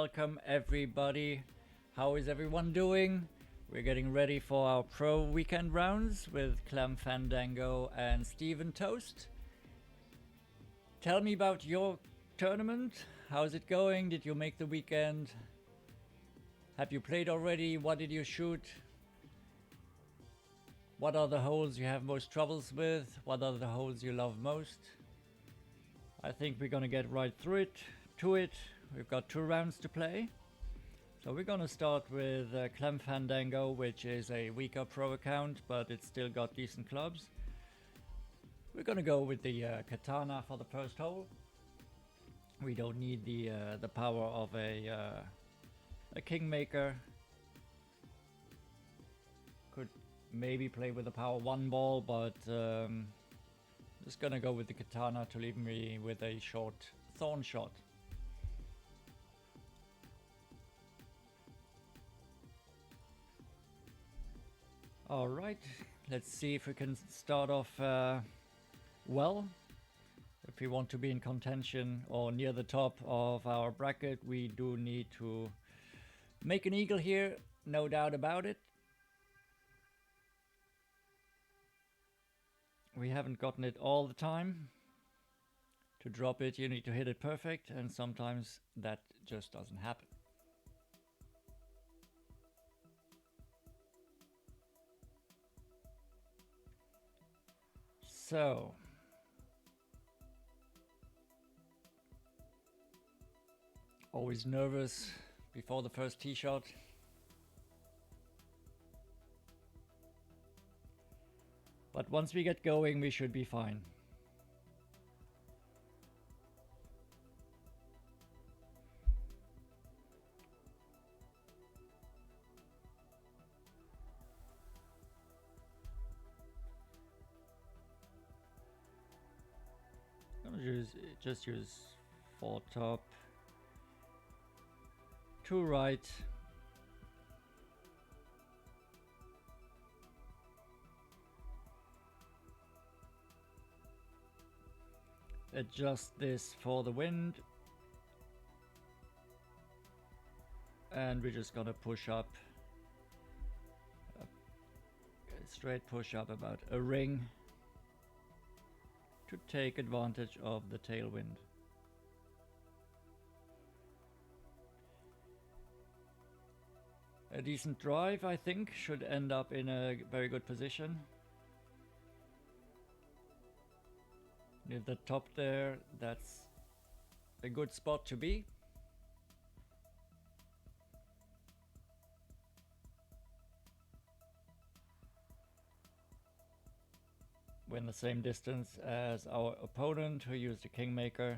welcome everybody. How is everyone doing? We're getting ready for our pro weekend rounds with Clem Fandango and Steven Toast. Tell me about your tournament. How's it going? Did you make the weekend? Have you played already? What did you shoot? What are the holes you have most troubles with? What are the holes you love most? I think we're gonna get right to it. We've got 2 rounds to play. So we're gonna start with Clem Fandango, which is a weaker pro account, but it's still got decent clubs. We're gonna go with the katana for the first hole. We don't need the power of a kingmaker. Could maybe play with a power 1 ball, but just gonna go with the katana to leave me with a short thorn shot. Alright, let's see if we can start off well. If we want to be in contention or near the top of our bracket, we do need to make an eagle here, no doubt about it. We haven't gotten it all the time. To drop it, you need to hit it perfect, and sometimes that just doesn't happen. So, always nervous before the first tee shot. But once we get going, we should be fine. Just use 4 top, 2 right. Adjust this for the wind. And we're just gonna push up. A straight push up about a ring to take advantage of the tailwind. A decent drive, I think, should end up in a very good position. Near the top there, that's a good spot to be. We're in the same distance as our opponent who used a kingmaker.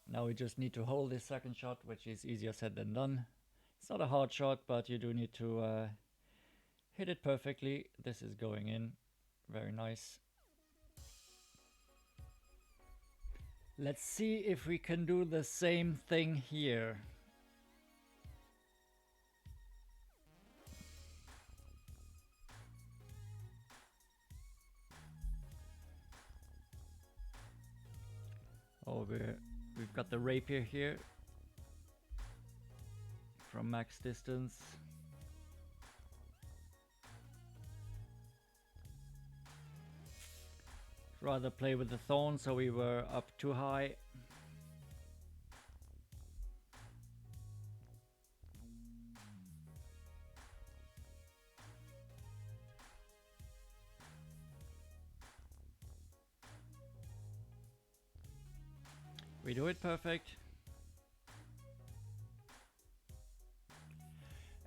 Now we just need to hold this second shot, which is easier said than done. It's not a hard shot, but you do need to hit it perfectly. This is going in. Very nice. Let's see if we can do the same thing here. Oh, we've got the rapier here from max distance. Rather play with the thorn, so we were up too high. We do it perfect.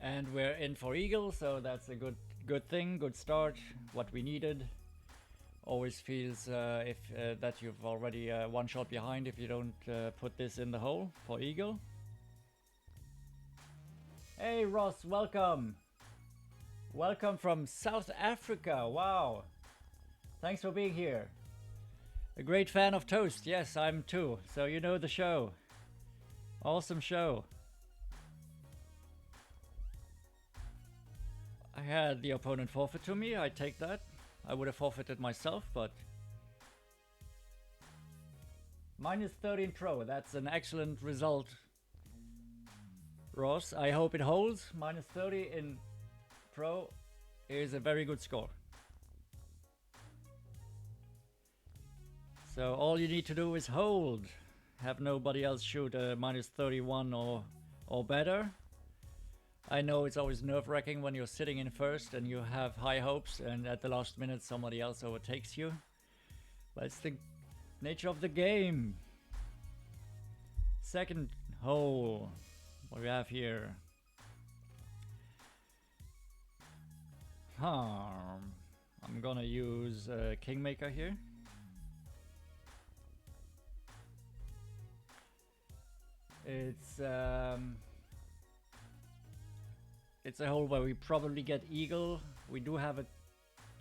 And we're in for eagle, so that's a good thing, good start, what we needed. Always feels that you've already 1 shot behind if you don't put this in the hole for eagle. Hey Ross, welcome! Welcome from South Africa, wow! Thanks for being here. A great fan of Toast, yes, I'm too, so you know the show. Awesome show. I had the opponent forfeit to me, I take that. I would have forfeited myself, but Minus 30 in pro. That's an excellent result, Ross. I hope it holds. Minus 30 in pro is a very good score. So all you need to do is hold. Have nobody else shoot a minus 31 or better. I know it's always nerve-wracking when you're sitting in first and you have high hopes and at the last minute somebody else overtakes you. But it's the nature of the game. Second hole. What do we have here? I'm gonna use Kingmaker here. It's a hole where we probably get eagle. We do have a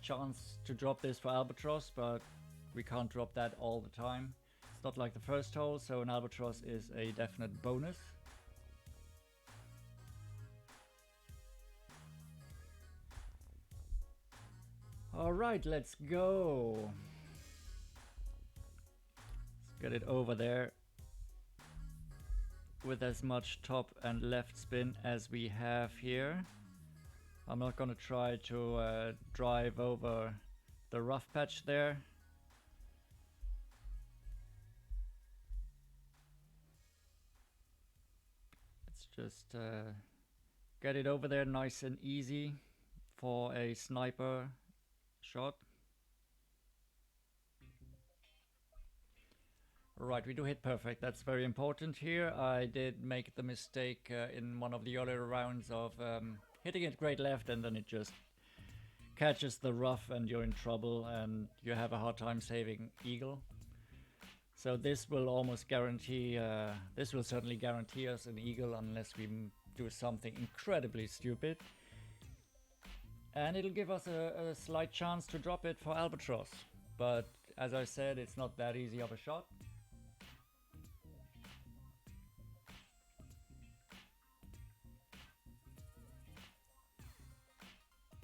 chance to drop this for albatross, but we can't drop that all the time. It's not like the first hole, so an albatross is a definite bonus. Alright, let's go. Let's get it over there with as much top and left spin as we have here. I'm not gonna try to drive over the rough patch there. Let's just get it over there nice and easy for a sniper shot. Right, we do hit perfect. That's very important here. I did make the mistake in one of the earlier rounds of hitting it great left, and then it just catches the rough and you're in trouble and you have a hard time saving eagle. So this will almost guarantee, this will certainly guarantee us an eagle unless we do something incredibly stupid. And it'll give us a slight chance to drop it for albatross. But as I said, it's not that easy of a shot.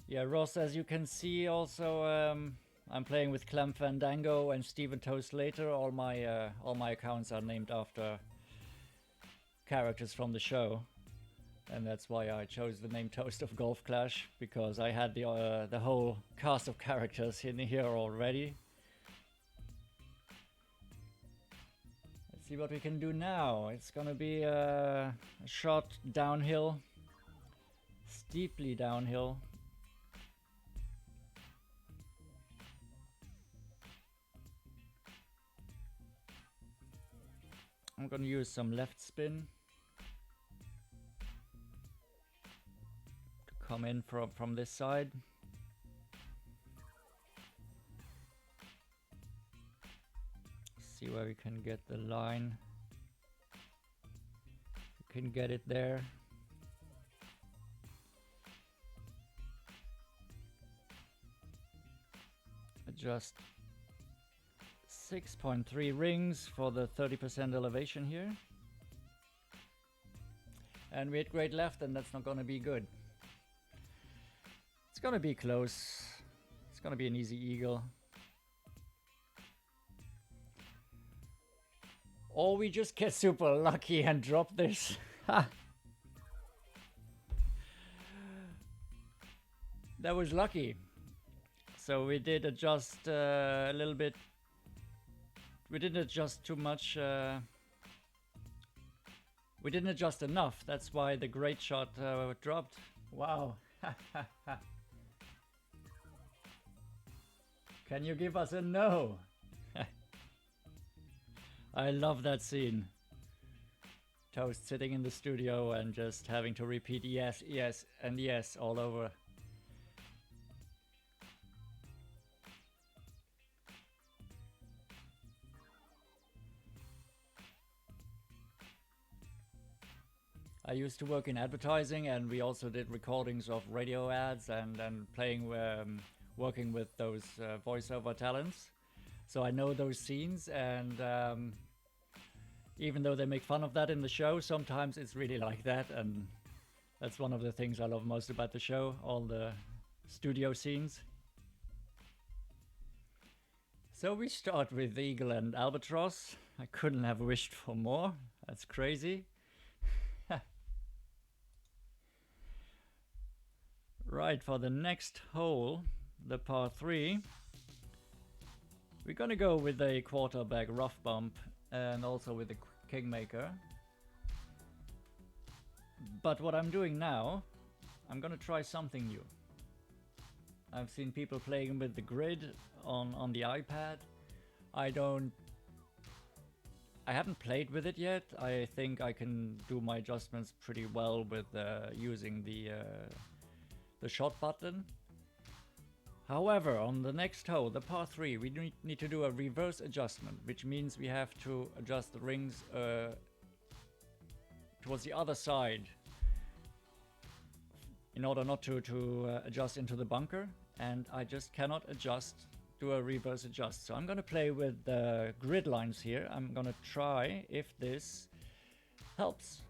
Yeah, Ross, as you can see also, I'm playing with Clem Fandango and Steven Toast Later. All my accounts are named after characters from the show. And that's why I chose the name Toast of Golf Clash, because I had the whole cast of characters in here already. Let's see what we can do now. It's gonna be a shot downhill, steeply downhill. I'm gonna use some left spin to come in from this side. See where we can get the line. We can get it there. Adjust 6.3 rings for the 30% elevation here. And we hit great left, and that's not gonna be good. It's gonna be close. It's gonna be an easy eagle. Or we just get super lucky and drop this. That was lucky. So we did adjust a little bit. We didn't adjust too much. We didn't adjust enough. That's why the great shot dropped. Wow. Can you give us a no? I love that scene. Toast sitting in the studio and just having to repeat yes, yes, and yes all over. I used to work in advertising, and we also did recordings of radio ads and playing, working with those voiceover talents. So I know those scenes, and even though they make fun of that in the show, sometimes it's really like that, and that's one of the things I love most about the show, all the studio scenes. So we start with Eagle and Albatross. I couldn't have wished for more. That's crazy. Right, for the next hole, the par 3, we're gonna go with a quarterback rough bump and also with the kingmaker. But what I'm doing now, I'm gonna try something new. I've seen people playing with the grid on the iPad. I haven't played with it yet. I think I can do my adjustments pretty well with using the shot button. However, on the next hole, the par 3, we need to do a reverse adjustment, which means we have to adjust the rings towards the other side in order not to adjust into the bunker, and I just cannot do a reverse adjust. So I'm going to play with the grid lines here. I'm going to try if this helps.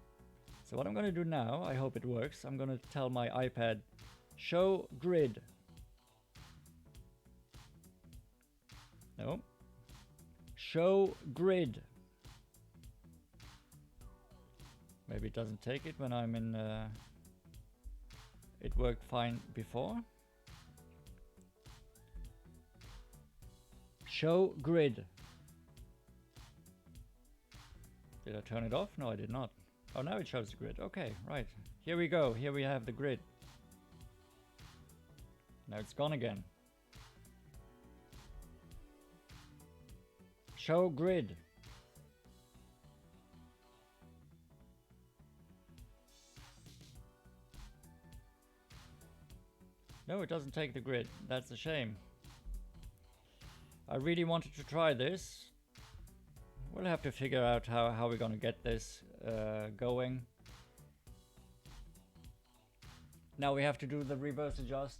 So what I'm going to do now, I hope it works, I'm going to tell my iPad, show grid. No. Show grid. Maybe it doesn't take it when I'm in... It worked fine before. Show grid. Did I turn it off? No, I did not. Oh, now it shows the grid. Okay, right. Here we go. Here we have the grid. Now it's gone again. Show grid. No, it doesn't take the grid. That's a shame. I really wanted to try this. We'll have to figure out how we're gonna get this going. Now we have to do the reverse adjust.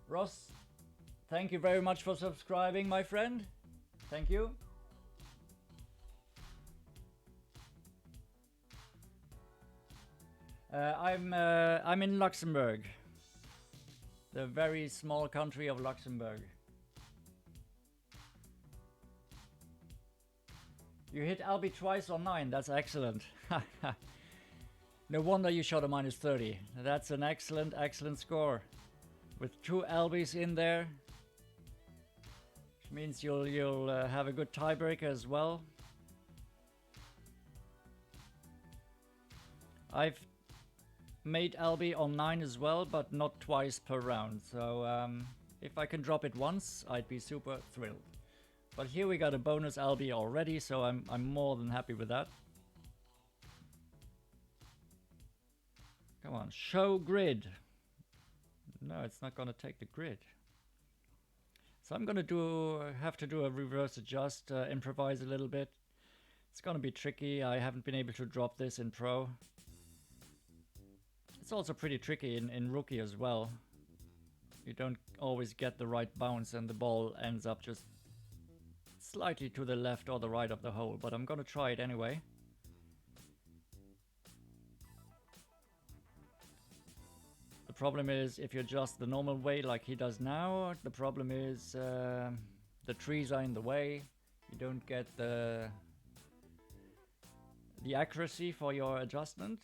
Ross, thank you very much for subscribing, my friend. Thank you. I'm in Luxembourg. The very small country of Luxembourg. You hit Albie twice on 9, that's excellent. No wonder you shot a -30. That's an excellent, excellent score. With 2 Albies in there. Which means you'll have a good tiebreaker as well. I've made Albie on 9 as well, but not twice per round. So if I can drop it once, I'd be super thrilled. But here we got a bonus Albie already, so I'm more than happy with that. Come on, show grid. No, it's not gonna take the grid. So I'm gonna have to do a reverse adjust, improvise a little bit. It's gonna be tricky. I haven't been able to drop this in pro. It's also pretty tricky in rookie as well. You don't always get the right bounce and the ball ends up just slightly to the left or the right of the hole, but I'm gonna try it anyway. The problem is if you adjust the normal way like he does now, the problem is the trees are in the way. You don't get the accuracy for your adjustment.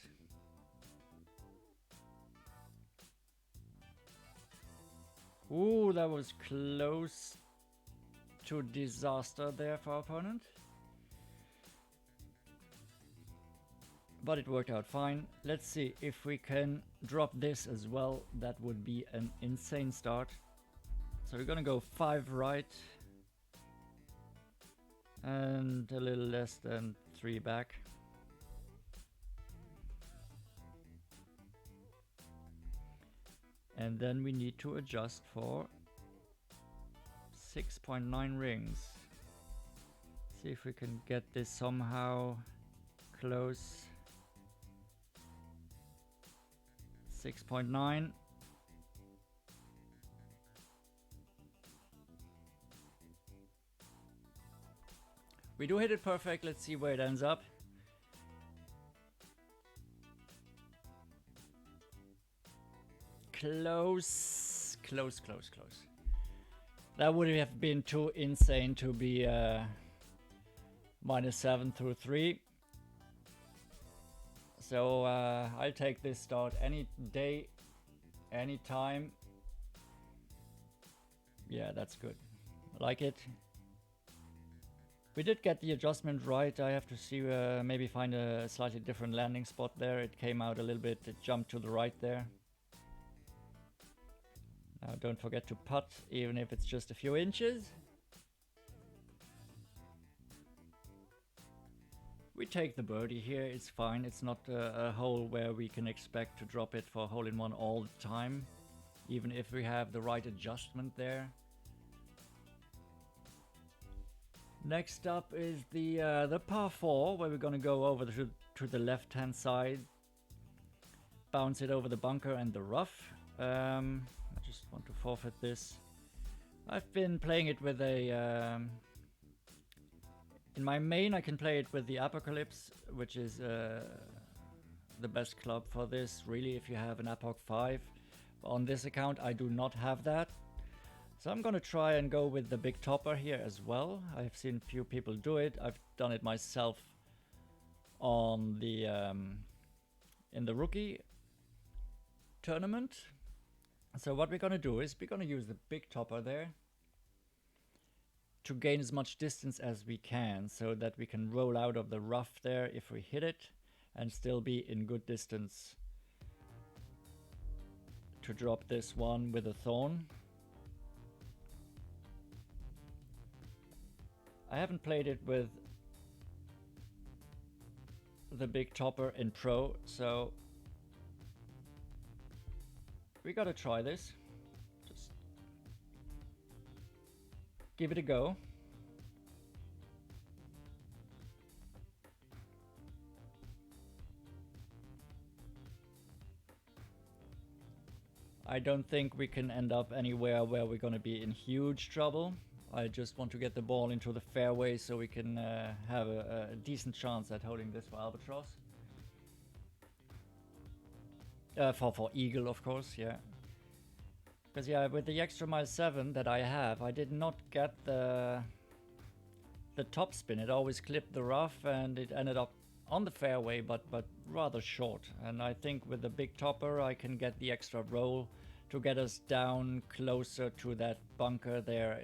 Ooh, that was close to disaster there for our opponent. But it worked out fine. Let's see if we can drop this as well. That would be an insane start. So we're gonna go 5 right. And a little less than 3 back. And then we need to adjust for 6.9 rings. See if we can get this somehow close. 6.9. We do hit it perfect. Let's see where it ends up. Close, close, close, close. That would have been too insane to be -7 through 3. So I'll take this start any day, any time. Yeah, that's good. I like it. We did get the adjustment right. I have to see, maybe find a slightly different landing spot there. It came out a little bit, it jumped to the right there. Now don't forget to putt, even if it's just a few inches. We take the birdie here, it's fine. It's not a hole where we can expect to drop it for a hole-in-one all the time, even if we have the right adjustment there. Next up is the par 4, where we're gonna go over to the left-hand side, bounce it over the bunker and the rough. I just want to forfeit this. I've been playing it with a... in my main, I can play it with the Apocalypse, which is the best club for this, really, if you have an Apoc 5. On this account, I do not have that. So I'm gonna try and go with the big topper here as well. I've seen a few people do it. I've done it myself on the in the rookie tournament. So what we're gonna do is we're gonna use the big topper there to gain as much distance as we can, so that we can roll out of the rough there if we hit it and still be in good distance to drop this one with a thorn. I haven't played it with the big topper in pro, so we gotta try this. Just give it a go. I don't think we can end up anywhere where we're gonna be in huge trouble. I just want to get the ball into the fairway so we can have a decent chance at holding this for Albatross. For Eagle, of course, yeah. Because yeah, with the extra mile 7 that I have, I did not get the top spin. It always clipped the rough and it ended up on the fairway, but rather short. And I think with the big topper, I can get the extra roll to get us down closer to that bunker there,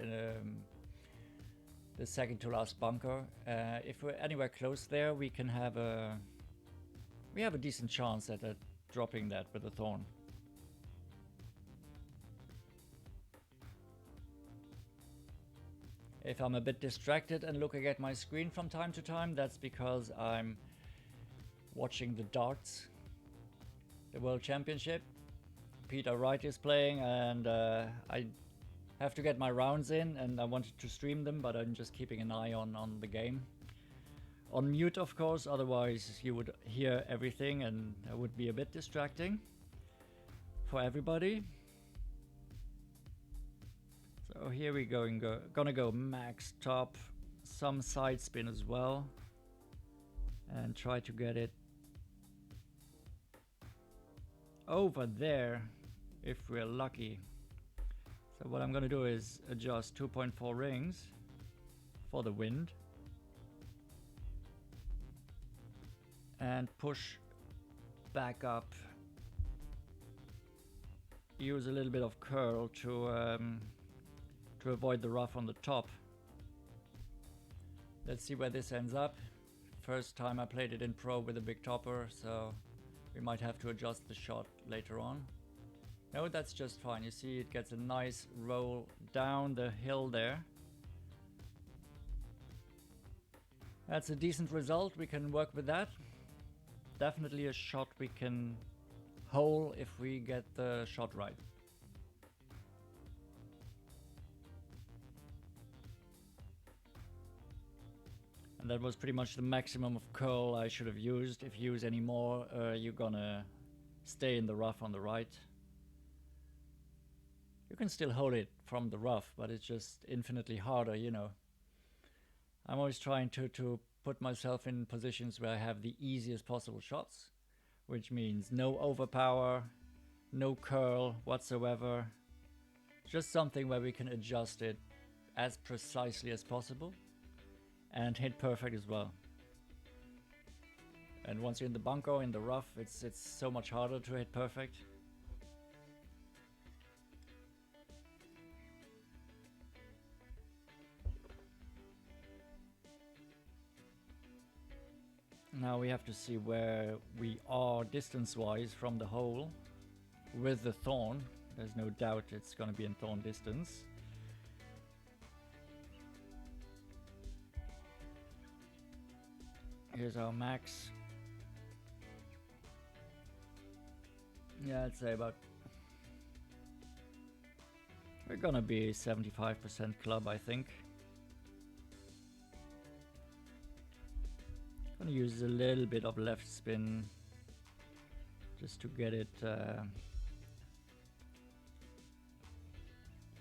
the second to last bunker. If we're anywhere close there, we can have a decent chance at dropping that with a thorn. If I'm a bit distracted and looking at my screen from time to time, that's because I'm watching the darts, the World Championship. Peter Wright is playing, and I have to get my rounds in, and I wanted to stream them, but I'm just keeping an eye on the game. On mute, of course, otherwise you would hear everything and that would be a bit distracting for everybody. So here we gonna go max top, some side spin as well, and try to get it over there if we're lucky. So what I'm gonna do is adjust 2.4 rings for the wind and push back up. Use a little bit of curl to avoid the rough on the top. Let's see where this ends up. First time I played it in pro with a big topper, so we might have to adjust the shot later on. No, that's just fine. You see it gets a nice roll down the hill there. That's a decent result. We can work with that. Definitely a shot we can hole if we get the shot right. And that was pretty much the maximum of curl I should have used. If you use any more, you're gonna stay in the rough on the right. You can still hold it from the rough, but it's just infinitely harder, you know. I'm always trying to put myself in positions where I have the easiest possible shots, which means no overpower, no curl whatsoever. Just something where we can adjust it as precisely as possible and hit perfect as well. And once you're in the bunker, in the rough, it's so much harder to hit perfect. Now we have to see where we are distance-wise from the hole with the thorn. There's no doubt it's going to be in thorn distance. Here's our max. Yeah, I'd say about... We're gonna be 75% club, I think. Gonna use a little bit of left spin just to get it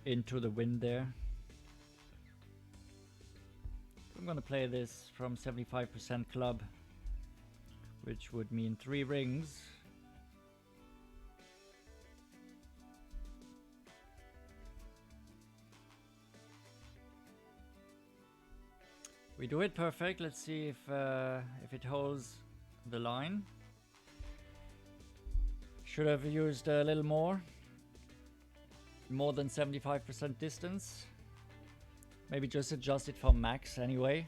into the wind there. I'm gonna play this from 75% club, which would mean 3 rings. We do it perfect. Let's see if it holds the line. Should have used a little more than 75% distance. Maybe just adjust it for max anyway.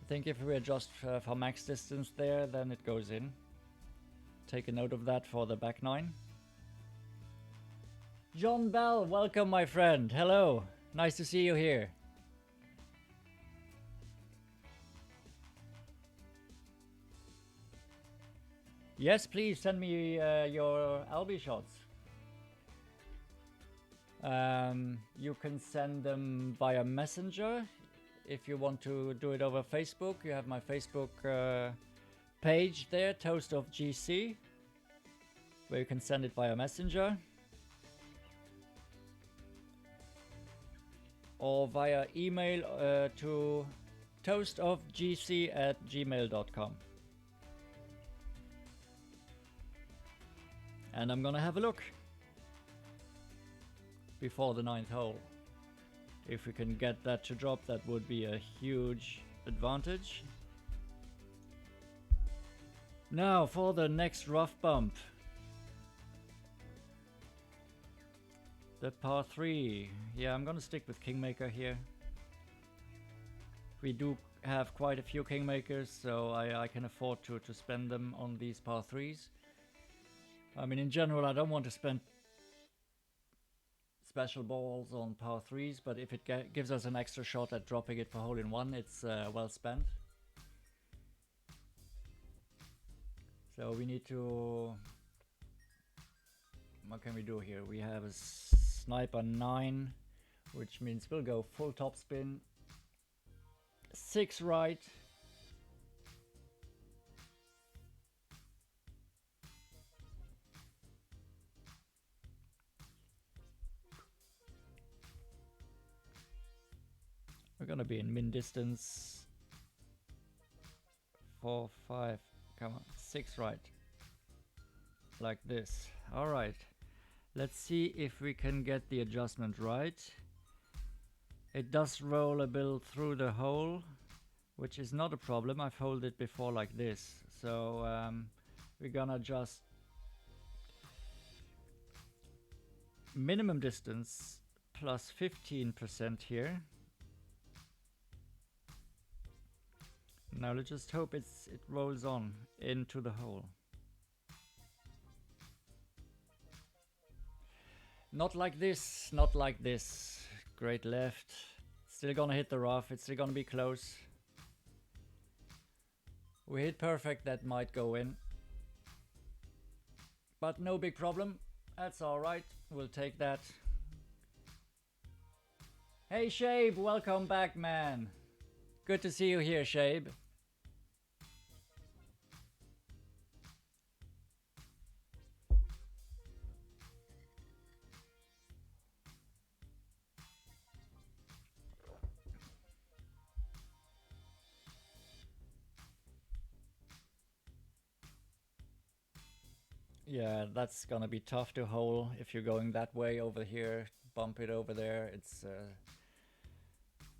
I think if we adjust for max distance there, then it goes in. Take a note of that for the back 9. John Bell, welcome my friend. Hello, nice to see you here. Yes, please send me your LB shots. You can send them via Messenger. If you want to do it over Facebook, you have my Facebook page there, Toast of GC, where you can send it via Messenger. Or via email to toastofgc@gmail.com. And I'm gonna have a look before the 9th hole. If we can get that to drop, that would be a huge advantage. Now for the next rough bump. The par 3. Yeah, I'm gonna stick with Kingmaker here. We do have quite a few Kingmakers, so I can afford to spend them on these par 3s. I mean, in general, I don't want to spend special balls on par 3s, but if it gives us an extra shot at dropping it for hole-in-one, it's well spent. So we need to... What can we do here? We have a sniper 9, which means we'll go full topspin. 6 right. We're gonna be in min distance. 4, 5, come on, 6 right. Like this. Alright. Let's see if we can get the adjustment right. It does roll a bit through the hole, which is not a problem. I've held it before like this. So we're gonna just minimum distance plus 15% here. Now let's just hope it rolls on into the hole. Not like this, not like this. Great left. Still gonna hit the rough, it's still gonna be close. We hit perfect, that might go in. But no big problem, that's alright, we'll take that. Hey Shabe, welcome back man. Good to see you here, Shabe. Yeah, that's gonna be tough to hole if you're going that way over here. Bump it over there.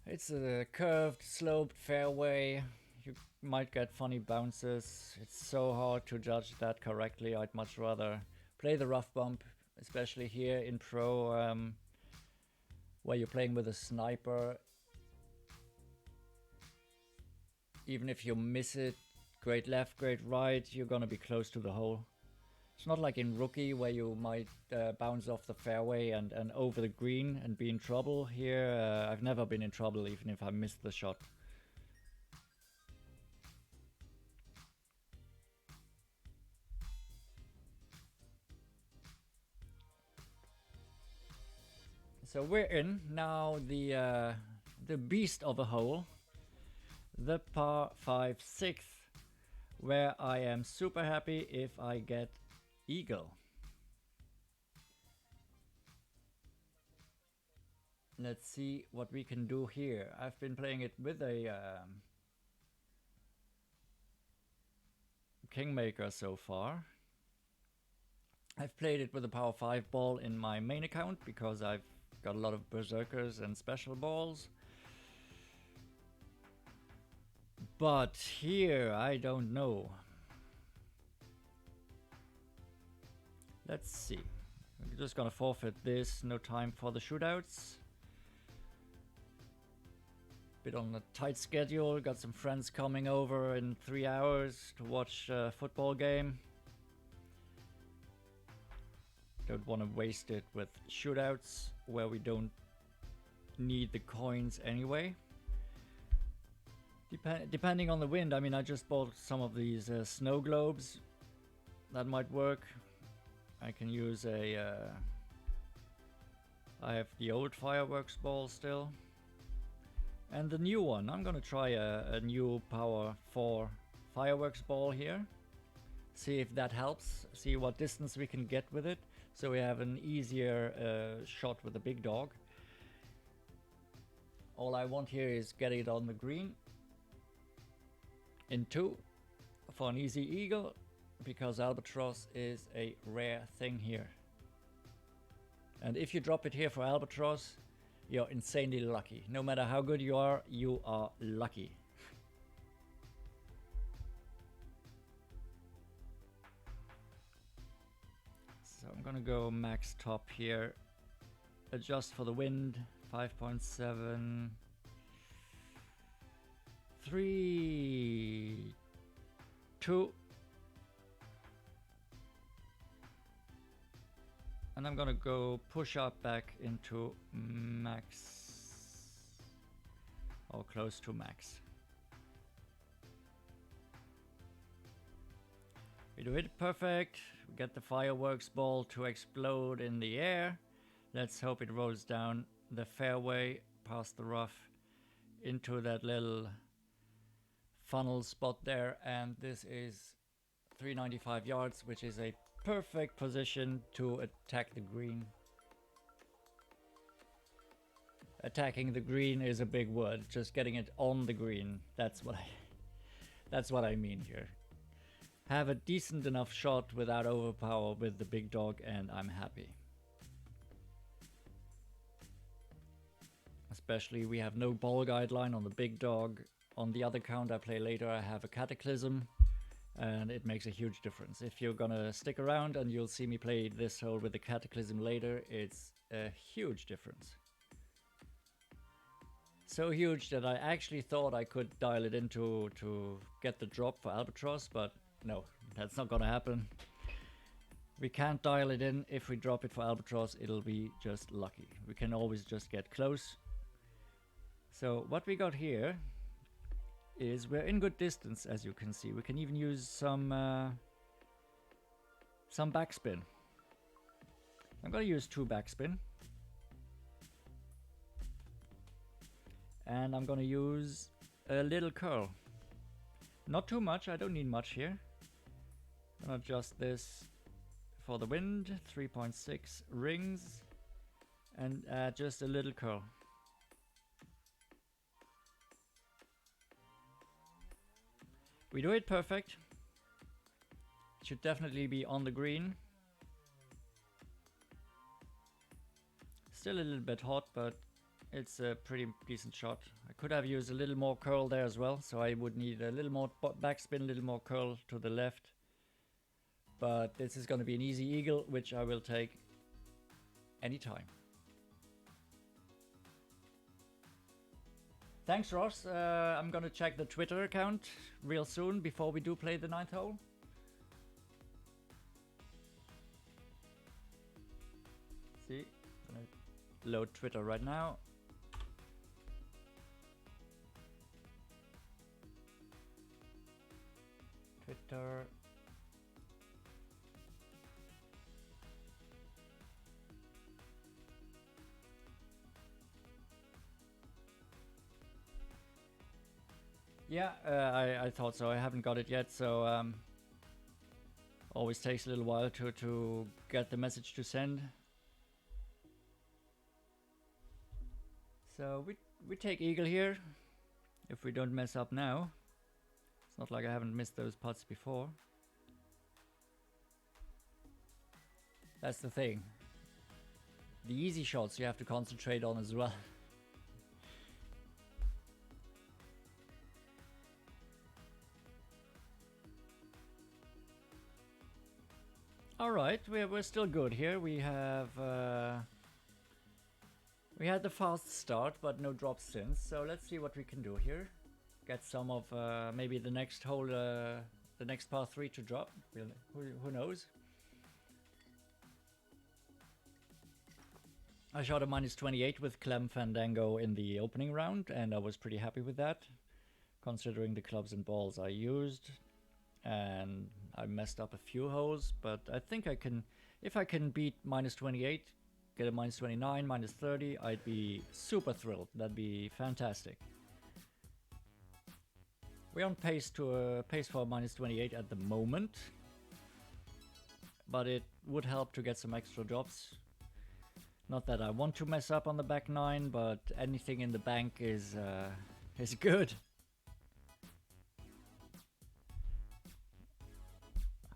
It's a curved, sloped fairway. You might get funny bounces. It's so hard to judge that correctly. I'd much rather play the rough bump, especially here in pro, where you're playing with a sniper. Even if you miss it, great left, great right, you're gonna be close to the hole. It's not like in rookie where you might bounce off the fairway and over the green and be in trouble. Here, I've never been in trouble even if I missed the shot. So we're in now the beast of a hole, the par 5 6th, where I am super happy if I get eagle. Let's see what we can do here. I've been playing it with a Kingmaker so far. I've played it with a power 5 ball in my main account because I've got a lot of berserkers and special balls. But here, I don't know. Let's see. We're just gonna forfeit this. No time for the shootouts. Bit on a tight schedule. Got some friends coming over in 3 hours to watch a football game. Don't want to waste it with shootouts where we don't need the coins anyway. Depending on the wind, I mean, I just bought some of these snow globes. That might work. I can use a... I have the old fireworks ball still. And the new one. I'm gonna try a new power 4 fireworks ball here. See if that helps. See what distance we can get with it. So we have an easier shot with the big dog. All I want here is get it on the green. In 2 for an easy eagle, because albatross is a rare thing here. And if you drop it here for albatross, you're insanely lucky. No matter how good you are lucky. So I'm gonna go max top here. Adjust for the wind, 5.7. 3, 2, and I'm gonna go push up back into max or close to max. We do it perfect. We get the fireworks ball to explode in the air. Let's hope it rolls down the fairway past the rough into that little funnel spot there, and this is 395 yards, which is a perfect position to attack the green. Attacking the green is a big word. Just getting it on the green. That's what I mean here. Have a decent enough shot without overpower with the big dog, and I'm happy. Especially we have no ball guideline on the big dog. On the other count I play later, I have a Cataclysm, and it makes a huge difference. If you're gonna stick around and you'll see me play this hole with the Cataclysm later, it's a huge difference. So huge that I actually thought I could dial it in to get the drop for albatross, but no, that's not gonna happen. We can't dial it in. If we drop it for albatross, it'll be just lucky. We can always just get close. So what we got here is we're in good distance, as you can see. We can even use some backspin. I'm gonna use 2 backspin. And I'm gonna use a little curl. Not too much, I don't need much here. I'm gonna adjust this for the wind, 3.6 rings, and add just a little curl. We do it perfect. Should definitely be on the green. Still a little bit hot, but it's a pretty decent shot. I could have used a little more curl there as well, so I would need a little more backspin, a little more curl to the left. But this is going to be an easy eagle, which I will take anytime. Thanks, Ross. I'm going to check the Twitter account real soon before we do play the 9th hole. See, I'm going to load Twitter right now. Twitter. Yeah, I thought so. I haven't got it yet, so always takes a little while to get the message to send. So we take eagle here, if we don't mess up now. It's not like I haven't missed those putts before. That's the thing. The easy shots you have to concentrate on as well. Alright, we're still good here. We have we had the fast start, but no drops since. So let's see what we can do here. Get some of maybe the next hole, the next par 3 to drop. Who knows? I shot a -28 with Clem Fandango in the opening round, and I was pretty happy with that, considering the clubs and balls I used. And I messed up a few holes, but I think I can, if I can beat -28, get a -29, -30, I'd be super thrilled. That'd be fantastic. We're on pace to pace for -28 at the moment, but it would help to get some extra drops. Not that I want to mess up on the back 9, but anything in the bank is good.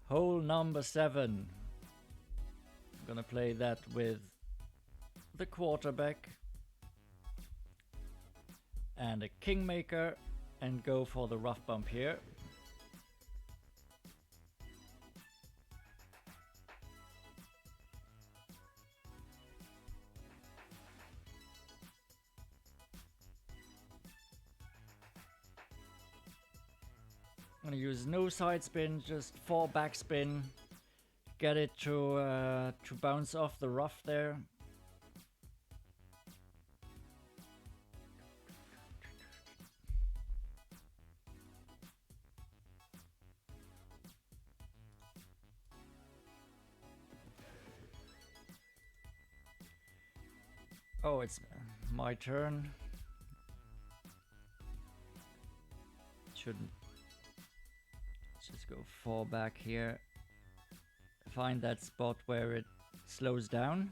Hole number 7. I'm gonna play that with the quarterback and a kingmaker and go for the rough bump here. I'm gonna use no side spin, just 4 backspin. Get it to bounce off the rough there. Oh, it's my turn. Shouldn't. Let's just go 4 back here. Find that spot where it slows down.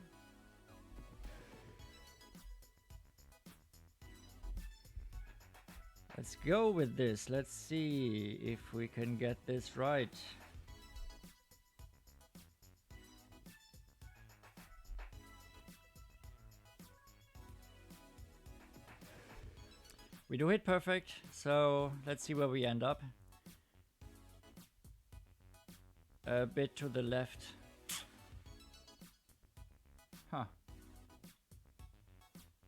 Let's go with this. Let's see if we can get this right. We do hit perfect, so let's see where we end up. A bit to the left. Huh.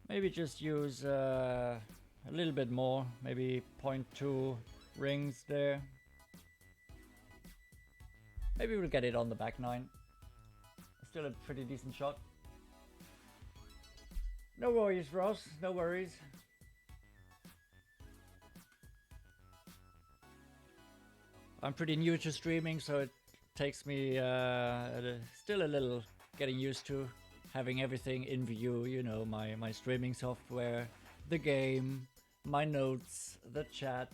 Maybe just use a little bit more, maybe 0.2 rings there. Maybe we'll get it on the back 9. Still a pretty decent shot. No worries, Ross, no worries. I'm pretty new to streaming, so it takes me still a little getting used to having everything in view, you know, my streaming software, the game, my notes, the chat.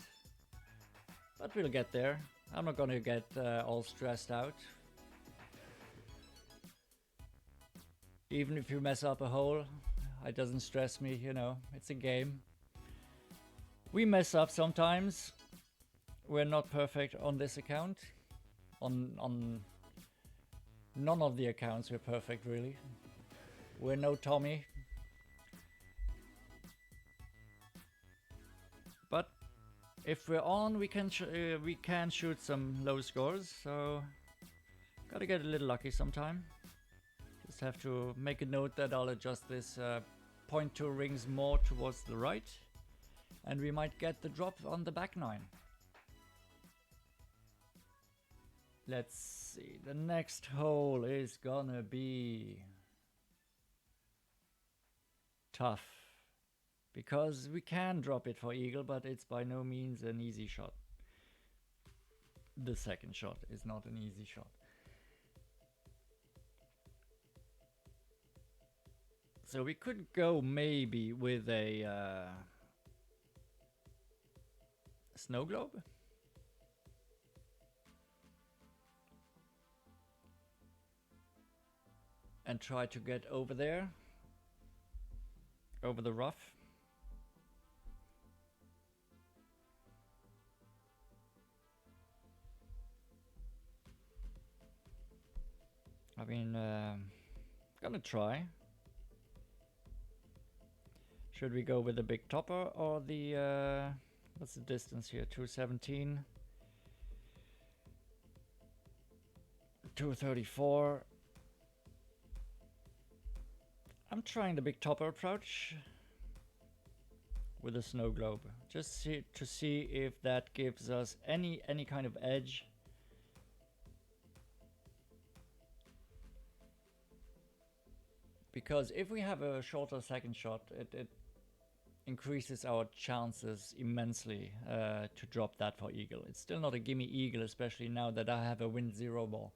But we'll get there. I'm not gonna get all stressed out. Even if you mess up a hole, it doesn't stress me, you know, it's a game. We mess up sometimes. We're not perfect on this account. On none of the accounts we're perfect, really. We're no Tommy. But if we're on, we can shoot some low scores. So gotta get a little lucky sometime. Just have to make a note that I'll adjust this 0.2 rings more towards the right, and we might get the drop on the back nine. Let's see, the next hole is gonna be tough, because we can drop it for eagle, but it's by no means an easy shot. The second shot is not an easy shot. So we could go maybe with a snow globe. And try to get over there, over the rough. I mean, gonna try. Should we go with the big topper or the, what's the distance here? 217. 234. I'm trying the big topper approach with a snow globe, just to see if that gives us any kind of edge. Because if we have a shorter second shot, it increases our chances immensely to drop that for eagle. It's still not a gimme eagle, especially now that I have a wind 0 ball.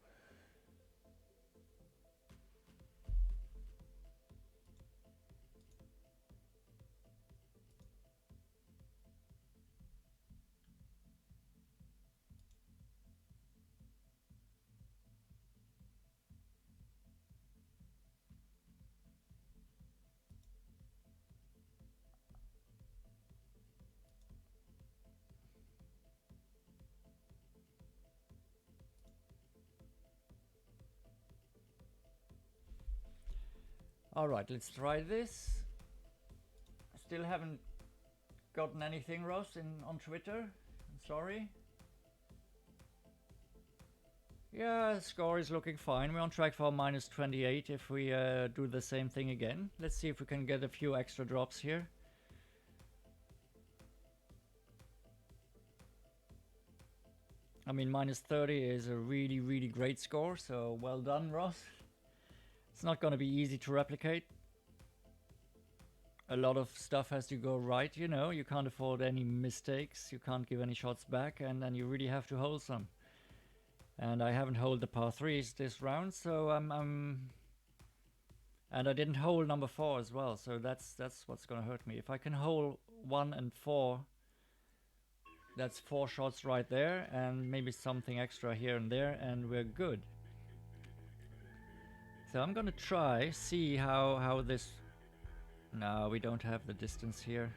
Alright, let's try this. Still haven't gotten anything, Ross, on Twitter. I'm sorry. Yeah, score is looking fine. We're on track for minus 28 if we do the same thing again. Let's see if we can get a few extra drops here. I mean, minus 30 is a really great score, so well done, Ross. It's not going to be easy to replicate. A lot of stuff has to go right, you know. You can't afford any mistakes. You can't give any shots back, and then you really have to hold some. And I haven't held the par 3s this round, so and I didn't hold number 4 as well, so that's what's going to hurt me. If I can hold 1 and 4, that's 4 shots right there, and maybe something extra here and there, and we're good. So I'm gonna try, see how this... No, we don't have the distance here.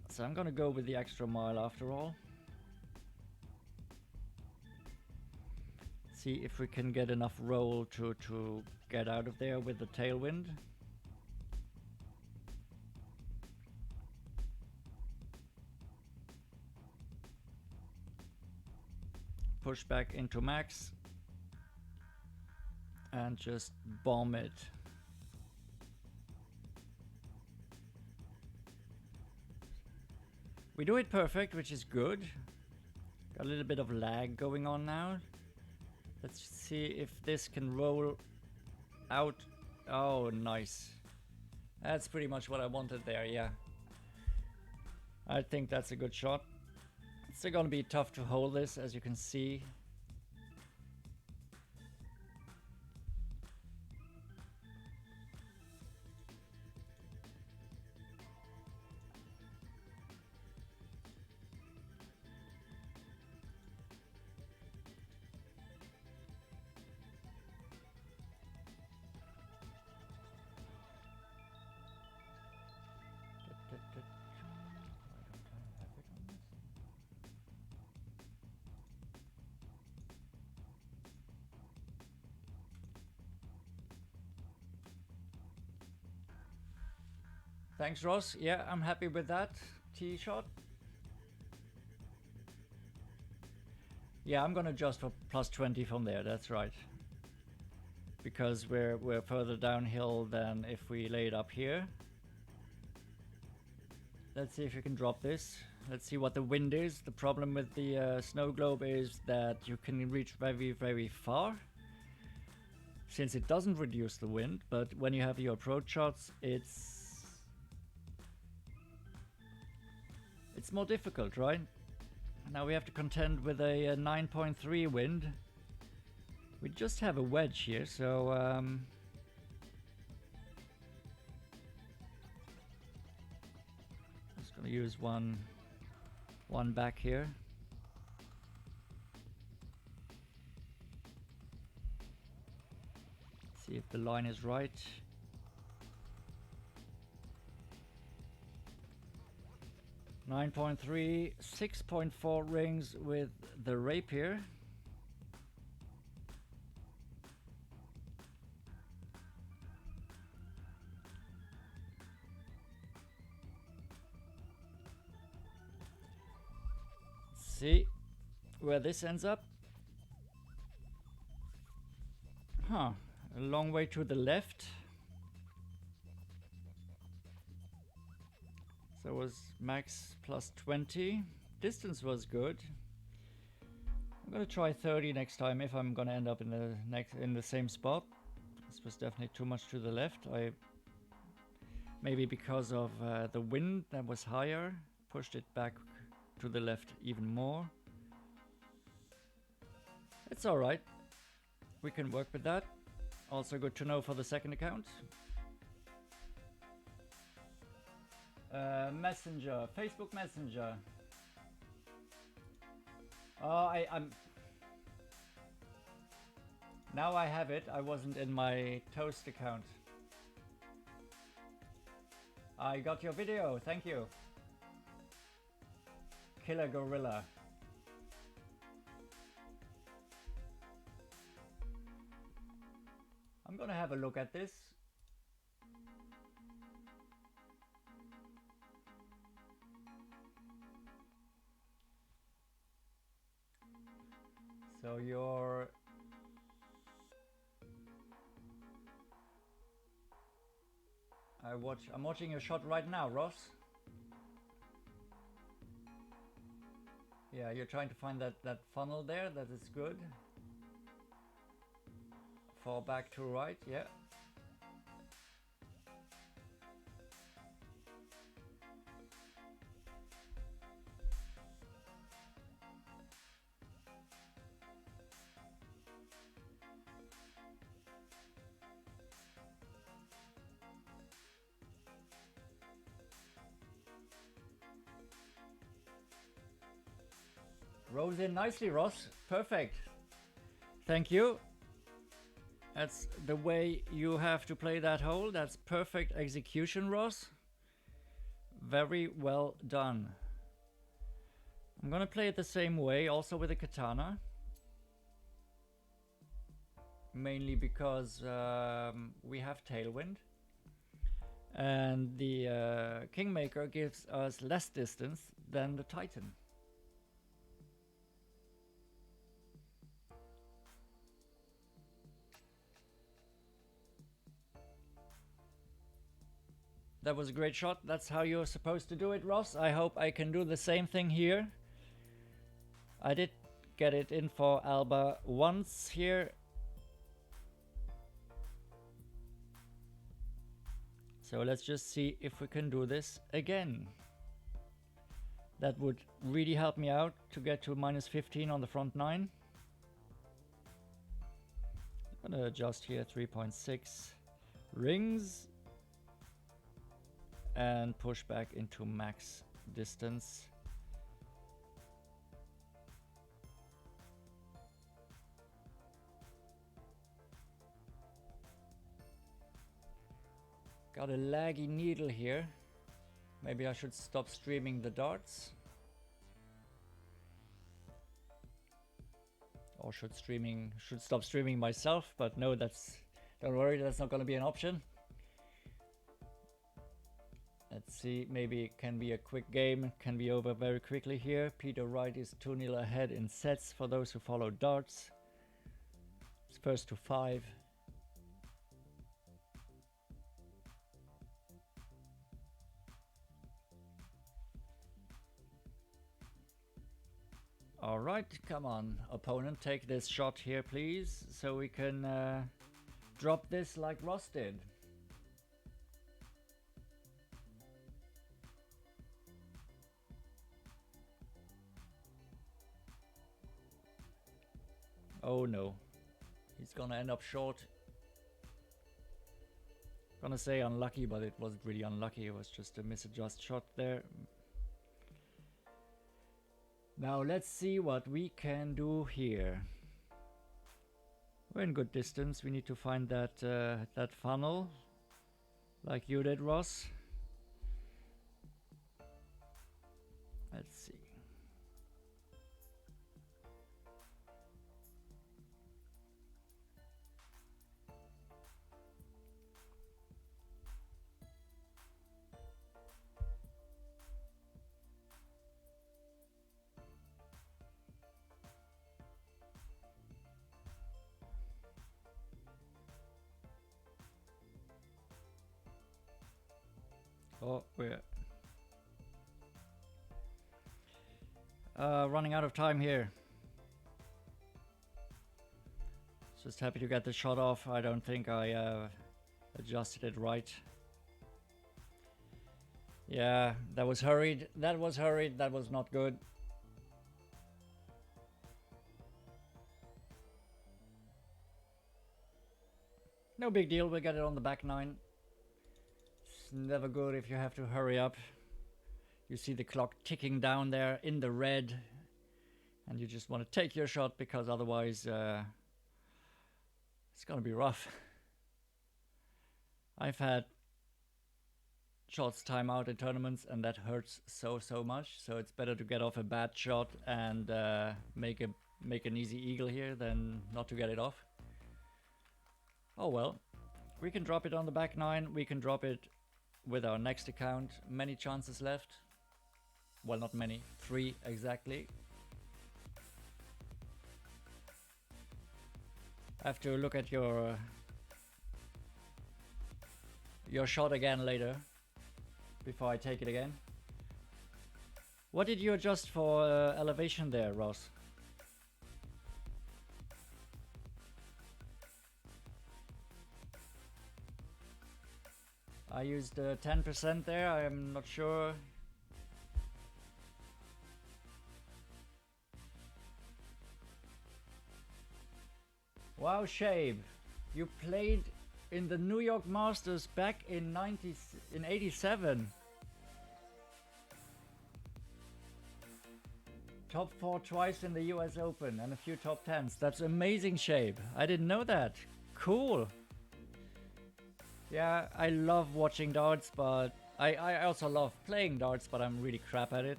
So I'm gonna go with the extra mile after all. See if we can get enough roll to get out of there with the tailwind. Push back into max and just bomb it. We do it perfect, which is good. Got a little bit of lag going on now. Let's see if this can roll out. Oh, nice. That's pretty much what I wanted there, yeah. I think that's a good shot. It's still gonna be tough to hold this, as you can see. Thanks, Ross. Yeah, I'm happy with that tee shot. Yeah, I'm gonna adjust for plus 20 from there. That's right. Because we're further downhill than if we lay it up here. Let's see if you can drop this. Let's see what the wind is. The problem with the snow globe is that you can reach very, very far, since it doesn't reduce the wind, but when you have your approach shots, it's more difficult, right? Now we have to contend with a 9.3 wind. We just have a wedge here, so just gonna use one back here. See if the line is right. (9.3), 6.4 rings with the rapier. See where this ends up. Huh, a long way to the left. So was max plus 20. Distance was good. I'm gonna try 30 next time if I'm gonna end up in the same spot. This was definitely too much to the left. Maybe because of the wind that was higher, pushed it back to the left even more. It's alright. We can work with that. Also good to know for the second account. Messenger, Facebook Messenger. Oh, I'm now I have it. I wasn't in my Toast account. I got your video, thank you. Killer Gorilla. I'm gonna have a look at this. So you're I'm watching your shot right now, Ross. Yeah, you're trying to find that funnel there. That is good. Fall back to right, yeah. Rose in nicely, Ross. Perfect. Thank you. That's the way you have to play that hole. That's perfect execution, Ross. Very well done. I'm gonna play it the same way, also with a katana. Mainly because we have tailwind. And the Kingmaker gives us less distance than the Titan. That was a great shot. That's how you're supposed to do it, Ross. I hope I can do the same thing here. I did get it in for Alba once here. So let's just see if we can do this again. That would really help me out to get to minus 15 on the front 9. I'm gonna adjust here 3.6 rings. And push back into max distance. Got a laggy needle here. Maybe I should stop streaming the darts. Or should stop streaming myself, but no, don't worry, that's not gonna be an option. Let's see, maybe it can be a quick game, it can be over very quickly here. Peter Wright is 2-0 ahead in sets for those who follow darts. It's first to 5. Alright, come on, opponent, take this shot here, please, so we can drop this like Ross did. Oh no, he's gonna end up short. Gonna say unlucky, but it wasn't really unlucky, it was just a misadjust shot there. Now let's see what we can do here. We're in good distance. We need to find that that funnel, like you did, Ross. Let's see. Oh, we're running out of time here. Just happy to get the shot off. I don't think I adjusted it right. Yeah, that was hurried. That was hurried. That was not good. No big deal. We'll get it on the back 9. Never good if you have to hurry up. You see the clock ticking down there in the red, and you just want to take your shot because otherwise it's gonna be rough. I've had shots time out in tournaments and that hurts so much, so it's better to get off a bad shot and make an easy eagle here than not to get it off. Oh well, we can drop it on the back 9, we can drop it with our next account. Many chances left. Well, not many. 3 exactly. I have to look at your shot again later before I take it again. What did you adjust for elevation there, Ross? I used 10% there, I am not sure. Wow, Shabe, you played in the New York Masters back in 87. Top 4 twice in the US Open and a few top 10s. That's amazing, Shabe. I didn't know that. Cool. Yeah, I love watching darts, but I also love playing darts, but I'm really crap at it.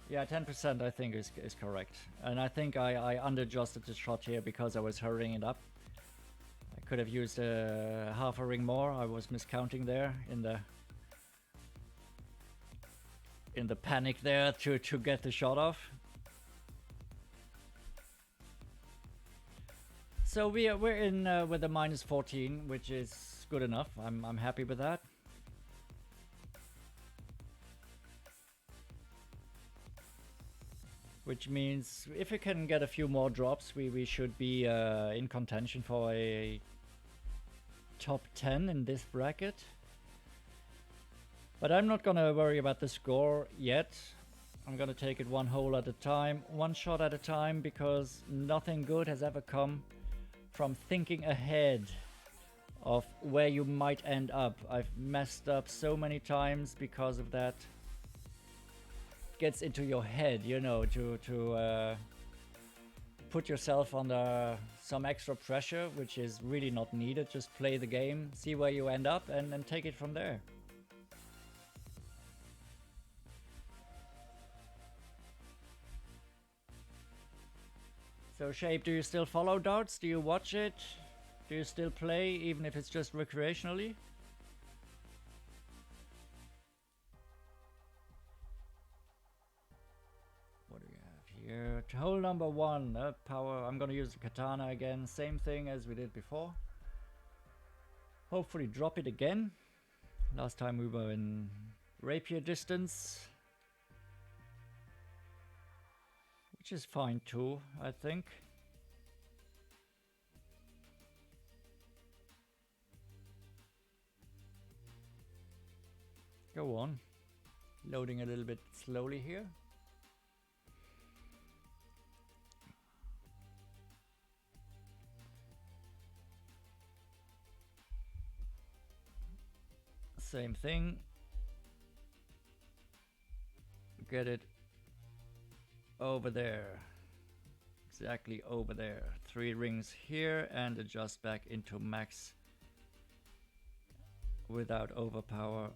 Yeah, 10% I think is correct. And I think I under-adjusted the shot here because I was hurrying it up. I could have used half a ring more. I was miscounting there in the panic there to get the shot off. So we're in with a -14, which is good enough. I'm happy with that. Which means if we can get a few more drops, we should be in contention for a top 10 in this bracket. But I'm not gonna worry about the score yet. I'm gonna take it one hole at a time, one shot at a time, because nothing good has ever come from thinking ahead of where you might end up. I've messed up so many times because of that. Gets into your head, you know, to put yourself under some extra pressure, which is really not needed. Just play the game, see where you end up, and then take it from there. So Shape, do you still follow darts? Do you watch it? Do you still play, even if it's just recreationally? What do we have here? Hole number 1, power. I'm gonna use the katana again. Same thing as we did before. Hopefully drop it again. Last time we were in rapier distance. Which is fine too, I think. Go on. Loading a little bit slowly here. Same thing. Get it over there. Exactly over there. 3 rings here and adjust back into max without overpower.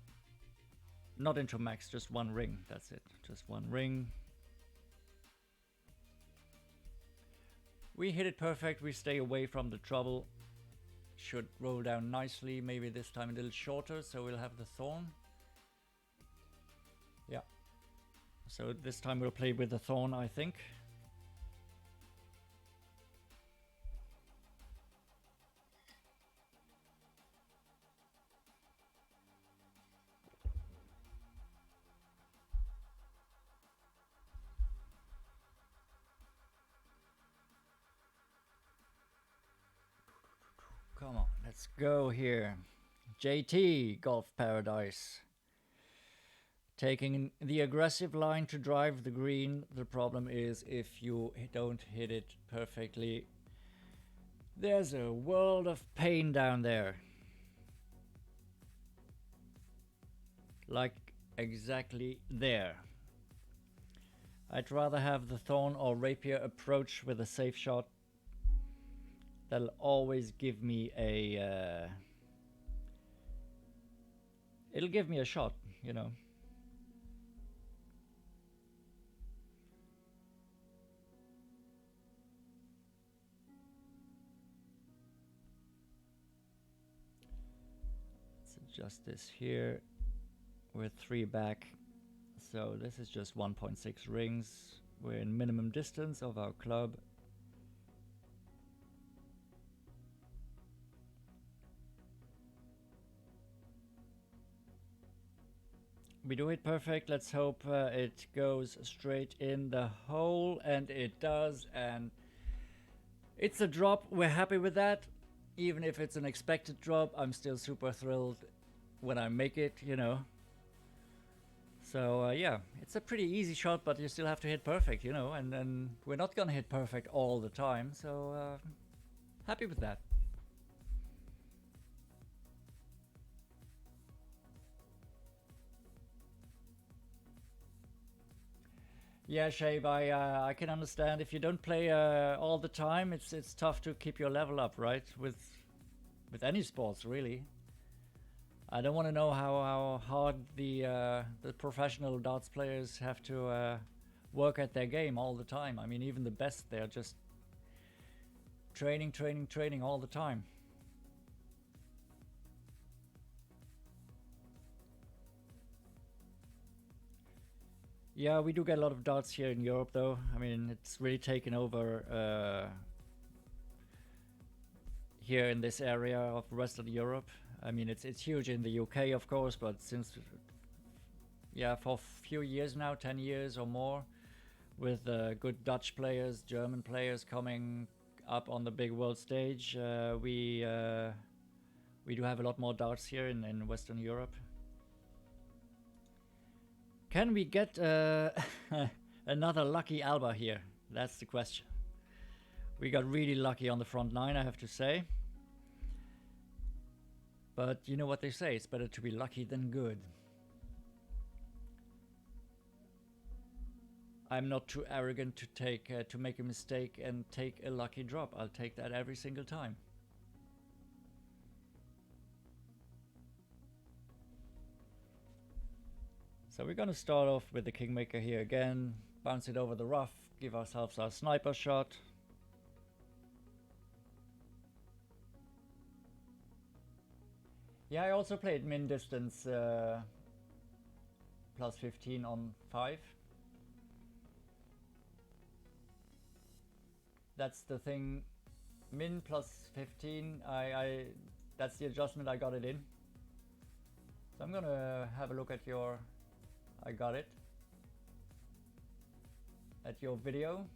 Not into max, just 1 ring. That's it. Just 1 ring. We hit it perfect. We stay away from the trouble. Should roll down nicely. Maybe this time a little shorter, so we'll have the thorn. Yeah. So this time we'll play with the thorn, I think. Come on, let's go here. JT, Golf Paradise. Taking the aggressive line to drive the green. The problem is if you don't hit it perfectly, there's a world of pain down there. Like exactly there. I'd rather have the thorn or rapier approach with a safe shot. That'll always give me a... it'll give me a shot, you know. Let's adjust this here with 3 back. So this is just 1.6 rings. We're in minimum distance of our club. We do it perfect. Let's hope it goes straight in the hole, and it does. And it's a drop. We're happy with that. Even if it's an expected drop, I'm still super thrilled when I make it, you know. So yeah, it's a pretty easy shot, but you still have to hit perfect, you know. And then we're not gonna hit perfect all the time. So happy with that. Yeah, Shave, I can understand if you don't play all the time, it's tough to keep your level up, right? With any sports, really. I don't want to know how hard the professional darts players have to work at their game all the time. I mean, even the best, they're just training all the time. Yeah, we do get a lot of darts here in Europe, though. I mean, it's really taken over here in this area of Western Europe. I mean, it's huge in the UK, of course, but since, yeah, for a few years now, 10 years or more, with good Dutch players, German players coming up on the big world stage, we do have a lot more darts here in Western Europe. Can we get another lucky Alba here? That's the question. We got really lucky on the front 9, I have to say. But you know what they say, it's better to be lucky than good. I'm not too arrogant to take to make a mistake and take a lucky drop. I'll take that every single time. So we're gonna start off with the Kingmaker here again, bounce it over the rough, give ourselves our sniper shot. Yeah, I also played min distance plus 15 on 5. That's the thing. Min plus 15, that's the adjustment I got it in. So I'm gonna have a look at your, I got it, at your video.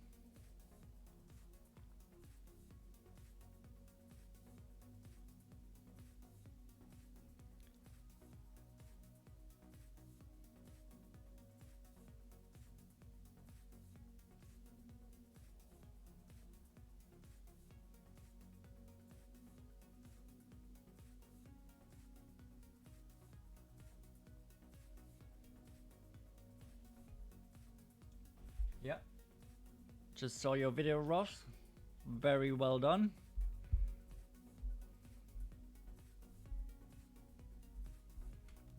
Yeah. Just saw your video, Ross. Very well done.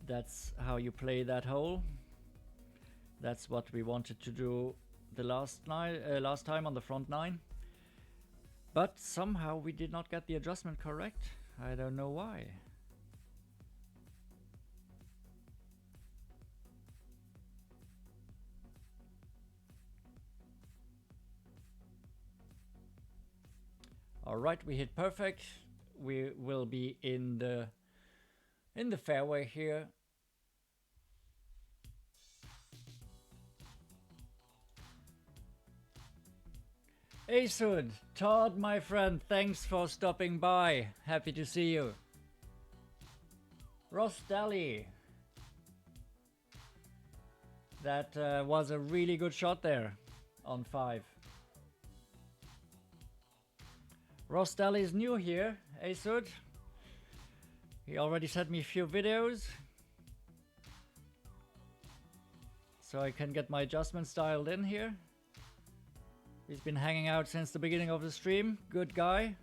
That's how you play that hole. That's what we wanted to do the last time on the front 9. But somehow we did not get the adjustment correct. I don't know why. All right, we hit perfect. We will be in the fairway here. Asud, Todd, my friend, thanks for stopping by. Happy to see you. Ross Daly. That was a really good shot there on 5. Ross Daly is new here, Asud. He already sent me a few videos, so I can get my adjustments dialed in here. He's been hanging out since the beginning of the stream. Good guy.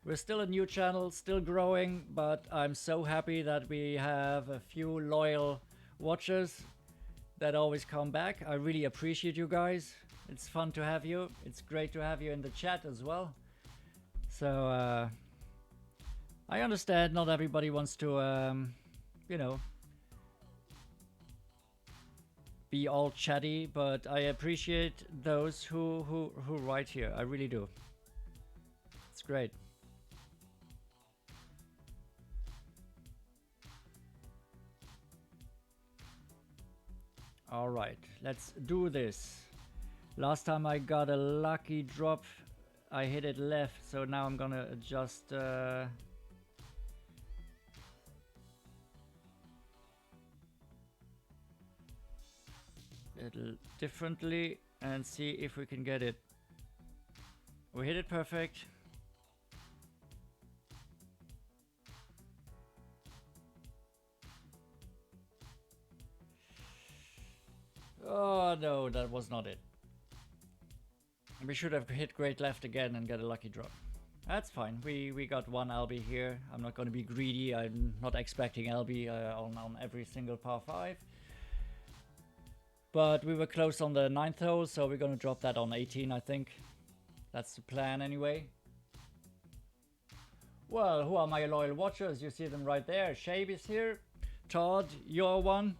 We're still a new channel, still growing, but I'm so happy that we have a few loyal watchers that always come back. I really appreciate you guys. It's fun to have you. It's great to have you in the chat as well. So I understand not everybody wants to, you know, be all chatty, but I appreciate those who write here. I really do. It's great. All right, let's do this. Last time I got a lucky drop, I hit it left, so now I'm gonna adjust a little differently and see if we can get it. We hit it perfect. Oh no, that was not it. We should have hit great left again and get a lucky drop. That's fine. We got one LB here. I'm not going to be greedy. I'm not expecting LB on every single par 5. But we were close on the 9th hole, so we're going to drop that on 18, I think. That's the plan anyway. Well, who are my loyal watchers? You see them right there. Shabe is here. Todd, you're one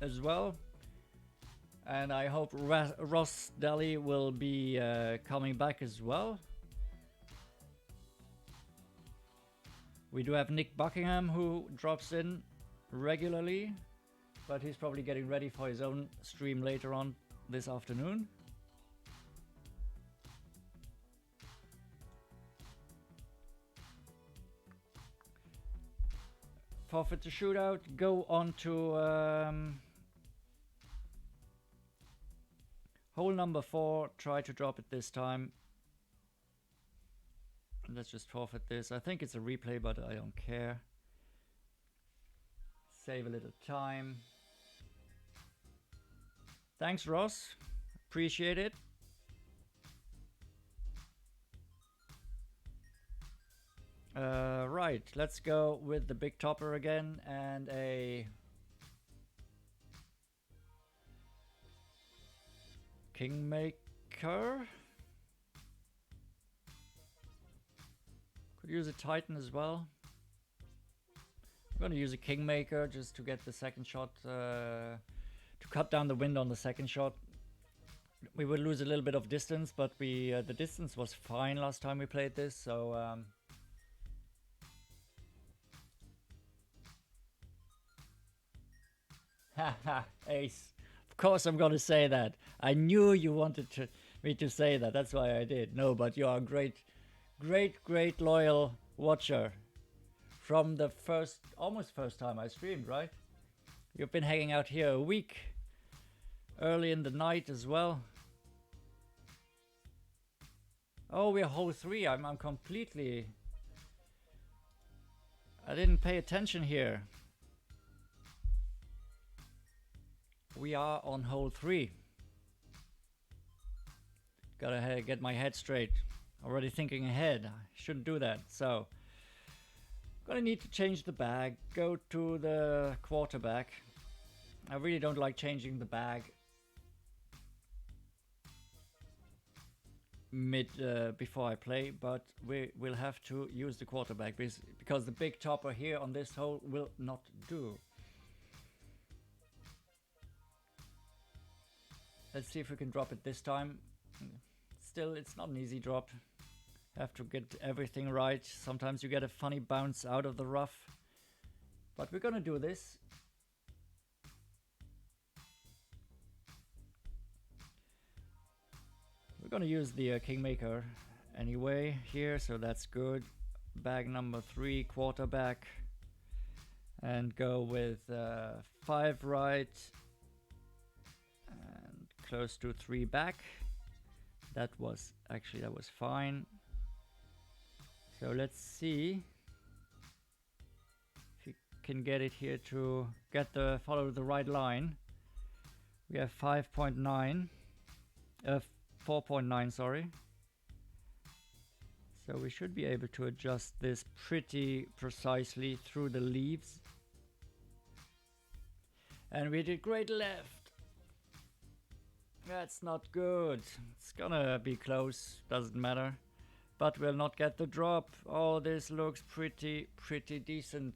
as well. And I hope Ross Daly will be coming back as well. We do have Nick Buckingham who drops in regularly, but he's probably getting ready for his own stream later on this afternoon. Forfeit the shootout, go on to hole number 4, try to drop it this time. Let's just forfeit this. I think it's a replay, but I don't care. Save a little time. Thanks, Ross. Appreciate it. Right, let's go with the big topper again and a Kingmaker. Could use a Titan as well. I'm gonna use a Kingmaker just to get the second shot, to cut down the wind on the second shot. We would lose a little bit of distance, but the distance was fine last time we played this, so haha, ace. Of course I'm gonna say that. I knew you wanted me to say that. That's why I did. No, but you are a great loyal watcher from the almost first time I streamed, right? You've been hanging out here a week, early in the night as well. Oh, we're hole 3. I'm completely... I didn't pay attention here. We are on hole 3. Gotta get my head straight. Already thinking ahead. I shouldn't do that. So, gonna need to change the bag. Go to the quarterback. I really don't like changing the bag before I play, but we will have to use the quarterback because the big topper here on this hole will not do. Let's see if we can drop it this time. Still, it's not an easy drop. Have to get everything right. Sometimes you get a funny bounce out of the rough. But we're gonna do this. We're gonna use the Kingmaker anyway here, so that's good. Bag number 3, quarterback. And go with 5 right. And close to 3 back. That was fine. So let's see if you can get it here to follow the right line. We have 5.9, 4.9, sorry. So we should be able to adjust this pretty precisely through the leaves. And we did great left. That's not good. It's gonna be close, doesn't matter. But we'll not get the drop. Oh, this looks pretty decent.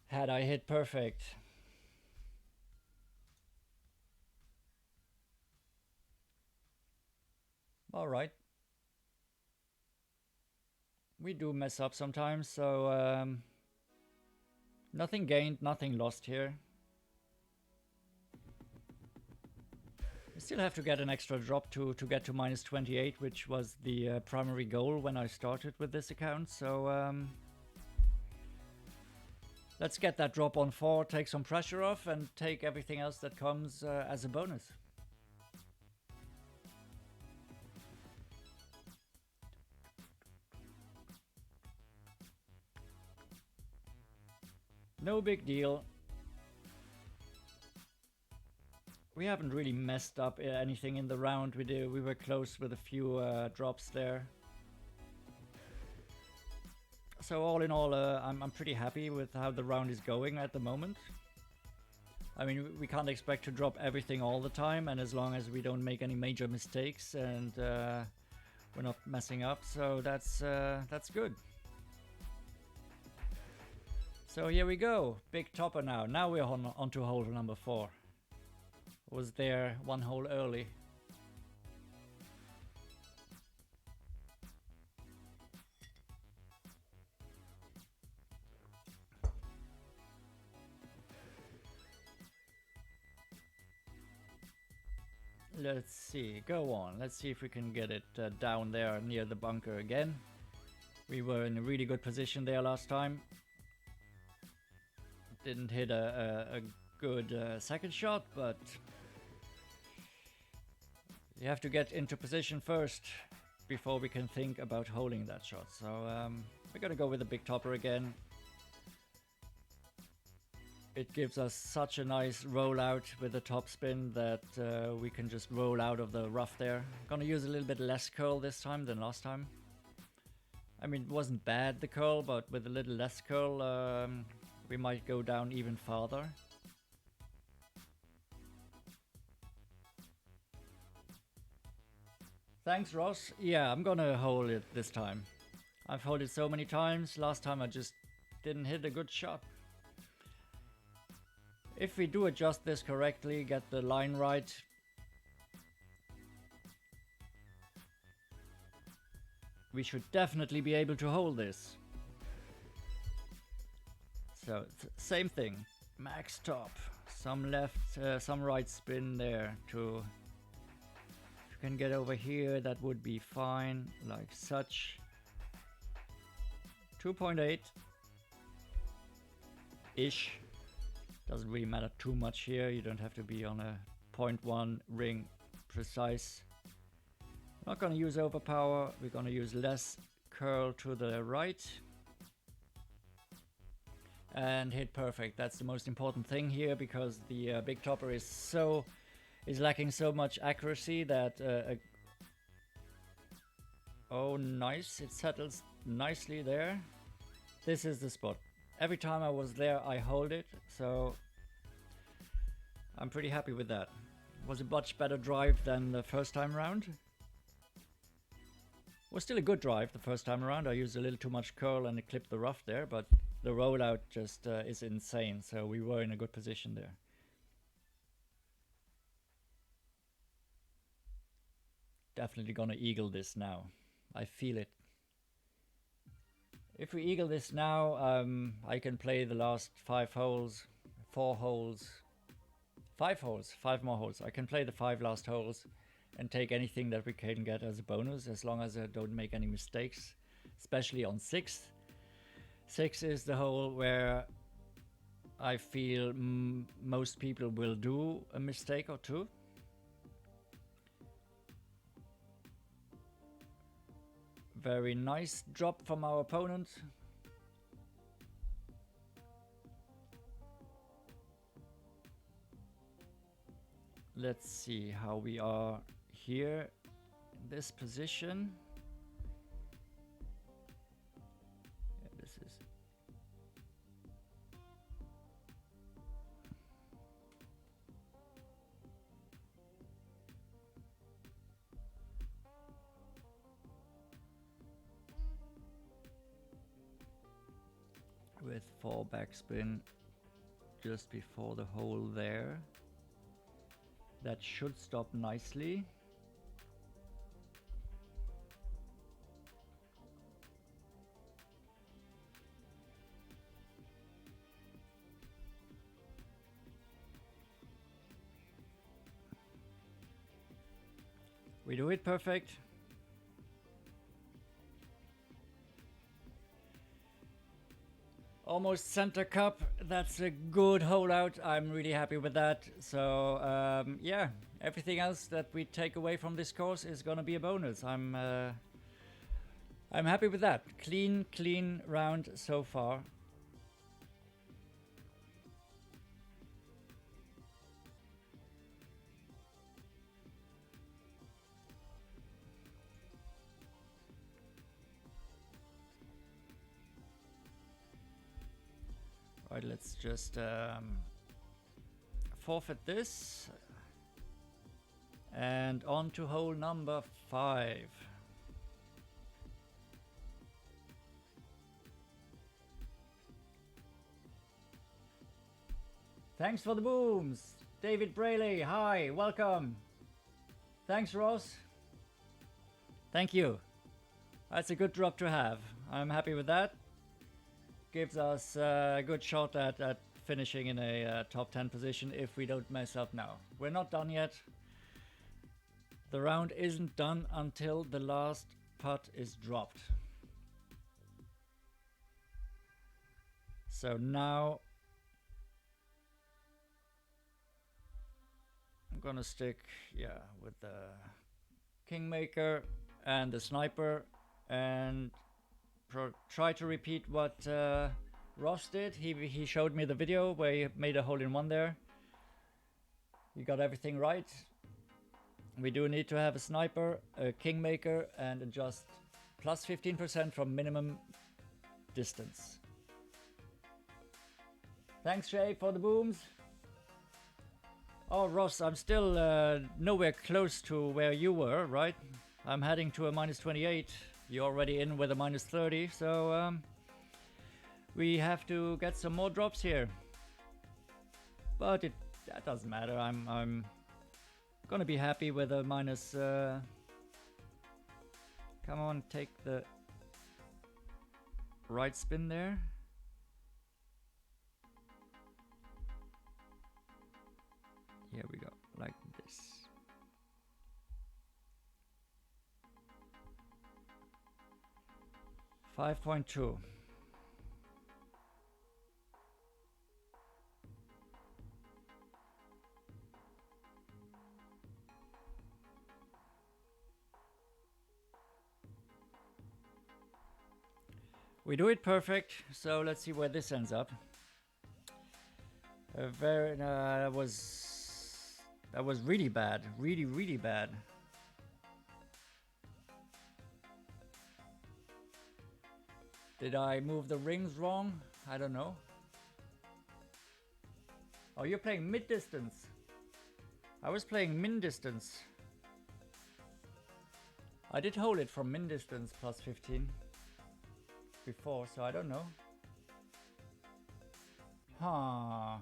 Had I hit perfect. Alright. We do mess up sometimes, so nothing gained, nothing lost here. We still have to get an extra drop to get to minus 28, which was the primary goal when I started with this account. So let's get that drop on 4, take some pressure off, and take everything else that comes as a bonus. No big deal. We haven't really messed up anything in the round. We were close with a few drops there. So all in all, I'm pretty happy with how the round is going at the moment. I mean, we can't expect to drop everything all the time, and as long as we don't make any major mistakes and we're not messing up, so that's good. So here we go, big topper now. Now we're on to hole number 4. Was there one hole early. Let's see, go on. Let's see if we can get it down there near the bunker again. We were in a really good position there last time. Didn't hit a good second shot, but you have to get into position first before we can think about holding that shot. So we're gonna go with the big topper again. It gives us such a nice rollout with the top spin that we can just roll out of the rough there. Gonna use a little bit less curl this time than last time. I mean, it wasn't bad, the curl, but with a little less curl, we might go down even farther. Thanks, Ross. Yeah, I'm gonna hold it this time. I've held it so many times. Last time I just didn't hit a good shot. If we do adjust this correctly, get the line right, we should definitely be able to hold this. So, same thing. Max top. Some left, some right spin there to... If you can get over here, that would be fine, like such. 2.8-ish. Doesn't really matter too much here. You don't have to be on a 0.1 ring precise. Not gonna use overpower. We're gonna use less curl to the right. And hit perfect. That's the most important thing here, because the big topper is lacking so much accuracy that oh, nice. It settles nicely there. This is the spot. Every time I was there, I hold it, so I'm pretty happy with that. It was a much better drive than the first time around. It was still a good drive the first time around. I used a little too much curl and it clipped the rough there, but the rollout just is insane, so we were in a good position there. Definitely gonna eagle this now. I feel it. If we eagle this now, I can play the last 5 holes, 4 holes, 5 holes, 5 more holes. I can play the 5 last holes and take anything that we can get as a bonus, as long as I don't make any mistakes, especially on 6th. 6 is the hole where I feel most people will do a mistake or two. Very nice drop from our opponent. Let's see how we are here in this position. Yeah, this is... with 4 backspin just before the hole there. That should stop nicely. We do it perfect. Almost center cup. That's a good hole out. I'm really happy with that. So yeah, everything else that we take away from this course is gonna be a bonus. I'm happy with that. Clean round so far. Right, let's just forfeit this and on to hole number 5. Thanks for the booms, David Brayley. Hi, welcome. Thanks, Ross. Thank you. That's a good drop to have. I'm happy with that. Gives us a good shot at finishing in a top 10 position if we don't mess up now. We're not done yet. The round isn't done until the last putt is dropped. So now I'm gonna stick, yeah, with the Kingmaker and the Sniper and try to repeat what Ross did. He showed me the video where he made a hole-in-one there. He got everything right. We do need to have a Sniper, a Kingmaker, and adjust plus 15% from minimum distance. Thanks, Shay, for the booms. Oh, Ross, I'm still nowhere close to where you were, right? I'm heading to a minus 28. You're already in with a minus 30, so we have to get some more drops here. But that doesn't matter. I'm gonna be happy with a minus. Come on, take the right spin there. Here we go, like this. $5.2. We do it perfect, so let's see where this ends up. That was really bad, really bad. Did I move the rings wrong? I don't know. Oh, you're playing mid distance. I was playing min distance. I did hold it from min distance plus 15 before, so I don't know. Huh.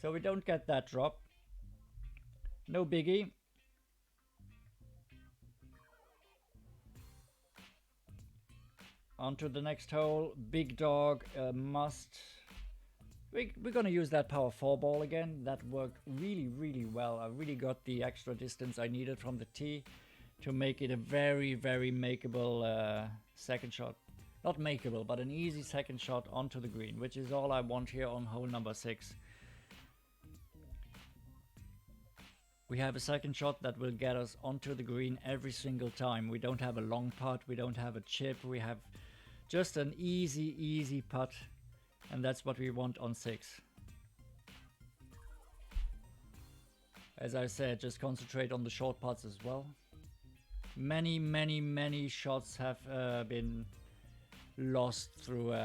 So we don't get that drop. No biggie. On to the next hole. Big dog must. We're gonna use that power 4 ball again. That worked really well. I really got the extra distance I needed from the tee to make it a very makeable second shot. Not makeable, but an easy second shot onto the green, which is all I want here on hole number 6. We have a second shot that will get us onto the green every single time. We don't have a long putt, we don't have a chip, we have just an easy putt, and that's what we want on 6. As I said, just concentrate on the short putts as well. Many shots have been lost through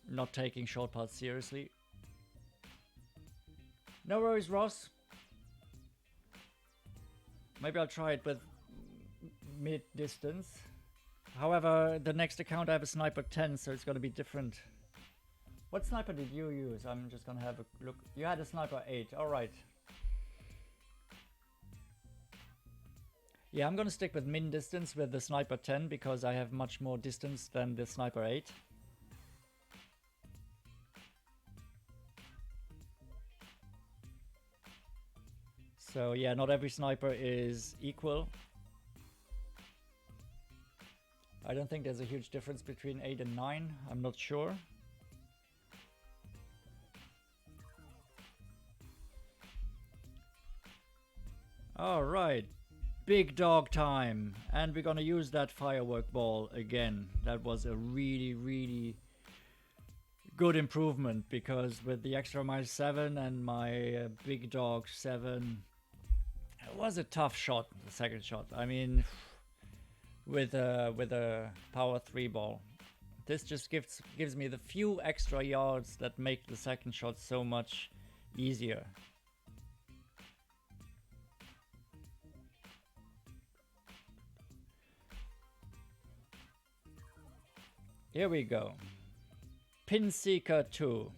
not taking short putts seriously. No worries, Ross. Maybe I'll try it with mid distance. However, the next account I have a sniper 10, so it's going to be different. What sniper did you use? I'm just going to have a look. You had a sniper 8, alright. Yeah, I'm going to stick with min distance with the sniper 10 because I have much more distance than the sniper 8. So yeah, not every sniper is equal. I don't think there's a huge difference between 8 and 9. I'm not sure. Alright, big dog time. And we're gonna use that firework ball again. That was a really good improvement because with the extra mile 7 and my big dog 7, it was a tough shot, the second shot. I mean, with a power 3 ball. This just gives me the few extra yards that make the second shot so much easier. Here we go. Pin Seeker 2.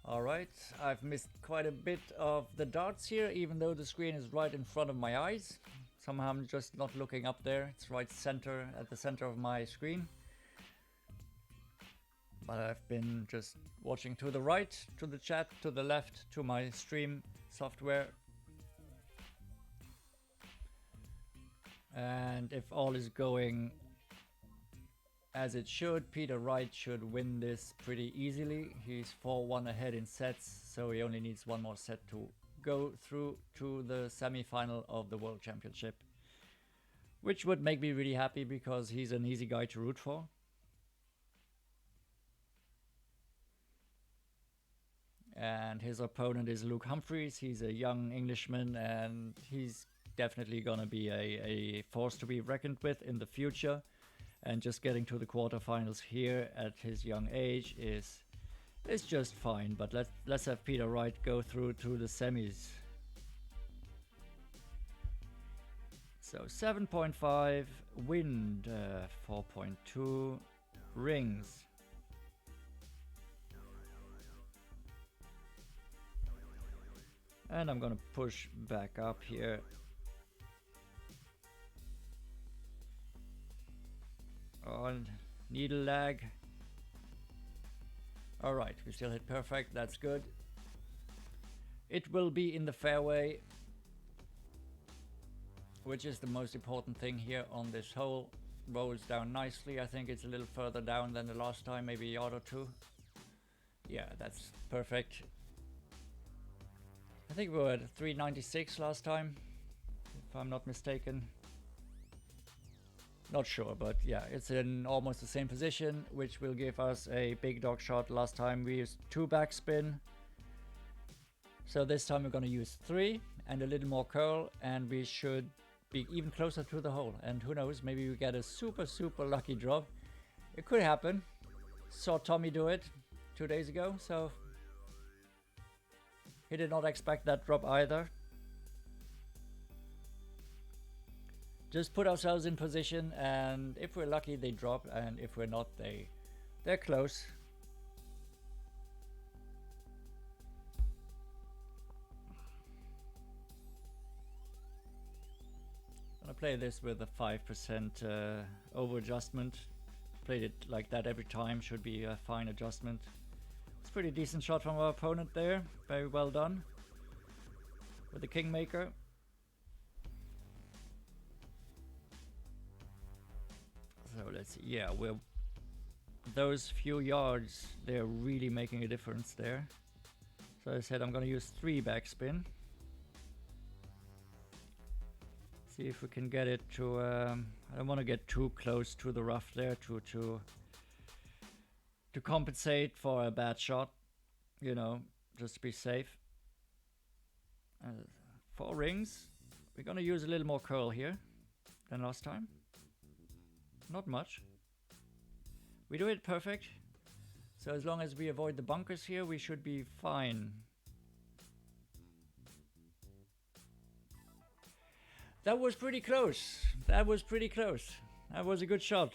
Alright, I've missed quite a bit of the darts here, even though the screen is right in front of my eyes. Somehow I'm just not looking up there. It's right center, at the center of my screen. But I've been just watching to the right, to the chat, to the left, to my stream software. And if all is going as it should, Peter Wright should win this pretty easily. He's 4-1 ahead in sets, so he only needs one more set to go through to the semi-final of the World Championship. Which would make me really happy because he's an easy guy to root for. And his opponent is Luke Humphries. He's a young Englishman and he's definitely gonna be a force to be reckoned with in the future. And just getting to the quarterfinals here at his young age is It's just fine, but let's have Peter Wright go through the semis. So 7.5 wind, 4.2 rings. And I'm gonna push back up here. On needle lag. Alright, we still hit perfect, that's good. It will be in the fairway, which is the most important thing here on this hole. Rolls down nicely. I think it's a little further down than the last time, maybe a yard or two. Yeah, that's perfect. I think we were at 396 last time, if I'm not mistaken. Not sure, but yeah, it's in almost the same position, which will give us a big dog shot. Last time we used 2 backspin. So this time we're going to use 3 and a little more curl, and we should be even closer to the hole. And who knows, maybe we get a super lucky drop. It could happen. Saw Tommy do it 2 days ago, so he did not expect that drop either. Just put ourselves in position, and if we're lucky they drop, and if we're not, they're close. I'm gonna play this with a 5% over adjustment. Played it like that every time, should be a fine adjustment. It's a pretty decent shot from our opponent there, very well done with the Kingmaker. So let's see, yeah, we're those few yards, they're really making a difference there. So I said I'm gonna use 3 backspin. See if we can get it to, I don't want to get too close to the rough there to compensate for a bad shot, you know, just to be safe. 4 rings. We're gonna use a little more curl here than last time. Not much. We do it perfect. So as long as we avoid the bunkers here, we should be fine. That was pretty close. That was pretty close. That was a good shot.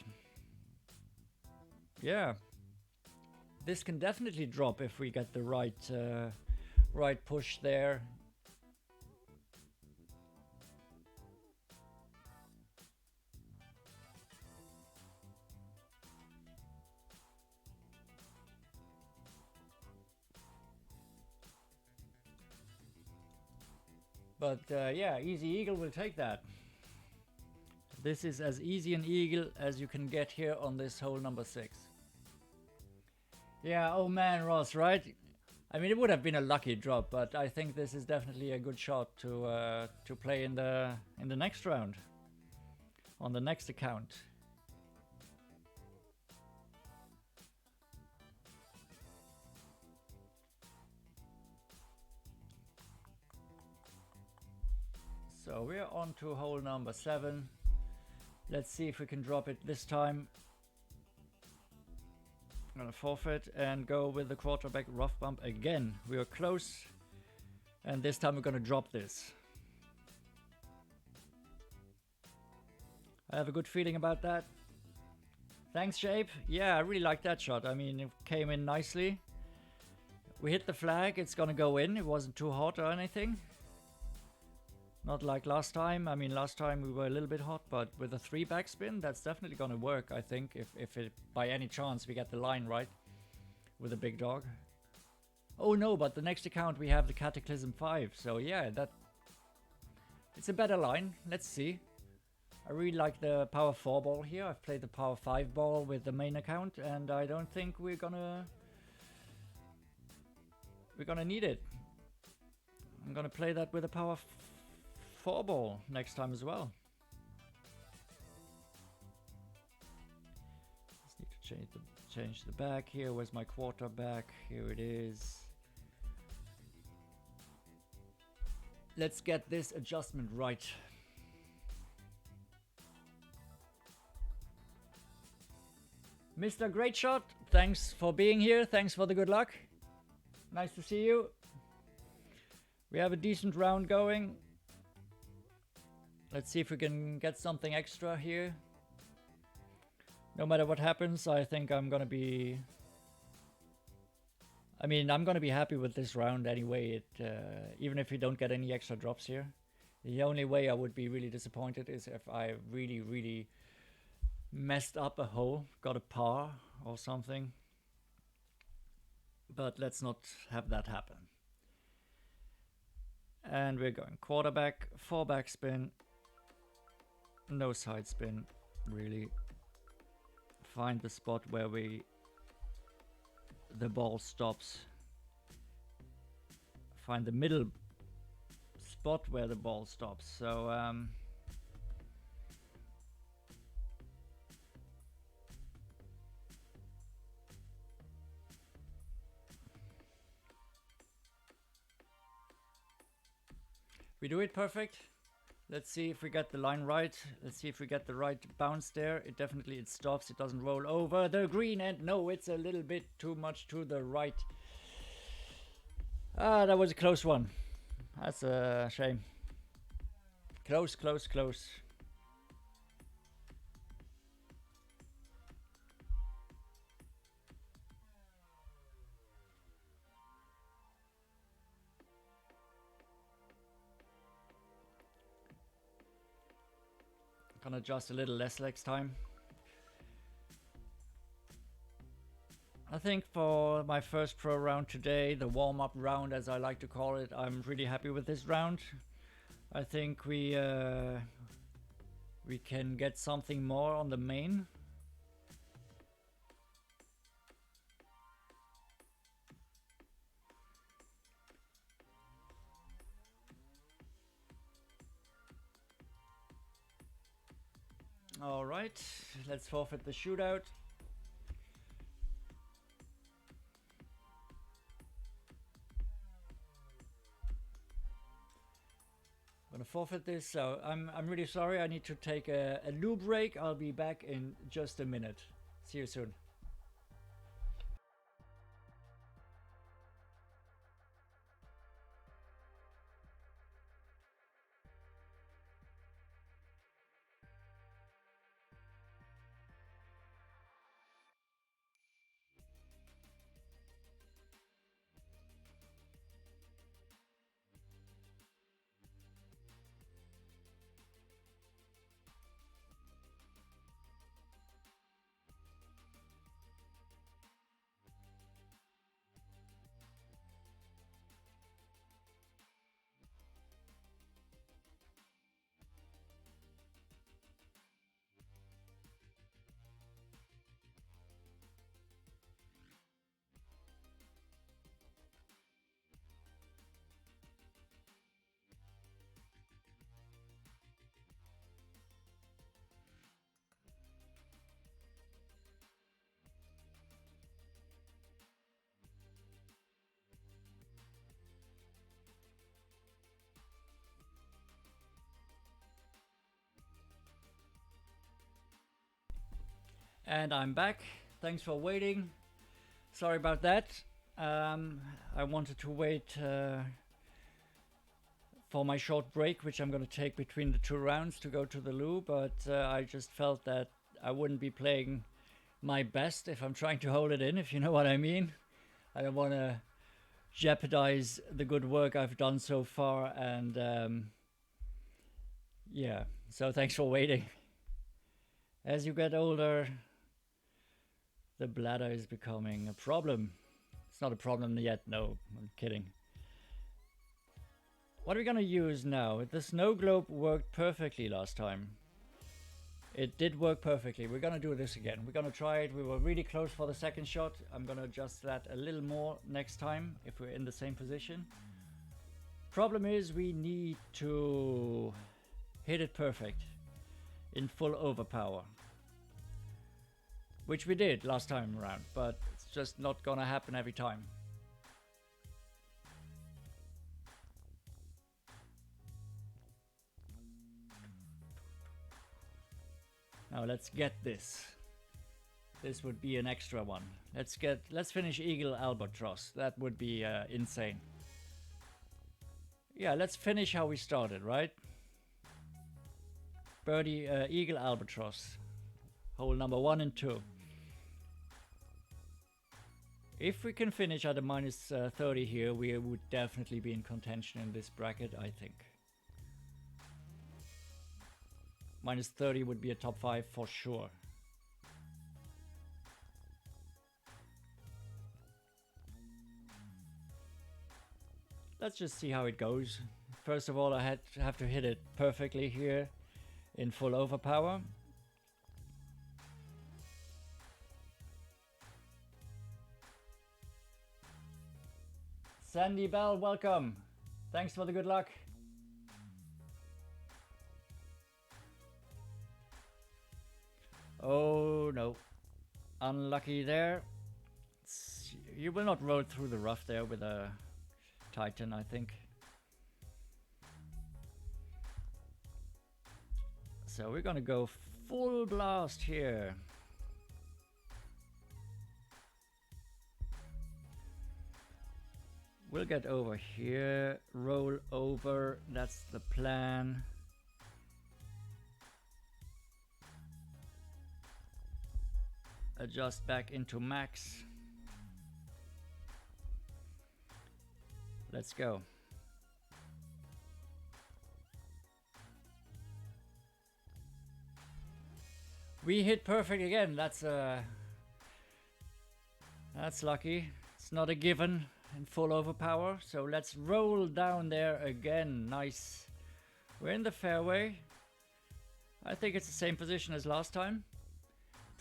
Yeah. This can definitely drop if we get the right push there. But yeah, easy eagle will take that. This is as easy an eagle as you can get here on this hole number 6. Yeah, oh man, Ross, right? I mean, it would have been a lucky drop, but I think this is definitely a good shot to play in the next round, on the next account. So we're on to hole number 7. Let's see if we can drop it this time. I'm gonna forfeit and go with the quarterback rough bump again. We are close, and this time we're gonna drop this. I have a good feeling about that. Thanks, Shape. Yeah, I really like that shot. I mean, it came in nicely. We hit the flag, it's gonna go in. It wasn't too hot or anything. Not like last time. I mean, last time we were a little bit hot, but with a 3 backspin, that's definitely gonna work, I think, if it, by any chance, we get the line right with a big dog. Oh no, but the next account we have the Cataclysm 5, so yeah, it's a better line. Let's see. I really like the power 4 ball here. I've played the power 5 ball with the main account, and I don't think we're gonna need it. I'm gonna play that with a power 4 ball next time as well. Just need to change the back here. Where's my quarterback? Here it is. Let's get this adjustment right. Mr. Great Shot, thanks for being here. Thanks for the good luck. Nice to see you. We have a decent round going. Let's see if we can get something extra here. No matter what happens, I think I'm gonna be... I'm gonna be happy with this round anyway, even if we don't get any extra drops here. The only way I would be really disappointed is if I really messed up a hole, got a par or something. But let's not have that happen. And we're going quarterback, 4 backspin, no side spin, really. Find the spot where the ball stops. Find the middle spot where the ball stops. So we do it perfect. Let's see if we get the line right. Let's see if we get the right bounce there. It stops. It doesn't roll over the green. And no, it's a little bit too much to the right. Ah, that was a close one. That's a shame. Close. Gonna adjust a little less next time. I think for my first pro round today, the warm-up round as I like to call it, I'm really happy with this round. I think we can get something more on the main. All right, let's forfeit the shootout. I'm gonna forfeit this, so I'm really sorry. I need to take a loo break. I'll be back in just a minute. See you soon. And I'm back. Thanks for waiting. Sorry about that. I wanted to wait for my short break, which I'm going to take between the 2 rounds to go to the loo, but I just felt that I wouldn't be playing my best if I'm trying to hold it in, if you know what I mean. I don't want to jeopardize the good work I've done so far, and yeah, so thanks for waiting. As you get older, the bladder is becoming a problem. It's not a problem yet, no, I'm kidding. What are we gonna use now? The snow globe worked perfectly last time. It did work perfectly. We're gonna do this again. We're gonna try it. We were really close for the second shot. I'm gonna adjust that a little more next time if we're in the same position. Problem is we need to hit it perfect in full overpower. Which we did last time around, but it's just not gonna happen every time. Now let's get this. This would be an extra one. Let's finish Eagle Albatross. That would be insane. Yeah, let's finish how we started, right? Birdie, Eagle Albatross. Hole number 1 and 2. If we can finish at a minus 30 here, we would definitely be in contention in this bracket, I think. Minus 30 would be a top 5 for sure. Let's just see how it goes. First of all, I have to hit it perfectly here in full overpower. Sandy Bell, welcome. Thanks for the good luck. Oh no. Unlucky there. You will not roll through the rough there with a Titan, I think. So we're gonna go full blast here. We'll get over here, roll over, that's the plan. Adjust back into max. Let's go. We hit perfect again. That's lucky. It's not a given in full overpower. So let's roll down there again. Nice. We're in the fairway. I think it's the same position as last time.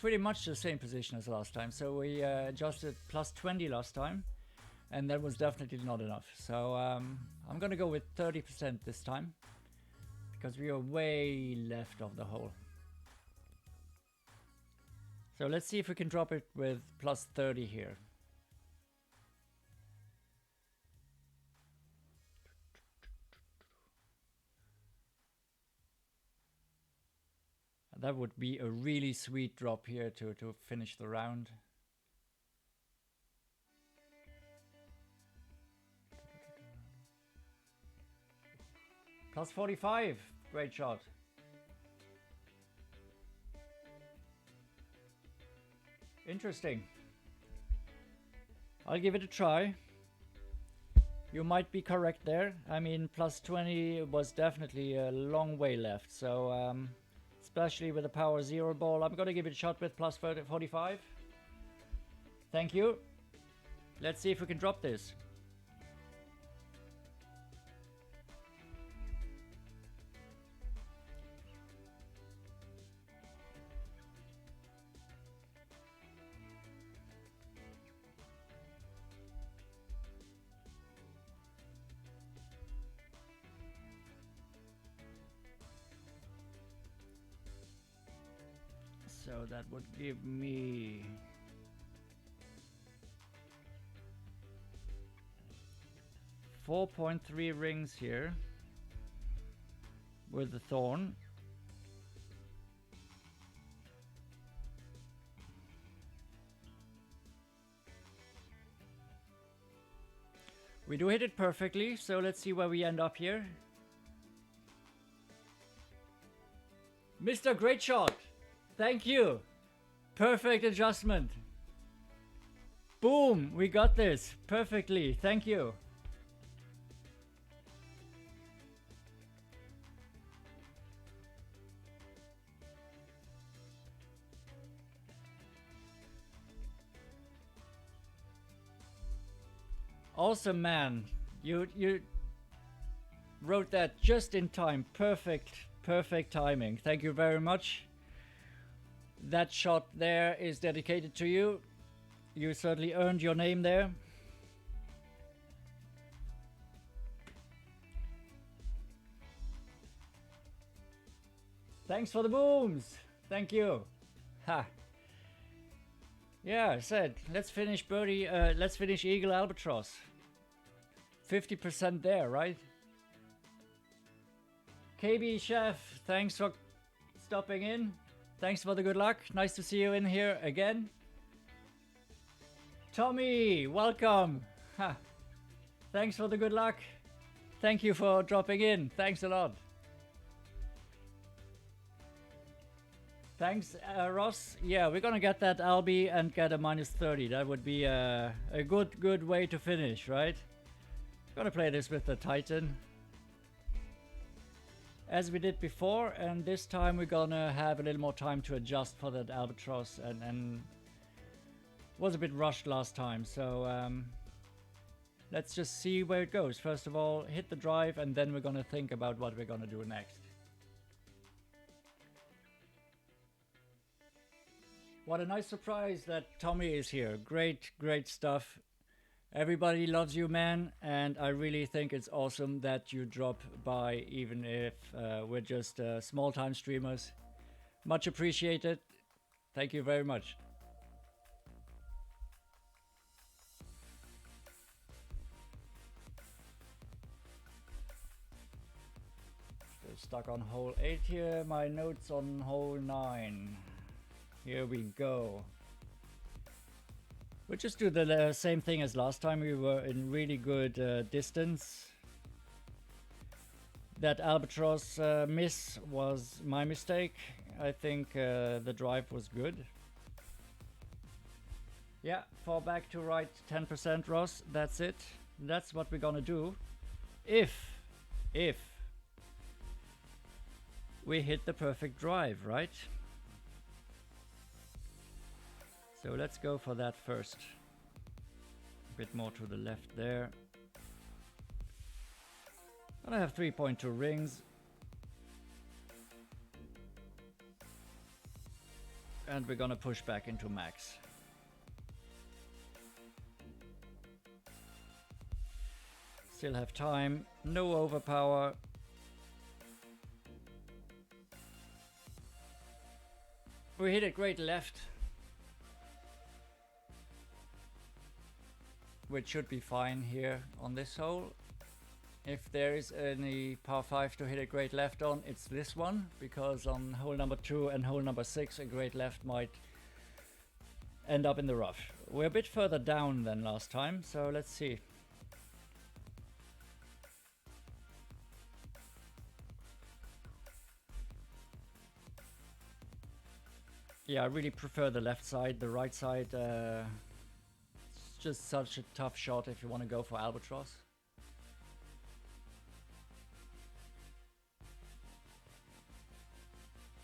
Pretty much the same position as last time. So we adjusted plus 20 last time. And that was definitely not enough. So I'm gonna go with 30% this time. Because we are way left of the hole. So let's see if we can drop it with plus 30 here. That would be a really sweet drop here to finish the round. Plus 45, great shot. Interesting. I'll give it a try. You might be correct there. I mean, plus 20 was definitely a long way left. So, especially with the power 0 ball, I'm going to give it a shot with plus 45. Thank you. Let's see if we can drop this. So that would give me 4.3 rings here with the thorn. We do hit it perfectly, so let's see where we end up here. Mr. Great Shot! Thank you. Perfect adjustment. Boom, we got this perfectly. Thank you. Awesome, man. You wrote that just in time. Perfect timing. Thank you very much. That shot there is dedicated to you. You certainly earned your name there. Thanks for the booms. Thank you. Ha. Yeah, I said, let's finish birdie. Let's finish Eagle Albatross. 50% there, right? KB Chef, thanks for stopping in. Thanks for the good luck. Nice to see you in here again. Tommy, welcome. Ha. Thanks for the good luck. Thank you for dropping in. Thanks a lot. Thanks, Ross. Yeah, we're gonna get that Albi and get a -30. That would be a good way to finish, right? Gonna play this with the Titan, as we did before, and this time we're gonna have a little more time to adjust for that Albatross, and was a bit rushed last time, so let's just see where it goes. First of all, hit the drive, and then we're gonna think about what we're gonna do next. What a nice surprise that Tommy is here. Great stuff. Everybody loves you, man, and I really think it's awesome that you drop by, even if we're just small-time streamers. Much appreciated. Thank you very much. Still stuck on hole 8 here. My notes on hole 9. Here we go. We'll just do the same thing as last time. We were in really good distance. That Albatross miss was my mistake. I think the drive was good. Yeah, fall back to right 10%, Ross. That's it. That's what we're gonna do. If we hit the perfect drive, right? So let's go for that first. A bit more to the left there. Gonna have 3.2 rings. And we're gonna push back into max. Still have time, no overpower. We hit it great left, which should be fine here on this hole. If there is any par 5 to hit a great left on, it's this one, because on hole number 2 and hole number 6 a great left might end up in the rough. We're a bit further down than last time, so let's see. Yeah, I really prefer the left side. The right side, it's just such a tough shot if you want to go for Albatross.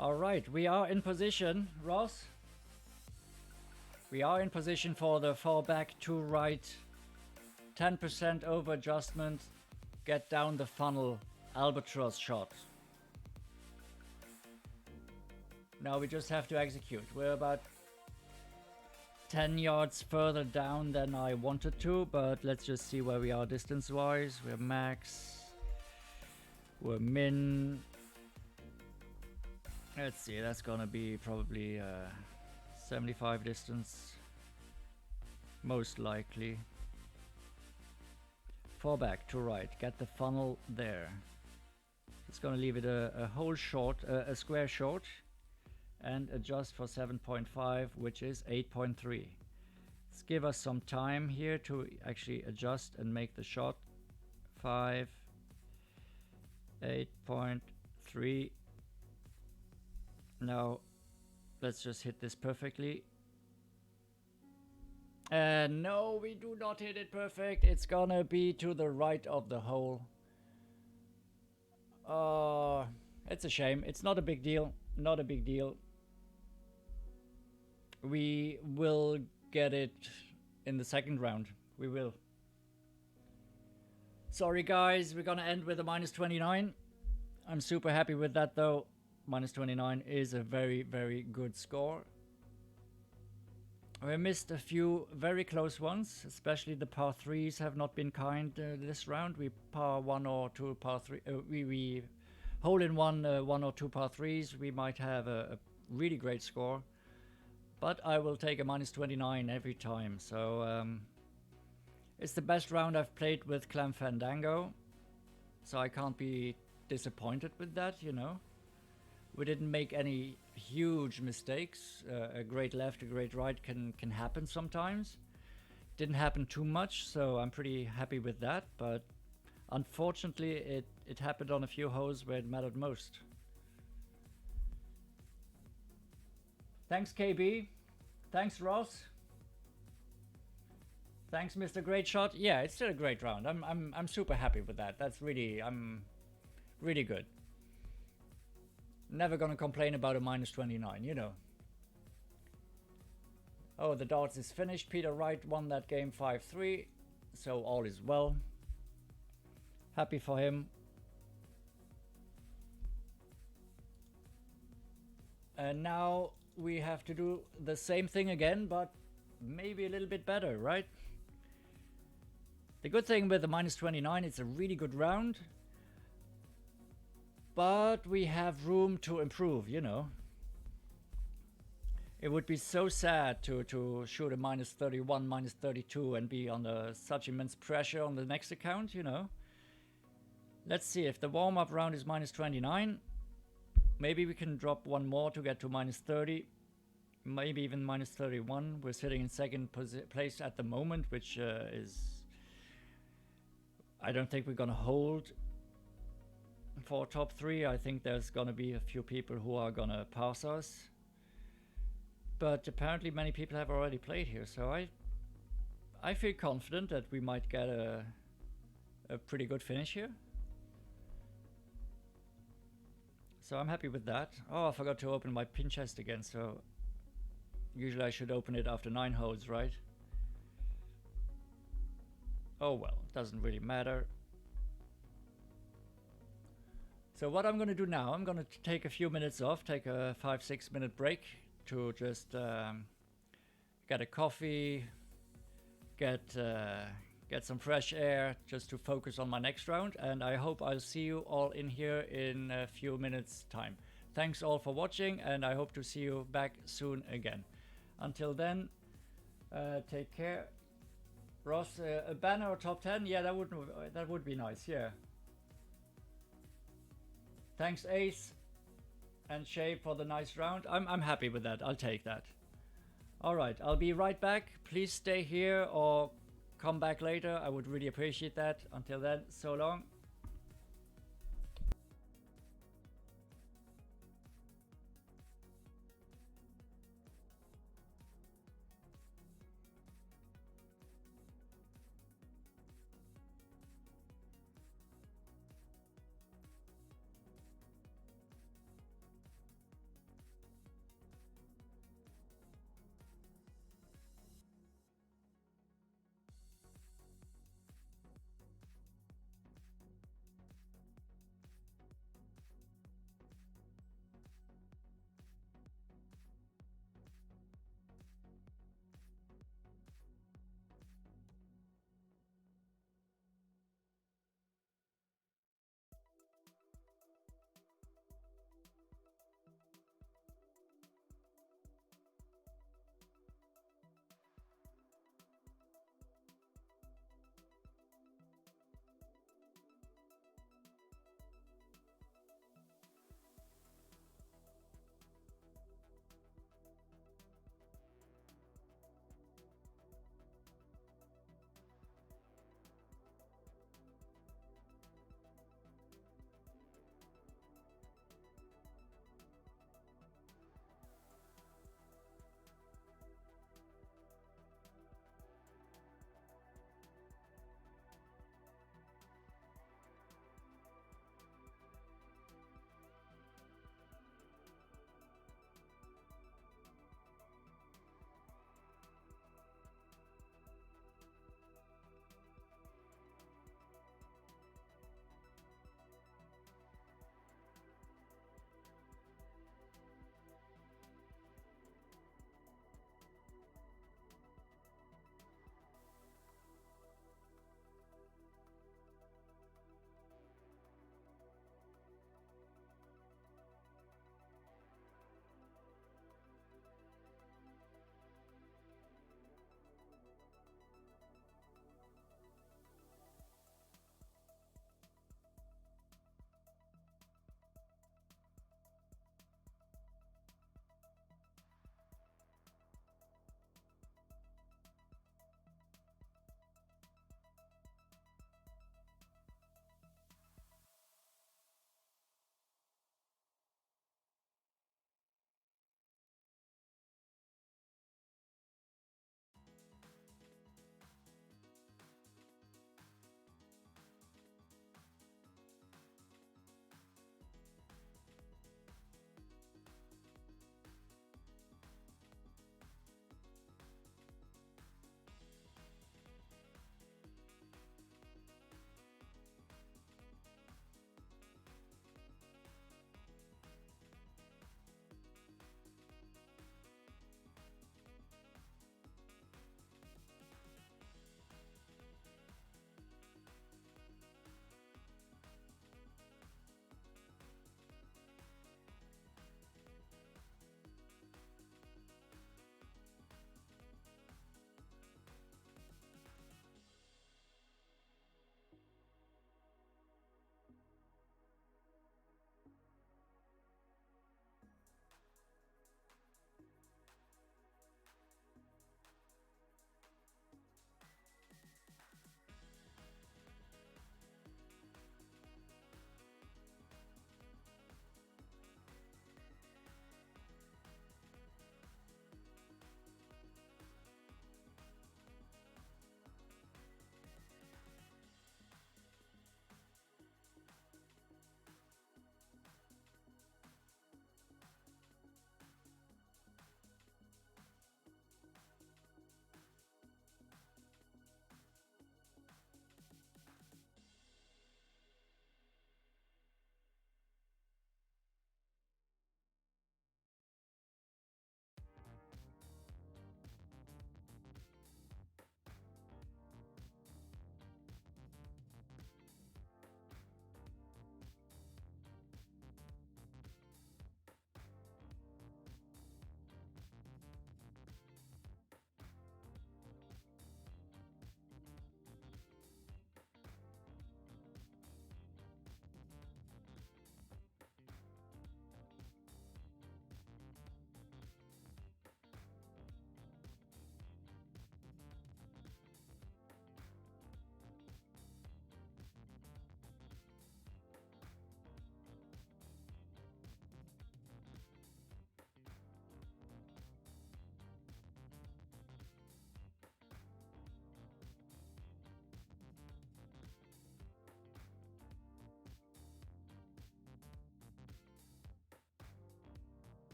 Alright, we are in position, Ross. We are in position for the fall back to right. 10% over adjustment. Get down the funnel Albatross shot. Now we just have to execute. We're about 10 yards further down than I wanted to, but let's just see where we are distance wise. We're max. We're min. Let's see, that's gonna be probably 75 distance. Most likely. Fall back to right. Get the funnel there. It's gonna leave it a hole short, a square short. And adjust for 7.5, which is 8.3. Let's give us some time here to actually adjust and make the shot. 5, 8.3. Now let's just hit this perfectly. And no, we do not hit it perfect. It's gonna be to the right of the hole. It's a shame. It's not a big deal. Not a big deal. We will get it in the second round. We will. Sorry guys, we're gonna end with a -29. I'm super happy with that though. -29 is a very, very good score. We missed a few very close ones, especially the par 3s have not been kind this round. We par 1 or 2 par 3. We hole in 1 or 2 par 3s. We might have a really great score. But I will take a -29 every time, so it's the best round I've played with Clem Fandango, so I can't be disappointed with that, you know. We didn't make any huge mistakes. A great left, a great right can happen sometimes. Didn't happen too much, so I'm pretty happy with that. But unfortunately, it happened on a few holes where it mattered most. Thanks, KB. Thanks, Ross. Thanks, Mr. Great Shot. Yeah, it's still a great round. I'm super happy with that. That's really really good. Never gonna complain about a minus 29, you know. Oh, the darts is finished. Peter Wright won that game 5-3, so all is well. Happy for him. And now we have to do the same thing again, but maybe a little bit better, right? The good thing with the minus 29, it's a really good round, but we have room to improve, you know. It would be so sad to shoot a minus 31, minus 32 and be under such immense pressure on the next account, you know. Let's see, if the warm-up round is minus 29, maybe we can drop one more to get to minus 30, maybe even minus 31. We're sitting in second place at the moment, which is... I don't think we're gonna hold for top 3. I think there's gonna be a few people who are gonna pass us. But apparently many people have already played here, so I feel confident that we might get a pretty good finish here. So I'm happy with that. Oh, I forgot to open my pin chest again, so usually I should open it after 9 holes, right? Oh well, doesn't really matter. So what I'm gonna do now, I'm gonna take a few minutes off, take a 5-6 minute break to just get a coffee, get some fresh air, just to focus on my next round, and I hope I'll see you all in here in a few minutes time. Thanks all for watching, and I hope to see you back soon again. Until then, take care. Ross, a banner or top 10? Yeah, that would be nice, yeah. Thanks, Ace and Shay, for the nice round. I'm happy with that. I'll take that. All right, I'll be right back. Please stay here or come back later. I would really appreciate that. Until then, so long.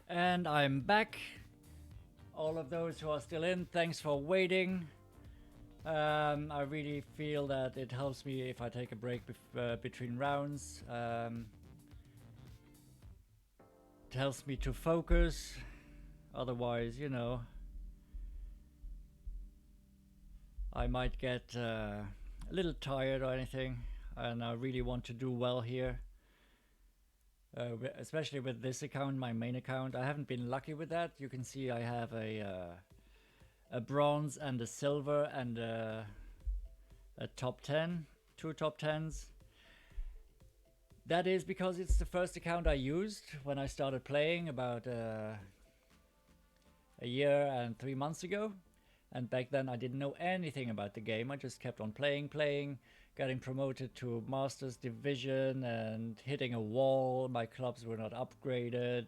And I'm back. All of those who are still in, thanks for waiting. I really feel that it helps me if I take a break between rounds. It helps me to focus. Otherwise, you know, I might get a little tired or anything. And I really want to do well here. Especially with this account, my main account. I haven't been lucky with that. You can see I have a bronze and a silver and a top 10, 2 top 10s. That is because it's the first account I used when I started playing about a year and 3 months ago. And back then I didn't know anything about the game. I just kept on playing, getting promoted to Masters Division and hitting a wall. My clubs were not upgraded.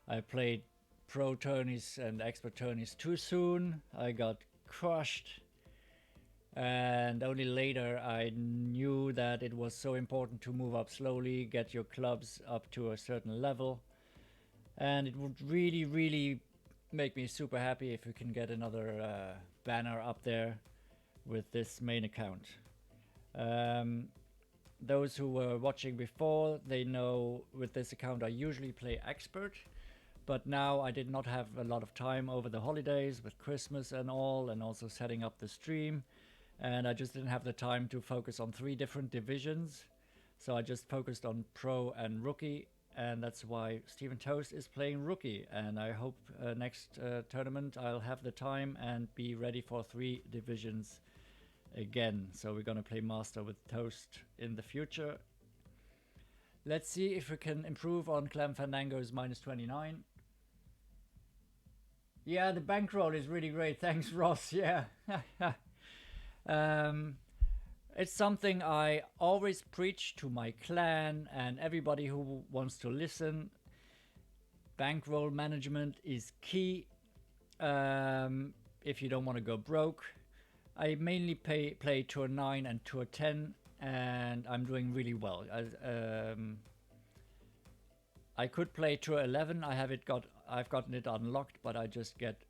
I played pro tourneys and expert tourneys too soon. I got crushed. And only later I knew that it was so important to move up slowly, get your clubs up to a certain level. And it would really, really make me super happy if we can get another banner up there with this main account. Those who were watching before, they know with this account I usually play expert, but now I did not have a lot of time over the holidays with Christmas and all, and also setting up the stream, and I just didn't have the time to focus on 3 different divisions, so I just focused on pro and rookie, and that's why Stephen Toast is playing rookie, and I hope next tournament I'll have the time and be ready for 3 divisions again. So we're gonna play Master with Toast in the future. Let's see if we can improve on Clem Fandango's -29. Yeah, the bankroll is really great. Thanks, Ross. Yeah. It's something I always preach to my clan and everybody who wants to listen. Bankroll management is key if you don't want to go broke. I mainly play Tour 9 and Tour 10, and I'm doing really well. I could play Tour 11. I've gotten it unlocked, but I just get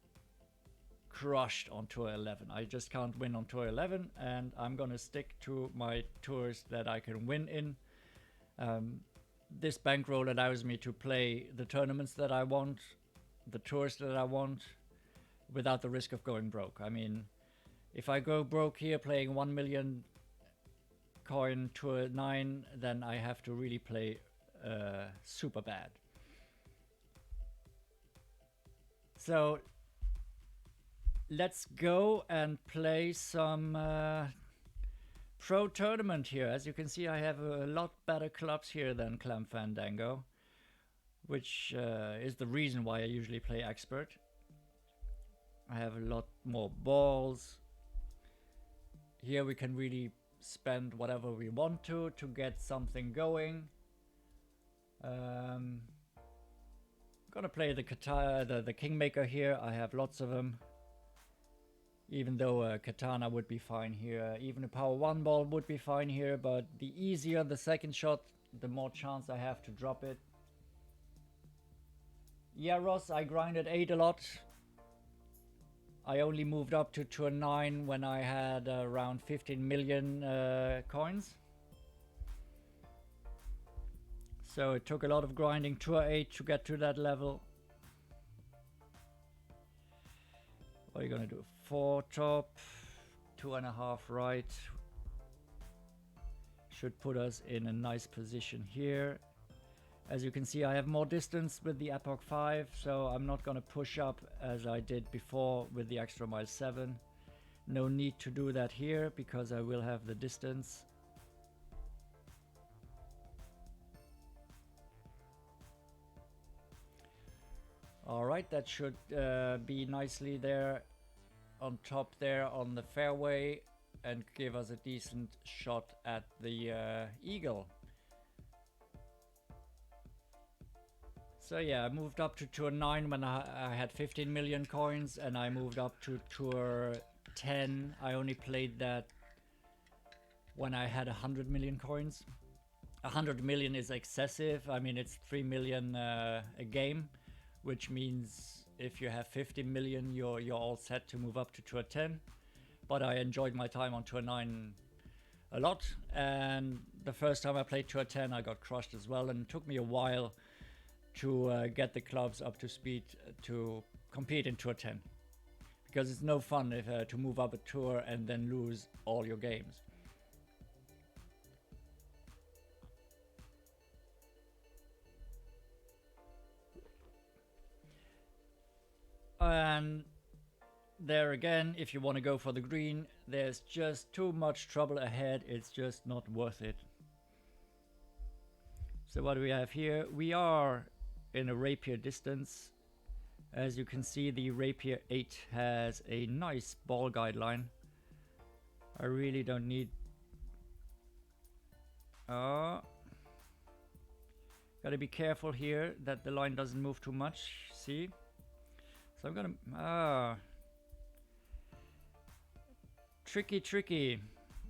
crushed on Tour 11. I just can't win on Tour 11, and I'm gonna stick to my tours that I can win in. This bankroll allows me to play the tournaments that I want, the tours that I want, without the risk of going broke. I mean, if I go broke here playing 1 million coin Tour 9, then I have to really play super bad. So let's go and play some pro tournament here. As you can see, I have a lot better clubs here than Clem Fandango, which is the reason why I usually play expert. I have a lot more balls. Here we can really spend whatever we want to get something going. Gonna play the Kingmaker here. I have lots of them. Even though Katana would be fine here. Even a power 1 ball would be fine here, but the easier the second shot, the more chance I have to drop it. Yeah, Ross, I grinded 8 a lot. I only moved up to Tour 9 when I had around 15 million coins. So it took a lot of grinding Tour 8 to get to that level. What are you gonna do? 4 top, 2.5 right. Should put us in a nice position here. As you can see, I have more distance with the Epoch 5, so I'm not gonna push up as I did before with the Extra Mile 7. No need to do that here because I will have the distance. Alright, that should be nicely there on top there on the fairway and give us a decent shot at the eagle. So yeah, I moved up to Tour 9 when I had 15 million coins, and I moved up to Tour 10. I only played that when I had 100 million coins. 100 million is excessive. I mean, it's 3 million a game, which means if you have 50 million, you're all set to move up to tour 10. But I enjoyed my time on tour 9 a lot, and the first time I played tour 10 I got crushed as well, and it took me a while to get the clubs up to speed to compete in tour 10, because it's no fun if to move up a tour and then lose all your games. And there again, if you want to go for the green, there's just too much trouble ahead. It's just not worth it. So what do we have here? We are in a rapier distance. As you can see, the rapier 8 has a nice ball guideline. I really don't need... Gotta be careful here that the line doesn't move too much. See? So I'm gonna... Tricky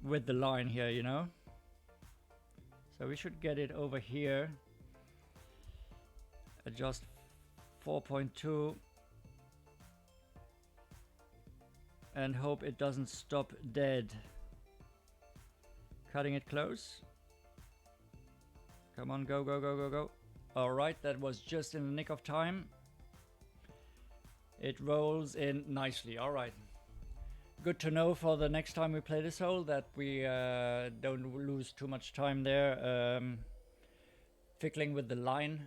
with the line here, you know? So we should get it over here. Adjust 4.2. And hope it doesn't stop dead. Cutting it close. Come on, go, go, go, go, go. Alright, that was just in the nick of time. It rolls in nicely, alright. Good to know for the next time we play this hole that we don't lose too much time there fiddling with the line.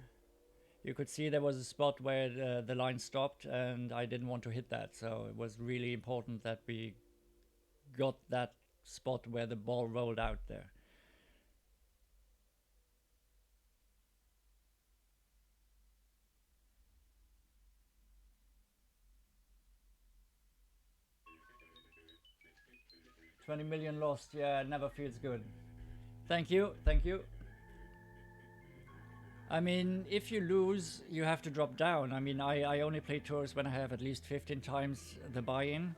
You could see there was a spot where the line stopped and I didn't want to hit that, so it was really important that we got that spot where the ball rolled out there. $20 million lost, yeah, it never feels good. Thank you, thank you. I mean, if you lose, you have to drop down. I mean, I only play tours when I have at least 15 times the buy-in.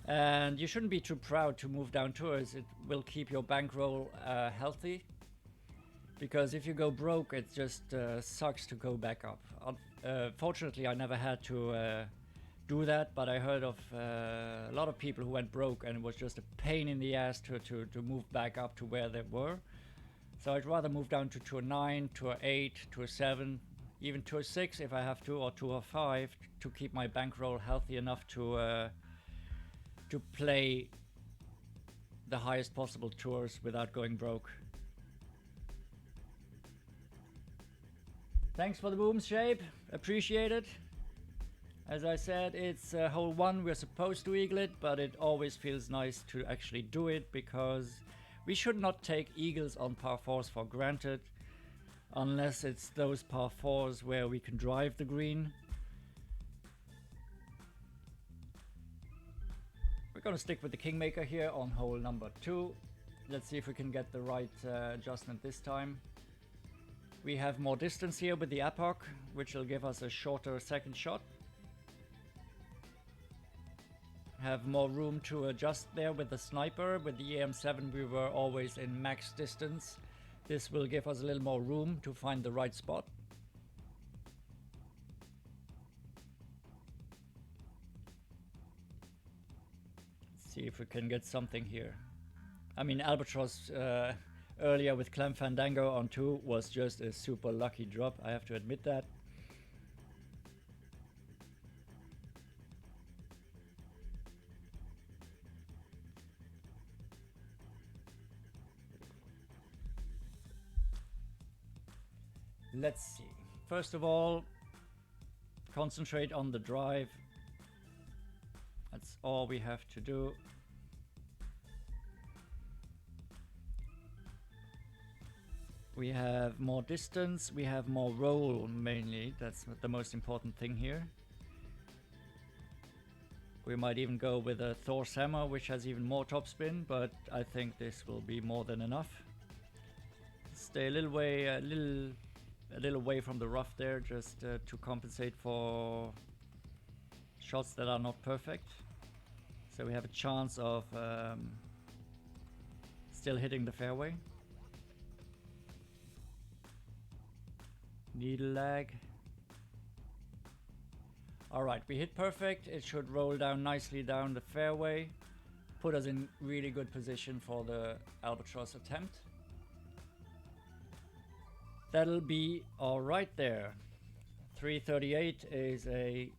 And you shouldn't be too proud to move down tours. It will keep your bankroll healthy. Because if you go broke, it just sucks to go back up. Fortunately, I never had to do that, but I heard of a lot of people who went broke and it was just a pain in the ass to move back up to where they were. So I'd rather move down to tour 9, tour 8, tour 7, even tour 6 if I have to, or tour 5 to keep my bankroll healthy enough to play the highest possible tours without going broke. Thanks for the booms, Shape. Appreciate it. As I said, it's hole 1. We're supposed to eagle it, but it always feels nice to actually do it because we should not take eagles on par 4s for granted, unless it's those par 4s where we can drive the green. We're gonna stick with the Kingmaker here on hole number 2. Let's see if we can get the right adjustment this time. We have more distance here with the Epoch, which will give us a shorter second shot. Have more room to adjust there with the sniper. With the AM7 we were always in max distance. This will give us a little more room to find the right spot. Let's see if we can get something here. I mean, Albatross earlier with Clem Fandango on 2 was just a super lucky drop, I have to admit that. Let's see. First of all, concentrate on the drive. That's all we have to do. We have more distance, we have more roll mainly. That's the most important thing here. We might even go with a Thor's Hammer, which has even more topspin, but I think this will be more than enough. Stay a little away from the rough there, just to compensate for shots that are not perfect. So we have a chance of still hitting the fairway. Needle lag. Alright, we hit perfect. It should roll down nicely down the fairway. Put us in really good position for the albatross attempt. That'll be alright there. 338 is a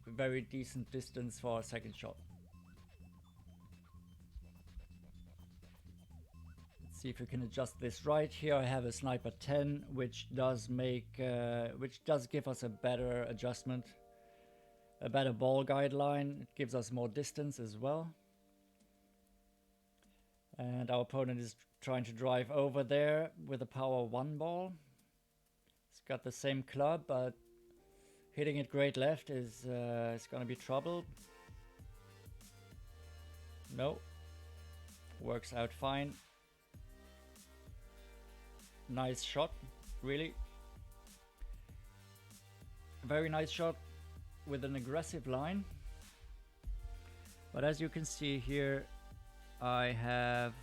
very decent distance for a second shot. Let's see if we can adjust this right. Here I have a sniper 10, which does give us a better adjustment, a better ball guideline. It gives us more distance as well. And our opponent is trying to drive over there with a power 1 ball. It's got the same club, but hitting it great left is gonna be trouble. No, works out fine. Nice shot, really. Very nice shot with an aggressive line. But as you can see here, I have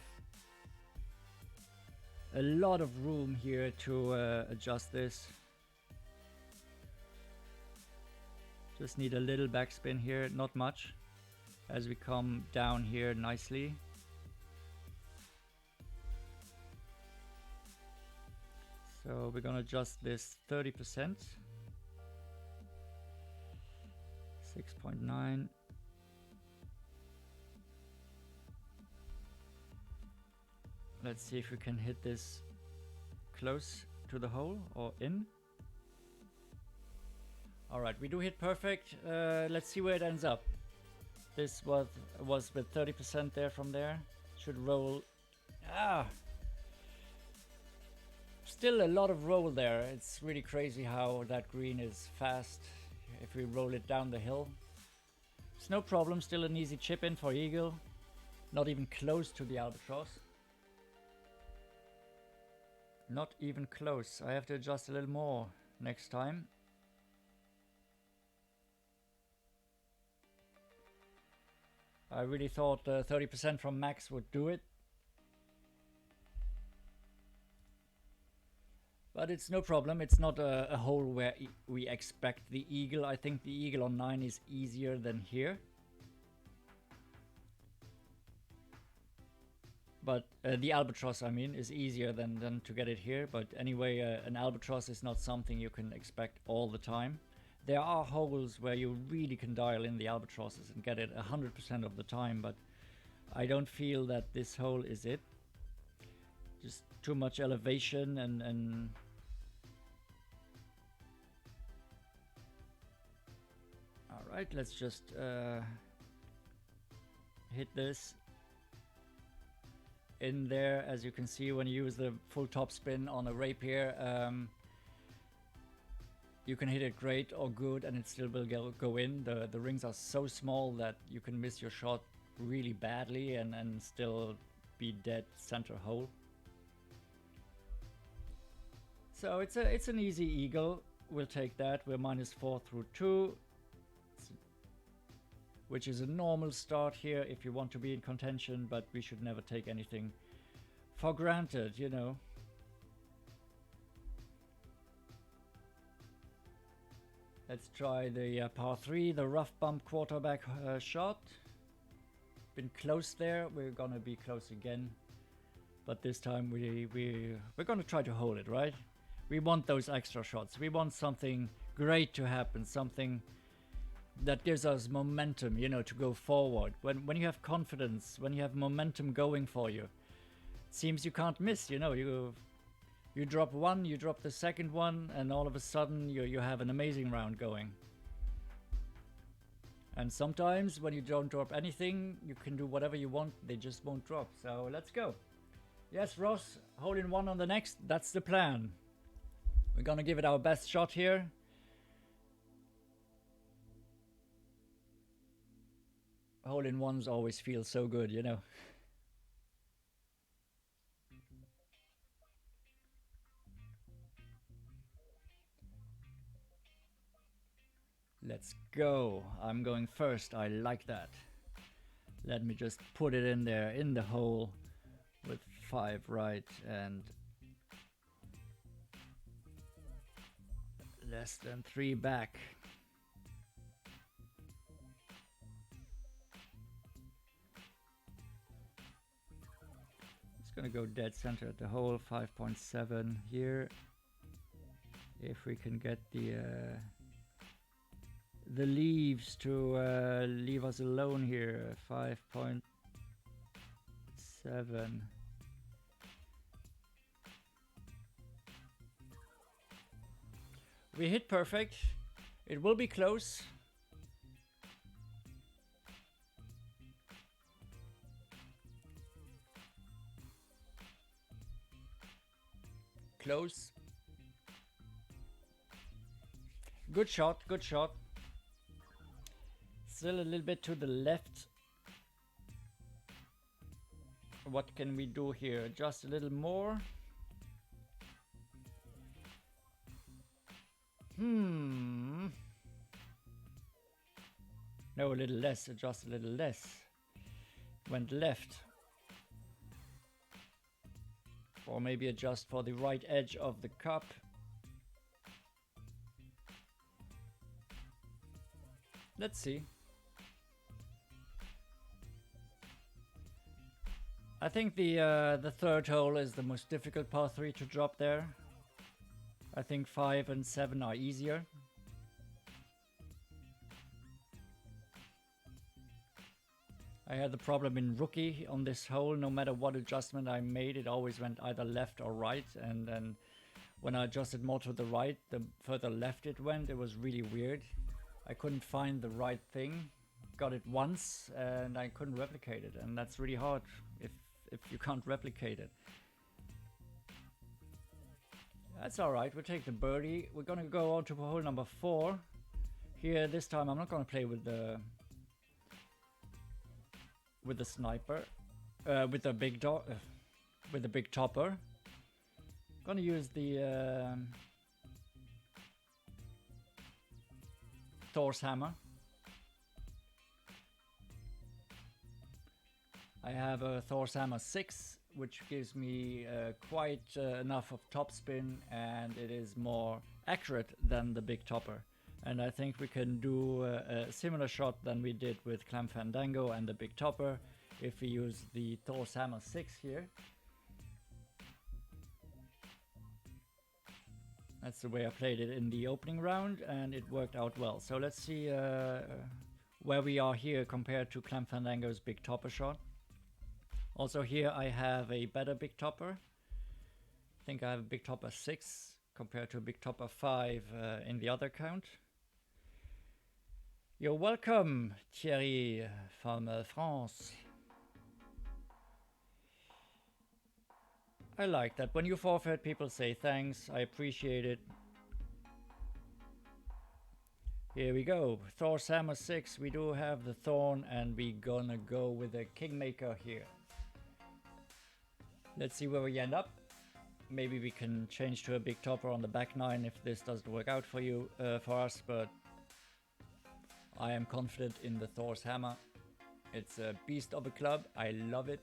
a lot of room here to adjust this. Just need a little backspin here, not much, as we come down here nicely. So we're gonna adjust this 30%. 6.9. Let's see if we can hit this close to the hole or in. Alright, we do hit perfect. Let's see where it ends up. This was with 30% there from there. Should roll. Still a lot of roll there. It's really crazy how that green is fast if we roll it down the hill. It's no problem, still an easy chip in for eagle. Not even close to the albatross. Not even close. I have to adjust a little more next time. I really thought 30% from max would do it. But it's no problem. It's not a hole where we expect the eagle. I think the eagle on 9 is easier than here. But the albatross, I mean, is easier than to get it here. But anyway, an albatross is not something you can expect all the time. There are holes where you really can dial in the albatrosses and get it 100% of the time, but I don't feel that this hole is it. Just too much elevation and Alright, let's just hit this in there. As you can see, when you use the full topspin on a rapier, you can hit it great or good and it still will go in. The rings are so small that you can miss your shot really badly and still be dead center hole. So it's an easy eagle. We'll take that. We're -4 through 2, which is a normal start here if you want to be in contention, but we should never take anything for granted, you know. Let's try the par 3, the rough bump quarterback shot. Been close there. We're gonna be close again, but this time we're gonna try to hold it, right? We want those extra shots. We want something great to happen, something that gives us momentum, you know, to go forward. When you have confidence, when you have momentum going for you, it seems you can't miss, you know. You drop one, you drop the second one, and all of a sudden you have an amazing round going. And sometimes when you don't drop anything, you can do whatever you want, they just won't drop. So let's go. Yes, Ross, hole in one on the next, that's the plan. We're gonna give it our best shot here. Hole in ones always feel so good, you know. Let's go. I'm going first. I like that. Let me just put it in there in the hole with 5 right and less than 3 back. gonna go dead center at the hole, 5.7 here. If we can get the leaves to leave us alone here, 5.7. We hit perfect. It will be close. Close. Good shot, good shot. Still a little bit to the left. What can we do here? Just a little more. No, a little less, just a little less. Went left. Or maybe adjust for the right edge of the cup. Let's see. I think the third hole is the most difficult par 3 to drop there. I think 5 and 7 are easier. I had the problem in rookie on this hole. No matter what adjustment I made, it always went either left or right. And then when I adjusted more to the right, the further left it went. It was really weird. I couldn't find the right thing. Got it once and I couldn't replicate it. And that's really hard if you can't replicate it. That's alright, we'll take the birdie. We're gonna go on to hole number 4. Here, this time I'm not gonna play with the sniper, with the big topper. Gonna use the Thor's hammer. I have a Thor's hammer 6, which gives me quite enough of topspin, and it is more accurate than the big topper. And I think we can do a similar shot than we did with Clem Fandango and the big topper if we use the Thor's hammer 6 here. That's the way I played it in the opening round, and it worked out well. So let's see where we are here compared to Clem Fandango's big topper shot. Also here I have a better big topper. I think I have a big topper 6 compared to a big topper 5 in the other count. You're welcome, Thierry from France. I like that. When you forfeit, people say thanks. I appreciate it. Here we go. Thor's hammer 6. We do have the thorn, and we gonna go with a kingmaker here. Let's see where we end up. Maybe we can change to a big topper on the back 9 if this doesn't work out for you, for us, but I am confident in the Thor's hammer. It's a beast of a club. I love it.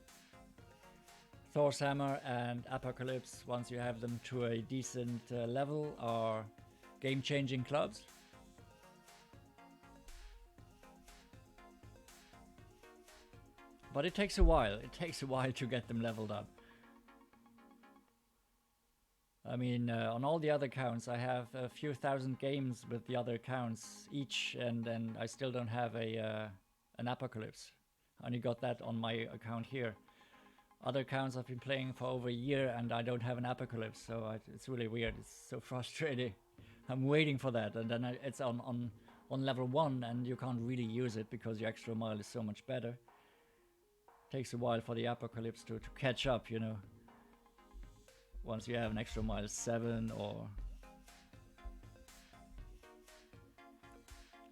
Thor's hammer and Apocalypse, once you have them to a decent level, are game-changing clubs. But it takes a while. It takes a while to get them leveled up. I mean, on all the other accounts, I have a few thousand games with the other accounts each, and I still don't have an Apocalypse. I only got that on my account here. Other accounts I've been playing for over a year, and I don't have an Apocalypse, so it's really weird. It's so frustrating. I'm waiting for that, and then it's on level 1, and you can't really use it because your extra mile is so much better. Takes a while for the Apocalypse to catch up, you know. Once you have an extra mile 7, or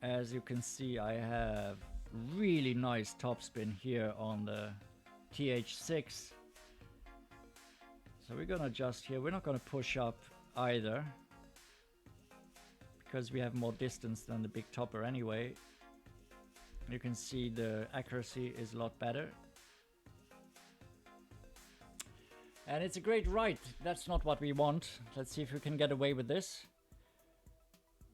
as you can see, I have really nice topspin here on the TH6. So we're gonna adjust here. We're not gonna push up either because we have more distance than the big topper anyway. You can see the accuracy is a lot better. And it's a great right. That's not what we want. Let's see if we can get away with this.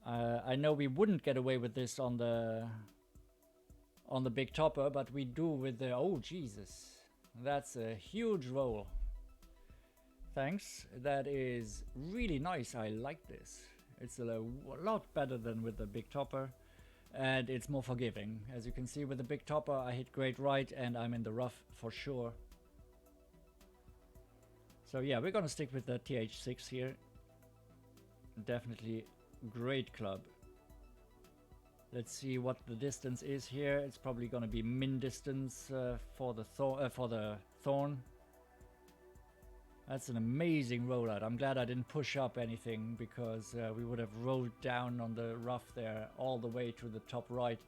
I know we wouldn't get away with this on the big topper, but we do with the... Oh, Jesus. That's a huge roll. Thanks. That is really nice. I like this. It's a lot better than with the big topper. And it's more forgiving. As you can see with the big topper, I hit great right and I'm in the rough for sure. So yeah, we're gonna stick with the TH6 here. Definitely great club. Let's see what the distance is here. It's probably gonna be min distance for the thorn. That's an amazing rollout. I'm glad I didn't push up anything because we would have rolled down on the rough there all the way to the top right.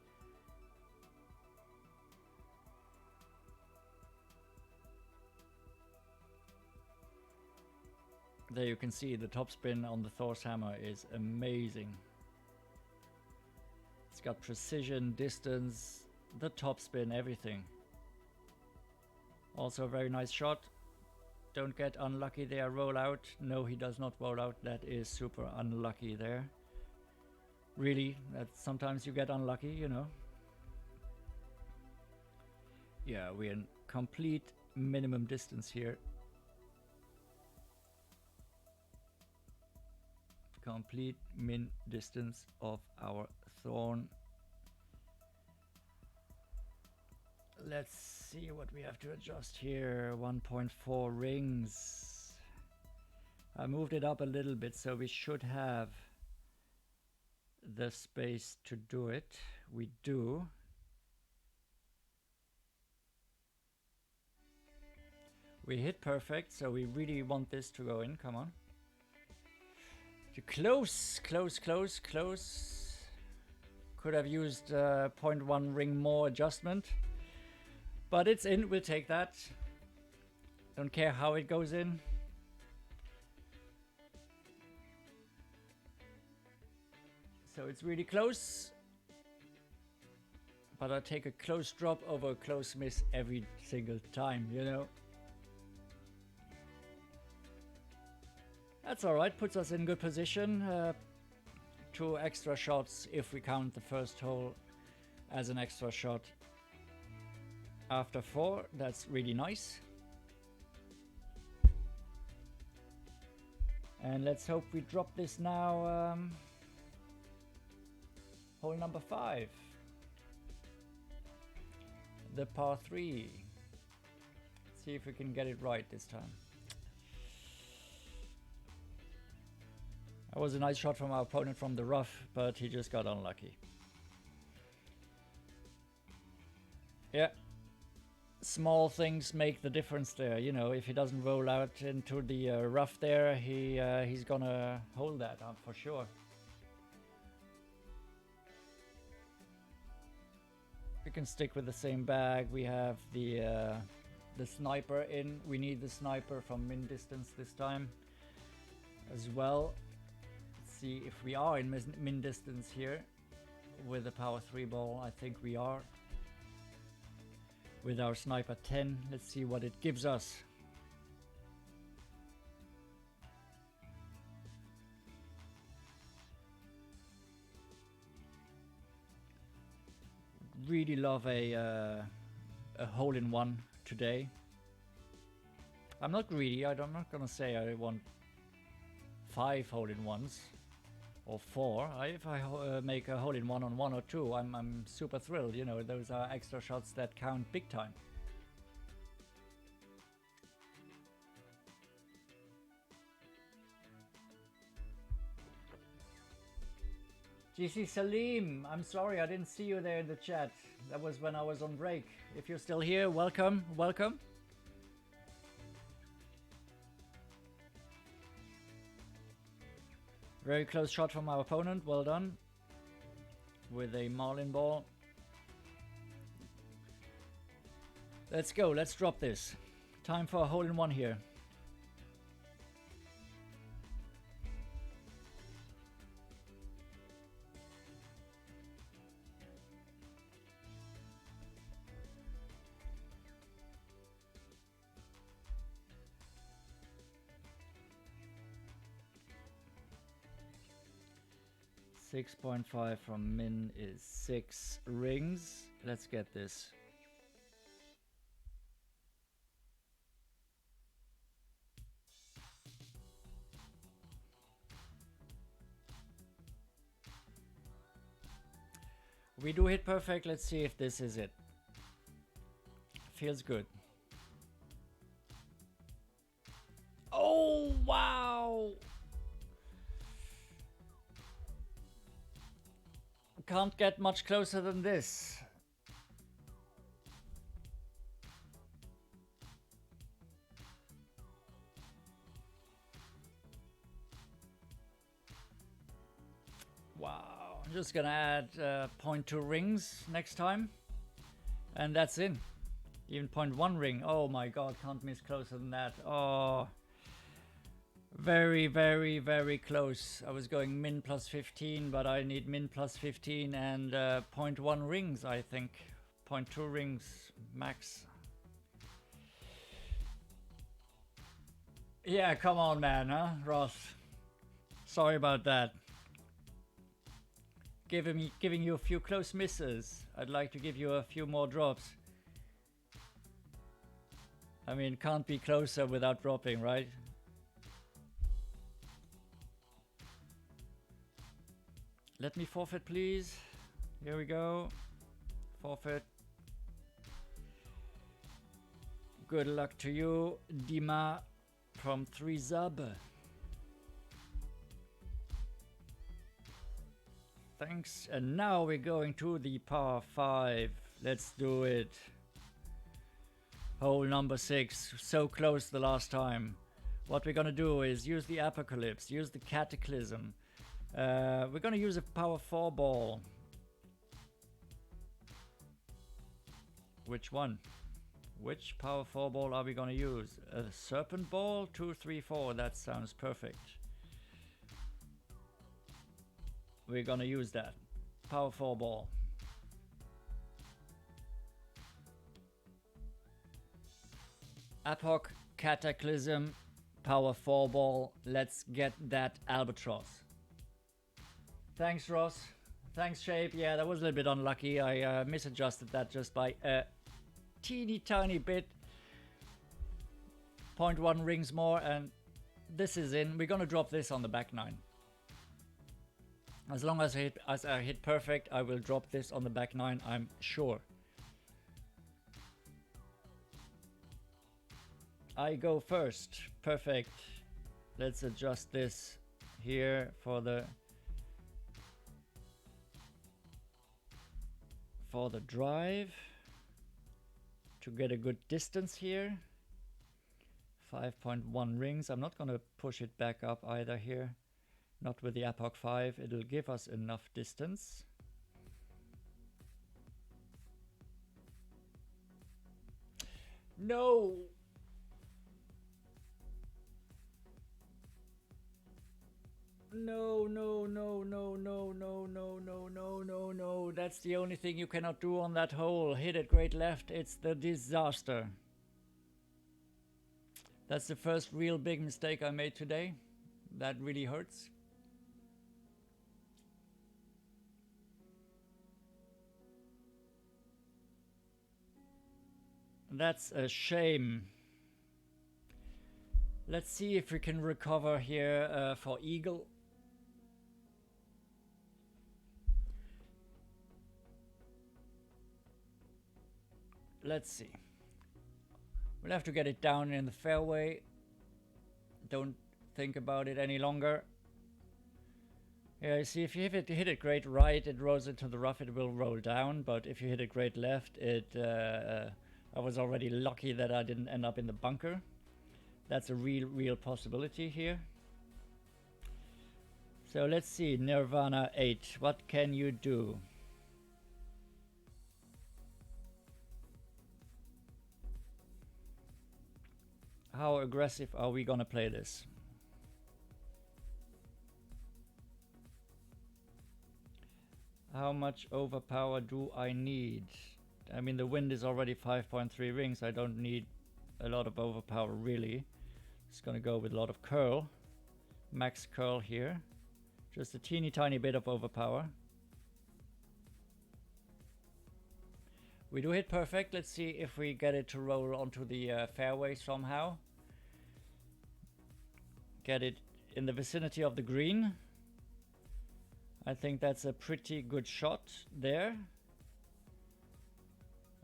There you can see the topspin on the Thor's hammer is amazing. It's got precision, distance, the topspin, everything. Also a very nice shot. Don't get unlucky there, roll out. No, he does not roll out. That is super unlucky there. Really, sometimes you get unlucky, you know. Yeah, we're in complete minimum distance here. Complete min distance of our thorn. Let's see what we have to adjust here. 1.4 rings. I moved it up a little bit, so we should have the space to do it. We do. We hit perfect, so we really want this to go in. Come on. Close. Could have used 0.1 ring more adjustment. But it's in, we'll take that. Don't care how it goes in. So it's really close. But I take a close drop over a close miss every single time, you know. That's alright, puts us in good position. 2 extra shots if we count the first hole as an extra shot. After 4, that's really nice. And let's hope we drop this now. Hole number 5. The par 3. Let's see if we can get it right this time. That was a nice shot from our opponent from the rough, but he just got unlucky. Yeah. Small things make the difference there, you know. If he doesn't roll out into the rough there, he's gonna hold that up for sure. We can stick with the same bag. We have the sniper in. We need the sniper from min distance this time as well. Let's see if we are in min distance here with the power 3 ball. I think we are. With our sniper 10, let's see what it gives us. Really love a hole-in-one today. I'm not greedy. I'm not gonna say I want 5 hole-in-ones or 4. If I make a hole-in-one on 1 or 2, I'm super thrilled. You know, those are extra shots that count big time. GC Salim, I'm sorry I didn't see you there in the chat. That was when I was on break. If you're still here, welcome, welcome. Very close shot from our opponent, well done. With a marlin ball. Let's go, let's drop this. Time for a hole-in-one here. .5 from min is 6 rings. Let's get this. We do hit perfect. Let's see if this is it. Feels good. Oh, wow! Can't get much closer than this. Wow. I'm just gonna add 0.2 rings next time. And that's in. Even 0.1 ring. Oh my god, can't miss closer than that. Oh. Very, very, very close. I was going min plus 15, but I need min plus 15 and 0.1 rings, I think. 0.2 rings max. Yeah, come on, man, huh, Ross? Sorry about that. Giving you a few close misses. I'd like to give you a few more drops. I mean, can't be closer without dropping, right? Let me forfeit, please. Here we go. Forfeit. Good luck to you, Dima from 3Zub. Thanks. And now we're going to the par 5. Let's do it. Hole number 6. So close the last time. What we're gonna do is use the Apocalypse, use the Cataclysm. We're gonna use a power 4 ball. Which one? Which power 4 ball are we gonna use? A serpent ball? 2, 3, 4. That sounds perfect. We're gonna use that. Power 4 ball. Apoc, Cataclysm, power 4 ball. Let's get that albatross. Thanks, Ross. Thanks, Shape. Yeah, that was a little bit unlucky. I misadjusted that just by a teeny tiny bit. 0.1 rings more, and this is in. We're gonna drop this on the back 9. As long as I hit perfect, I will drop this on the back 9, I'm sure. I go first. Perfect. Let's adjust this here for the drive to get a good distance here. 5.1 rings. I'm not gonna push it back up either here. Not with the Apoc 5. It'll give us enough distance. No! No, no, no, no, no, no, no, no, no, no, no. That's the only thing you cannot do on that hole. Hit it great left. It's the disaster. That's the first real big mistake I made today. That really hurts. That's a shame. Let's see if we can recover here for Eagle. Let's see. We'll have to get it down in the fairway. Don't think about it any longer. Yeah, you see, if you hit it great right, it rolls into the rough, it will roll down. But if you hit it great left, I was already lucky that I didn't end up in the bunker. That's a real possibility here. So let's see, Nirvana 8, what can you do? How aggressive are we gonna play this? How much overpower do I need? I mean, the wind is already 5.3 rings. I don't need a lot of overpower, really. It's gonna go with a lot of curl. Max curl here. Just a teeny tiny bit of overpower. We do hit perfect. Let's see if we get it to roll onto the fairway somehow. Get it in the vicinity of the green. I think that's a pretty good shot there.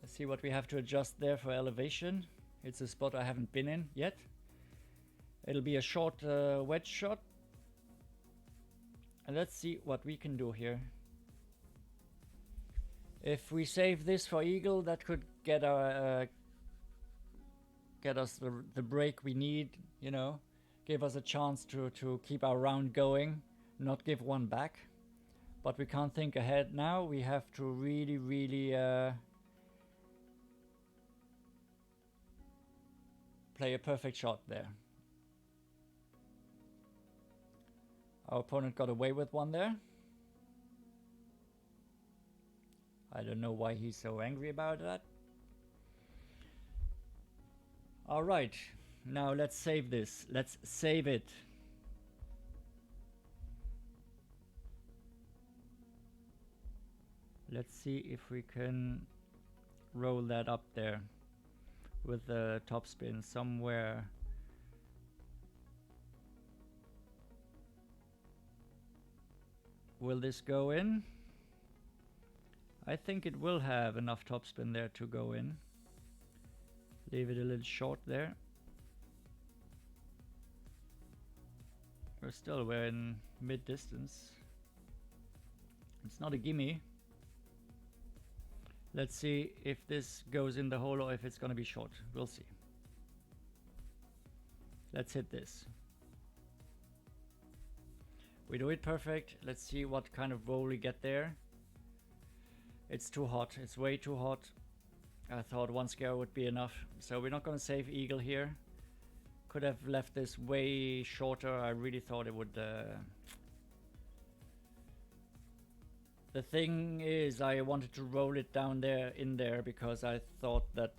Let's see what we have to adjust there for elevation. It's a spot I haven't been in yet. It'll be a short wedge shot. And let's see what we can do here. If we save this for eagle, that could get our get us the break we need, you know, give us a chance to keep our round going, not give one back. But we can't think ahead now. We have to really play a perfect shot there. Our opponent got away with one there. I don't know why he's so angry about that. Alright, now let's save this. Let's save it. Let's see if we can roll that up there with the topspin somewhere. Will this go in? I think it will have enough topspin there to go in. Leave it a little short there. We're in mid distance. It's not a gimme. Let's see if this goes in the hole or if it's gonna be short. We'll see. Let's hit this. We do it perfect. Let's see what kind of roll we get there. It's too hot. It's way too hot. I thought one scare would be enough. So we're not gonna save eagle here. Could have left this way shorter. I really thought it would. The thing is, I wanted to roll it down there in there because I thought that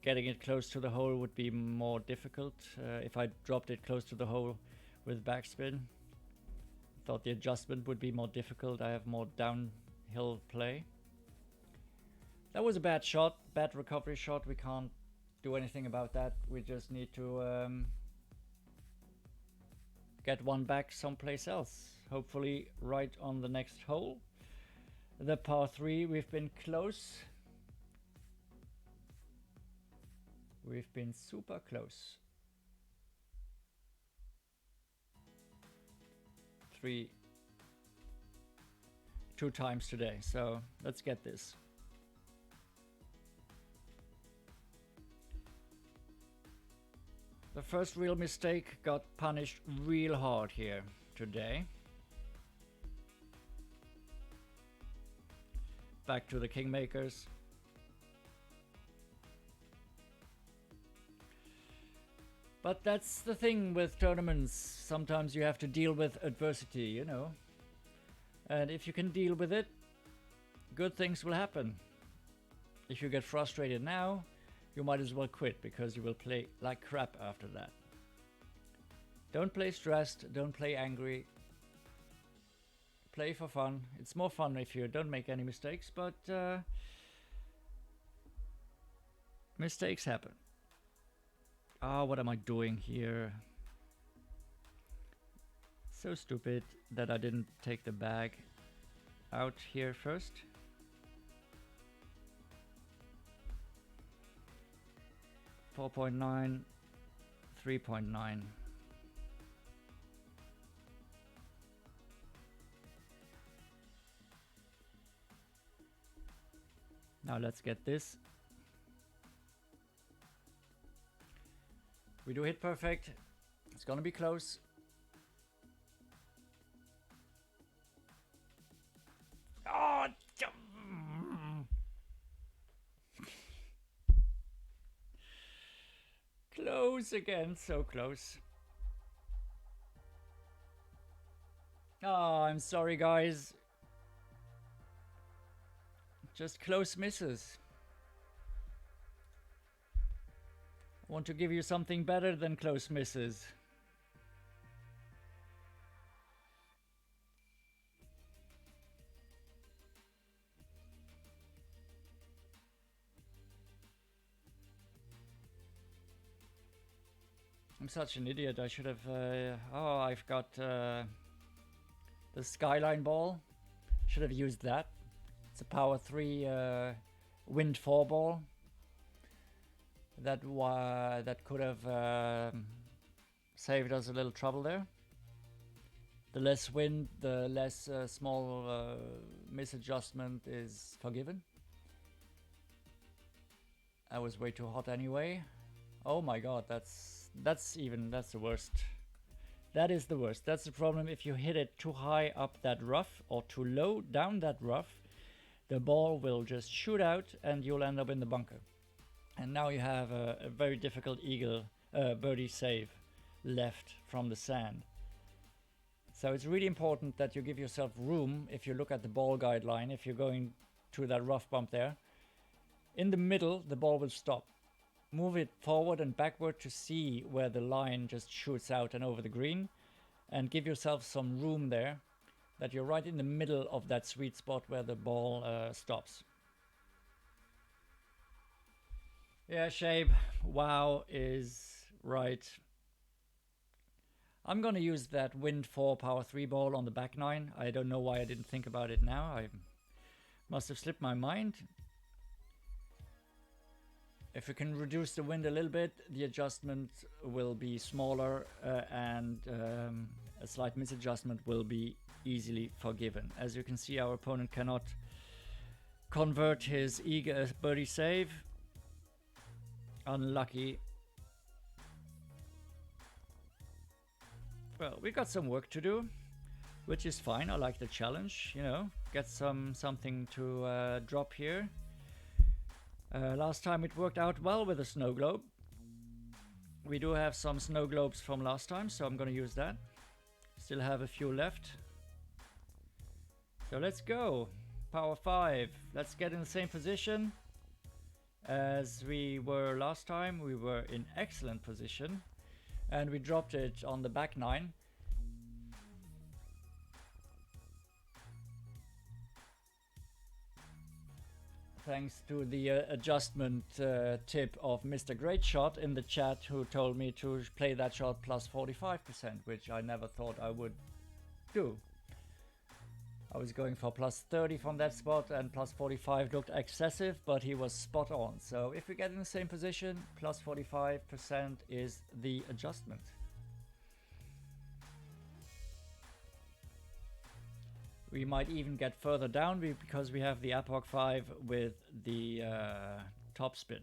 getting it close to the hole would be more difficult if I dropped it close to the hole with backspin. Thought the adjustment would be more difficult. I have more downhill play. That was a bad shot, bad recovery shot. We can't do anything about that. We just need to get one back someplace else. Hopefully right on the next hole. The par 3, we've been close. We've been super close. 2 times today, so let's get this. The first real mistake got punished real hard here today. Back to the kingmakers. But that's the thing with tournaments. Sometimes you have to deal with adversity, you know. And if you can deal with it, good things will happen. If you get frustrated now, you might as well quit because you will play like crap after that. Don't play stressed, don't play angry. Play for fun. It's more fun if you don't make any mistakes, but mistakes happen. Ah, what am I doing here? So stupid that I didn't take the bag out here first. .9, 3.9. Now let's get this. We do hit perfect. It's gonna be close. Oh, close again, so close. Oh, I'm sorry, guys. Just close misses. I want to give you something better than close misses. I'm such an idiot. I should have... oh, I've got the The Skyline ball. Should have used that. It's a power 3 wind 4 ball. That could have saved us a little trouble there. The less wind, the less small misadjustment is forgiven. I was way too hot anyway. Oh my god, that's the worst. That is the worst. That's the problem if you hit it too high up that rough or too low down that rough. The ball will just shoot out and you'll end up in the bunker. And now you have a very difficult birdie save left from the sand. So it's really important that you give yourself room. If you look at the ball guideline, if you're going to that rough bump there, in the middle the ball will stop. Move it forward and backward to see where the line just shoots out and over the green, and give yourself some room there, that you're right in the middle of that sweet spot where the ball stops. Yeah, Shape, wow is right. I'm gonna use that wind 4 power 3 ball on the back 9. I don't know why I didn't think about it now. I must have slipped my mind. If you can reduce the wind a little bit, the adjustment will be smaller and a slight misadjustment will be easily forgiven. As you can see, our opponent cannot convert his eager birdie save. Unlucky. Well, we got some work to do, which is fine. I like the challenge, you know, get something to drop here. Last time it worked out well with a snow globe. We do have some snow globes from last time, so I'm going to use that. Still have a few left. So let's go. Power 5. Let's get in the same position as we were last time. We were in excellent position and we dropped it on the back 9. Thanks to the adjustment tip of Mr. Great Shot in the chat, who told me to play that shot plus 45%, which I never thought I would do. I was going for plus 30 from that spot, and plus 45 looked excessive, but he was spot on. So if we get in the same position, plus 45% is the adjustment. We might even get further down because we have the Apoc 5 with the top spin.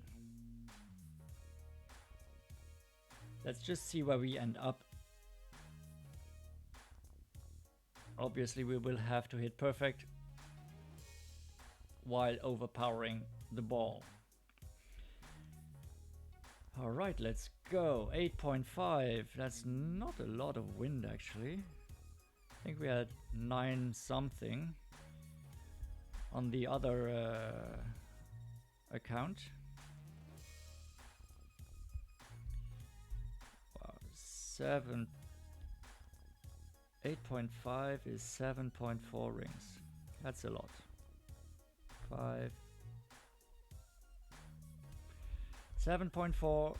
Let's just see where we end up. Obviously we will have to hit perfect while overpowering the ball. Alright, let's go. 8.5. That's not a lot of wind actually. I think we had 9 something on the other account. Wow, 8.5 is 7.4 rings. That's a lot. 5. 7.4.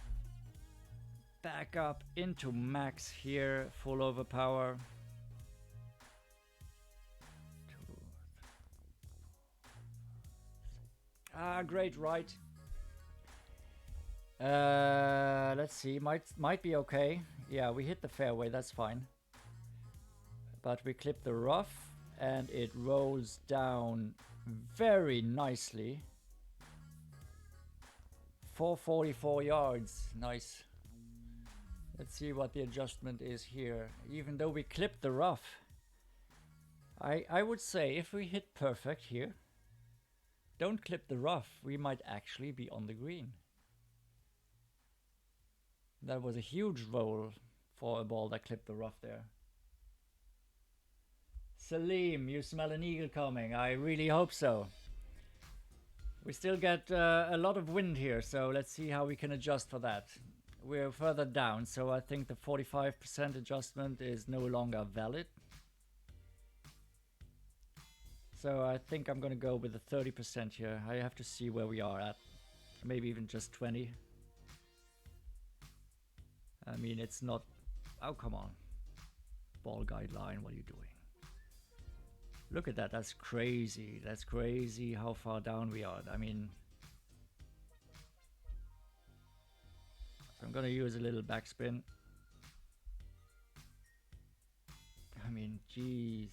Back up into max here. Full overpower. Ah, great, right. Let's see, might be okay. Yeah, we hit the fairway, that's fine. But we clip the rough and it rolls down very nicely. 444 yards, nice. Let's see what the adjustment is here. Even though we clip the rough, I would say if we hit perfect here, don't clip the rough, we might actually be on the green. That was a huge roll for a ball that clipped the rough there. Salim, you smell an eagle coming. I really hope so. We still get a lot of wind here, so let's see how we can adjust for that. We're further down, so I think the 45% adjustment is no longer valid. So I think I'm gonna go with the 30% here. I have to see where we are at. Maybe even just 20. I mean, it's not... Oh, come on. Ball guideline, what are you doing? Look at that. That's crazy. That's crazy how far down we are. I mean, so I'm gonna use a little backspin. I mean, jeez.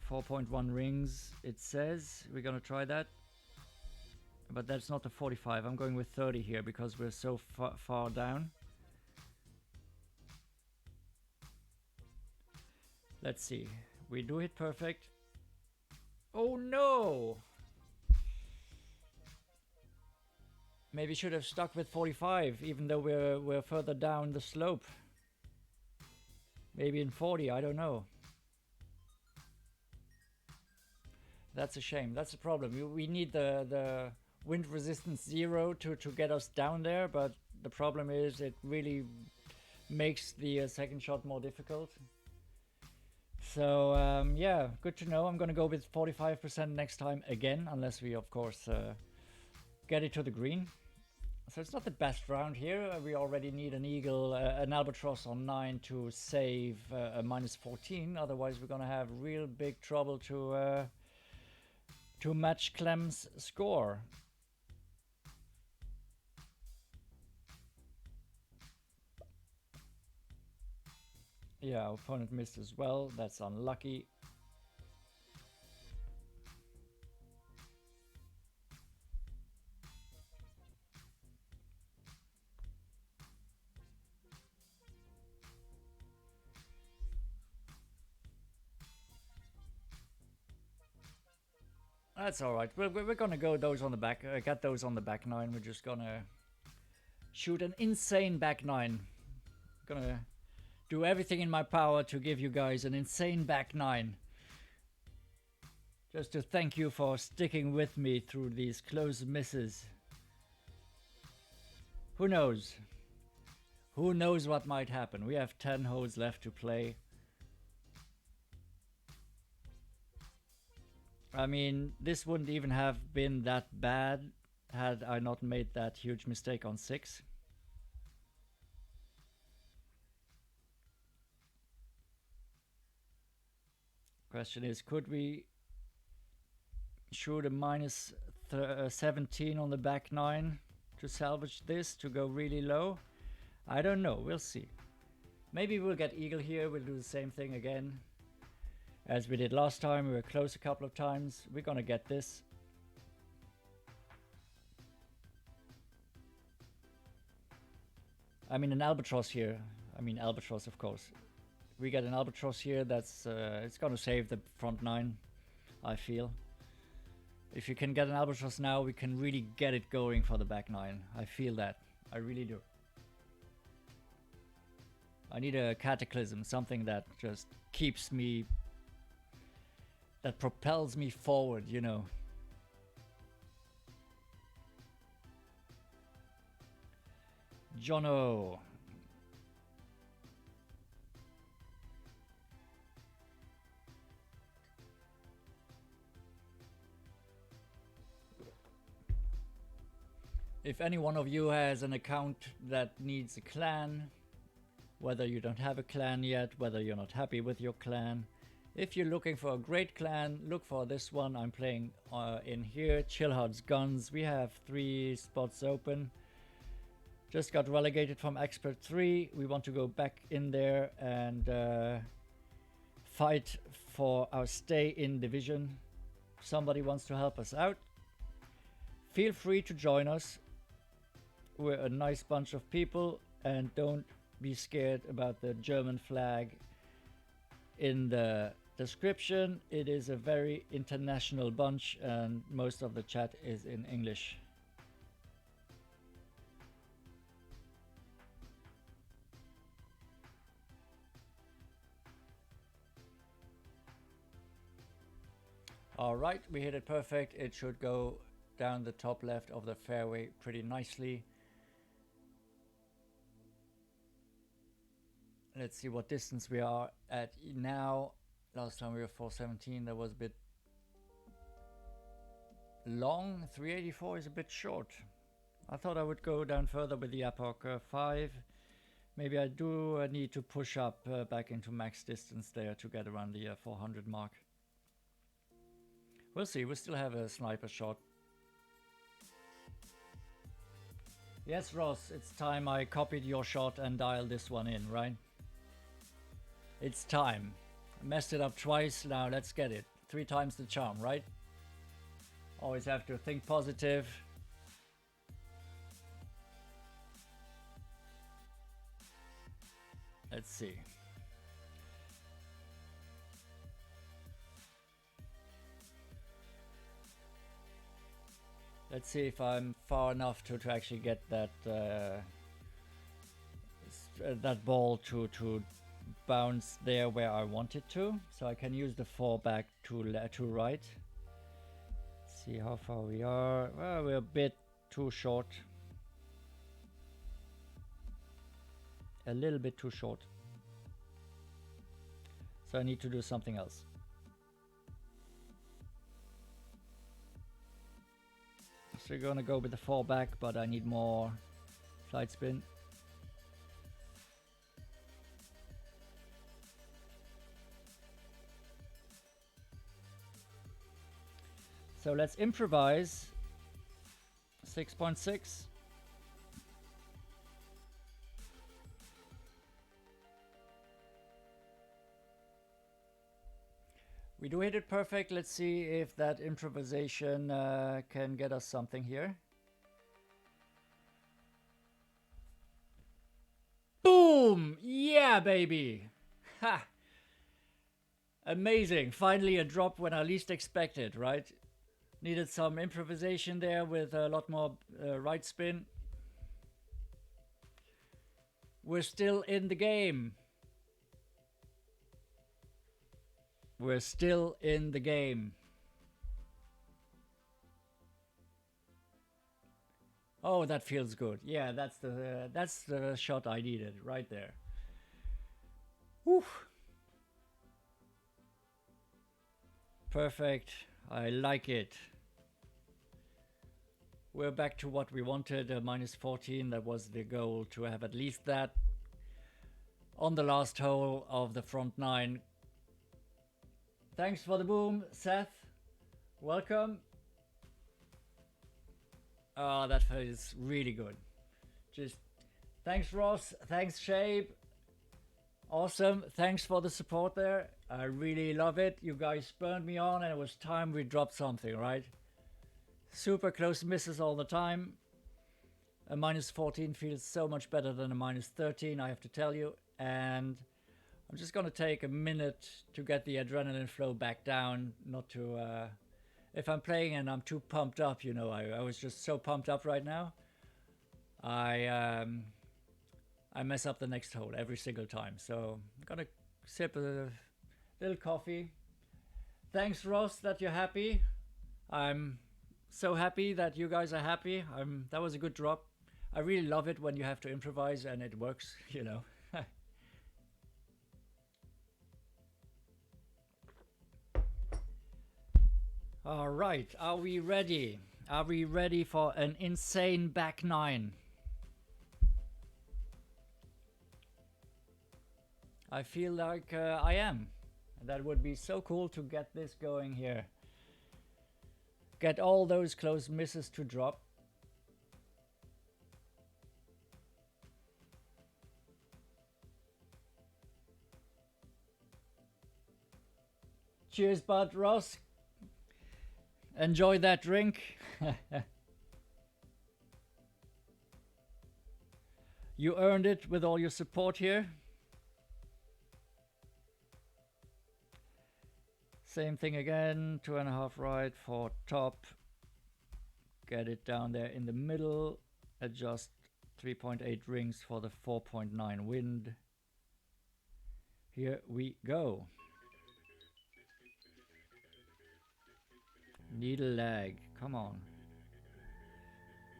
4.1 rings, it says. We're gonna try that. But that's not the 45. I'm going with 30 here because we're so far down. Let's see. We do hit perfect. Oh no! Maybe should have stuck with 45, even though we're further down the slope. Maybe in 40, I don't know. That's a shame. That's the problem. We need the wind resistance 0 to get us down there, but the problem is it really makes the second shot more difficult. So yeah, good to know. I'm gonna go with 45% next time again, unless we of course get it to the green. So it's not the best round here. We already need an eagle, an albatross on 9 to save a minus 14. Otherwise, we're gonna have real big trouble to match Clem's score. Yeah, our opponent missed as well. That's unlucky. That's all right. We're gonna go those on the back. Get those on the back 9. We're just gonna shoot an insane back 9. Gonna do everything in my power to give you guys an insane back 9. Just to thank you for sticking with me through these close misses. Who knows? Who knows what might happen? We have 10 holes left to play. I mean, this wouldn't even have been that bad had I not made that huge mistake on 6. Question is, could we shoot a minus 17 on the back 9 to salvage this, to go really low? I don't know, we'll see. Maybe we'll get eagle here, we'll do the same thing again. As we did last time, we were close a couple of times. We're gonna get this. I mean, an albatross here. I mean, albatross, of course. We get an albatross here, that's it's gonna save the front 9, I feel. If you can get an albatross now, we can really get it going for the back 9. I feel that. I really do. I need a cataclysm, something that just keeps me, that propels me forward, you know. Jono. If any one of you has an account that needs a clan, whether you don't have a clan yet, whether you're not happy with your clan, if you're looking for a great clan, look for this one. I'm playing in here, Chillhard's Guns. We have 3 spots open. Just got relegated from Expert 3. We want to go back in there and fight for our stay in division. If somebody wants to help us out, feel free to join us. We're a nice bunch of people, and don't be scared about the German flag in the description. It is a very international bunch, and most of the chat is in English. All right, we hit it perfect. It should go down the top left of the fairway pretty nicely. Let's see what distance we are at now. Last time we were 417. That was a bit long. 384 is a bit short. I thought I would go down further with the Epoch 5. Maybe I do need to push up back into max distance there to get around the 400 mark. We'll see, we still have a sniper shot. Yes, Ross, it's time I copied your shot and dialed this one in, right? It's time. I messed it up twice, now let's get it. 3 times the charm, right? Always have to think positive. Let's see. Let's see if I'm far enough to actually get that that ball to bounce there where I want it to. So I can use the 4 back to right. See how far we are. Well, we're a bit too short. A little bit too short. So I need to do something else. So we're gonna go with the 4 back, but I need more flight spin. So let's improvise 6.6. We do hit it perfect. Let's see if that improvisation can get us something here. Boom! Yeah, baby! Ha! Amazing. Finally a drop when I least expected, right? Needed some improvisation there with a lot more right spin. We're still in the game. We're still in the game. Oh, that feels good. Yeah, that's the shot I needed right there. Whew. Perfect. I like it. We're back to what we wanted, minus 14. That was the goal, to have at least that on the last hole of the front 9. Thanks for the boom, Seth. Welcome. Oh, that feels really good. Just thanks, Ross. Thanks, Shape. Awesome. Thanks for the support there. I really love it. You guys spurned me on, and it was time we dropped something, right? Super close misses all the time. A minus 14 feels so much better than a minus 13, I have to tell you. And I'm just gonna take a minute to get the adrenaline flow back down, not to, if I'm playing and I'm too pumped up, you know, I was just so pumped up right now, I mess up the next hole every single time. So I'm gonna sip a little coffee. Thanks, Ross, that you're happy. I'm so happy that you guys are happy. That was a good drop. I really love it when you have to improvise and it works, you know. All right, are we ready? Are we ready for an insane back 9? I feel like I am. That would be so cool to get this going here. Get all those close misses to drop. Cheers, bud, Ross. Enjoy that drink. You earned it with all your support here. Same thing again, 2.5 right for top. Get it down there in the middle. Adjust 3.8 rings for the 4.9 wind. Here we go. Needle lag, come on.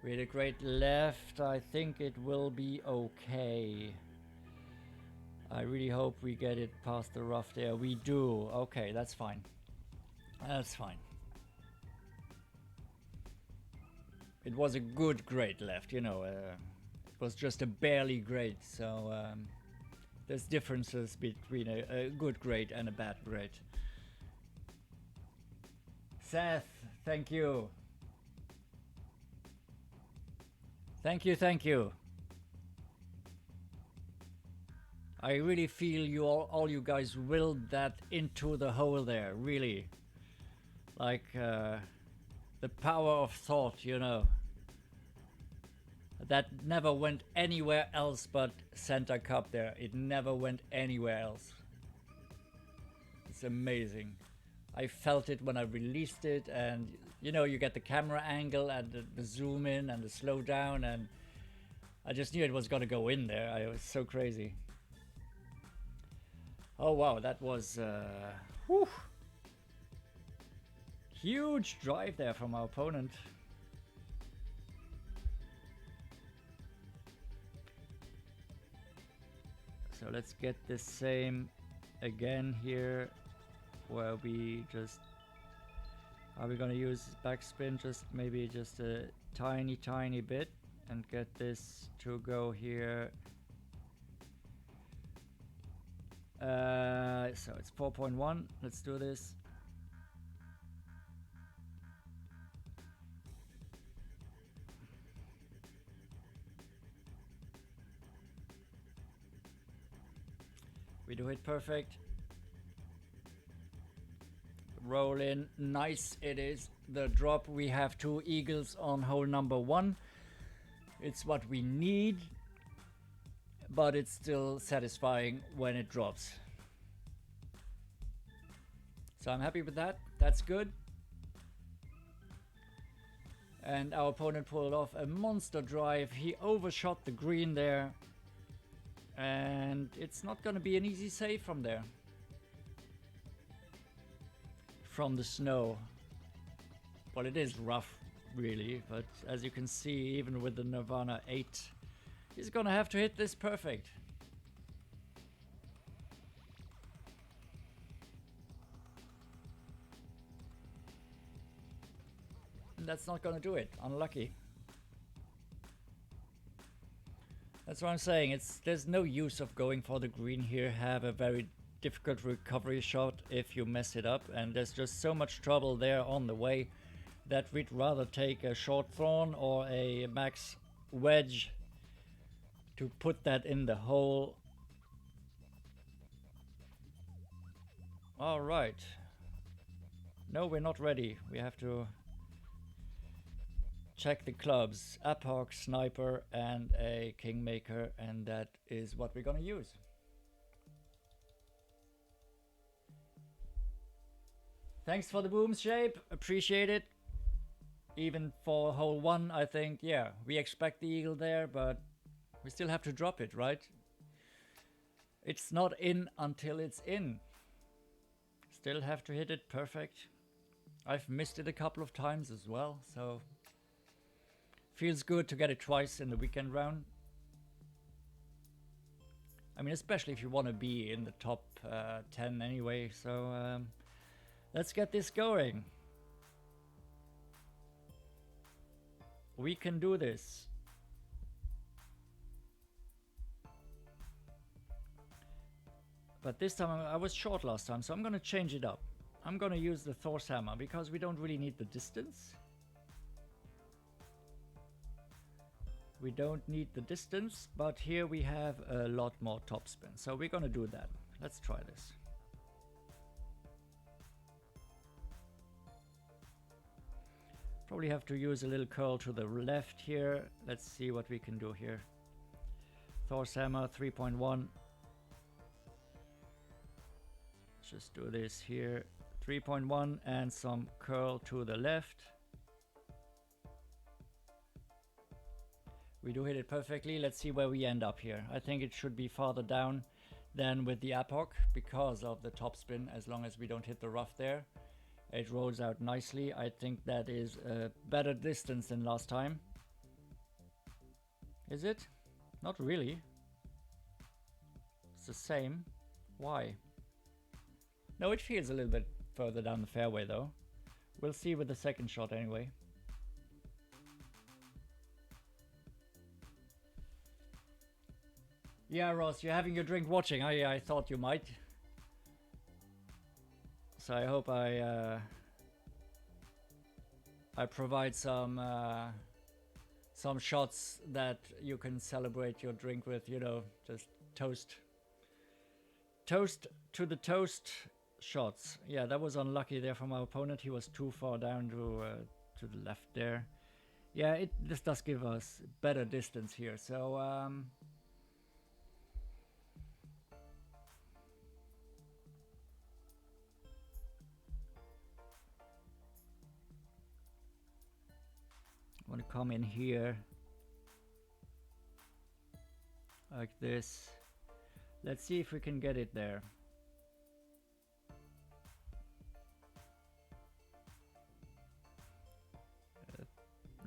With a great left, I think it will be okay. I really hope we get it past the rough there. We do. Okay, that's fine. That's fine. it was a good grade left, you know. It was just a barely grade, so there's differences between a good grade and a bad grade. Seth, thank you. Thank you, thank you. I really feel you all you guys willed that into the hole there, really. Like the power of thought, you know. That never went anywhere else but Center Cup there. It never went anywhere else. It's amazing. I felt it when I released it, and you know, you get the camera angle and the zoom in and the slow down, and I just knew it was gonna go in there. I was so crazy. Oh wow, that was whew. Huge drive there from our opponent. So let's get the same again here, where we just, are we gonna use backspin just maybe just a tiny bit and get this to go here. So it's 4.1, let's do this. We do it perfect. Roll in, nice it is. The drop, we have 2 eagles on hole number 1. It's what we need, but it's still satisfying when it drops. So I'm happy with that, that's good. And our opponent pulled off a monster drive. He overshot the green there. And it's not going to be an easy save from there. From the snow. Well, it is rough, really. But as you can see, even with the Nirvana 8, he's going to have to hit this perfect. And that's not going to do it. Unlucky. That's what I'm saying. There's no use of going for the green here. Have a very difficult recovery shot if you mess it up, and there's just so much trouble there on the way that we'd rather take a short thorn or a max wedge to put that in the hole. All right. No, we're not ready. We have to check the clubs, Apoc, Sniper, and a Kingmaker, and that is what we're gonna use. Thanks for the boom shape, appreciate it. Even for hole 1, I think, yeah, we expect the eagle there, but we still have to drop it, right? It's not in until it's in. Still have to hit it perfect. I've missed it a couple of times as well, so feels good to get it twice in the weekend round. I mean, especially if you want to be in the top 10 anyway. So let's get this going. We can do this. But this time I was short last time, so I'm going to change it up. I'm going to use the Thor's hammer because we don't really need the distance. We don't need the distance, but here we have a lot more topspin. So we're going to do that. Let's try this. Probably have to use a little curl to the left here. Let's see what we can do here. Thor's hammer 3.1. Just do this here. 3.1 and some curl to the left. We do hit it perfectly. Let's see where we end up here. I think it should be farther down than with the Apoc because of the topspin, as long as we don't hit the rough there. It rolls out nicely. I think that is a better distance than last time. Is it? Not really. It's the same. Why? No, it feels a little bit further down the fairway though. We'll see with the second shot anyway. Yeah, Ross, you're having your drink watching. I thought you might. So I hope I provide some shots that you can celebrate your drink with. You know, just toast to the toast shots. Yeah, that was unlucky there from our opponent. He was too far down to the left there. Yeah, this does give us better distance here. So I want to come in here like this. Let's see if we can get it there.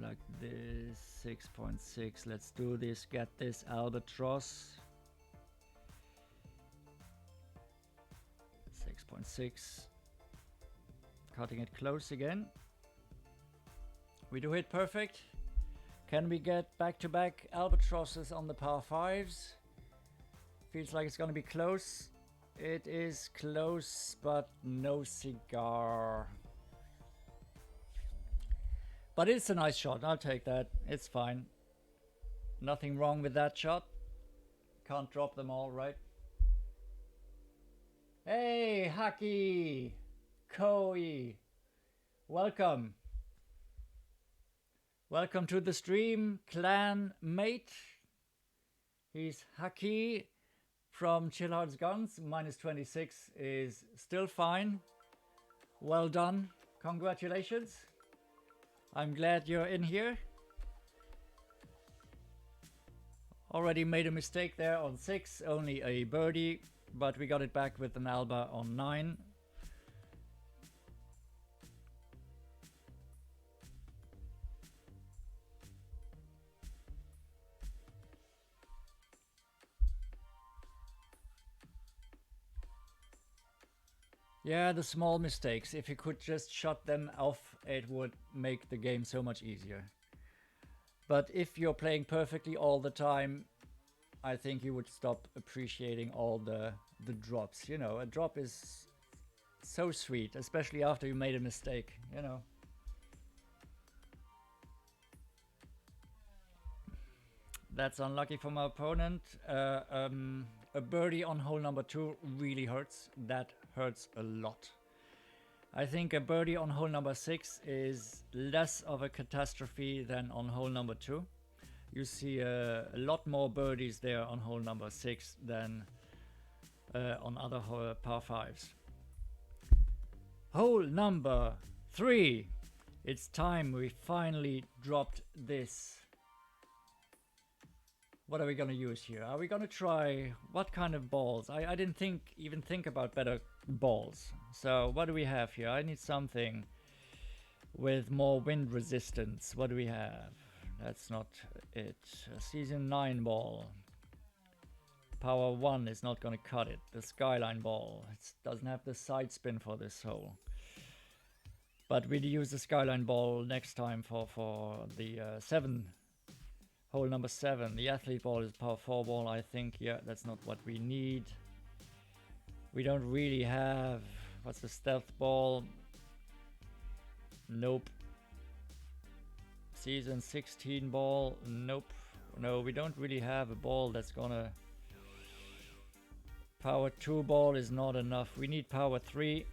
Like this, 6.6. Let's do this. Get this albatross. 6.6. Cutting it close again. We do hit perfect. Can we get back-to-back albatrosses on the par 5s? Feels like it's gonna be close. It is close, but no cigar. But it's a nice shot. I'll take that. It's fine. Nothing wrong with that shot. Can't drop them all, right? Hey, Haki! Koi! Welcome. Welcome to the stream, clan mate. He's Haki from Chillhard's Guns. Minus 26 is still fine. Well done. Congratulations. I'm glad you're in here. Already made a mistake there on 6, only a birdie, but we got it back with an alba on 9. Yeah, the small mistakes. If you could just shut them off, it would make the game so much easier. But if you're playing perfectly all the time, I think you would stop appreciating all the drops. You know, a drop is so sweet, especially after you made a mistake, you know. That's unlucky for my opponent. A birdie on hole number 2 really hurts. That hurts a lot. I think a birdie on hole number 6 is less of a catastrophe than on hole number 2. You see a lot more birdies there on hole number 6 than on other par 5s. Hole number 3. It's time we finally dropped this. What are we gonna use here? Are we gonna try what kind of balls? I didn't even think about better balls. So what do we have here? I need something with more wind resistance. What do we have? That's not it. A season 9 ball. Power 1 is not gonna cut it. The Skyline ball. It doesn't have the side spin for this hole. But we'll use the Skyline ball next time for the 7. Hole number 7. The Athlete ball is power 4 ball, I think. Yeah, that's not what we need. We don't really have... What's the Stealth ball? Nope. Season 16 ball? Nope. No, we don't really have a ball that's gonna... Power 2 ball is not enough. We need power 3.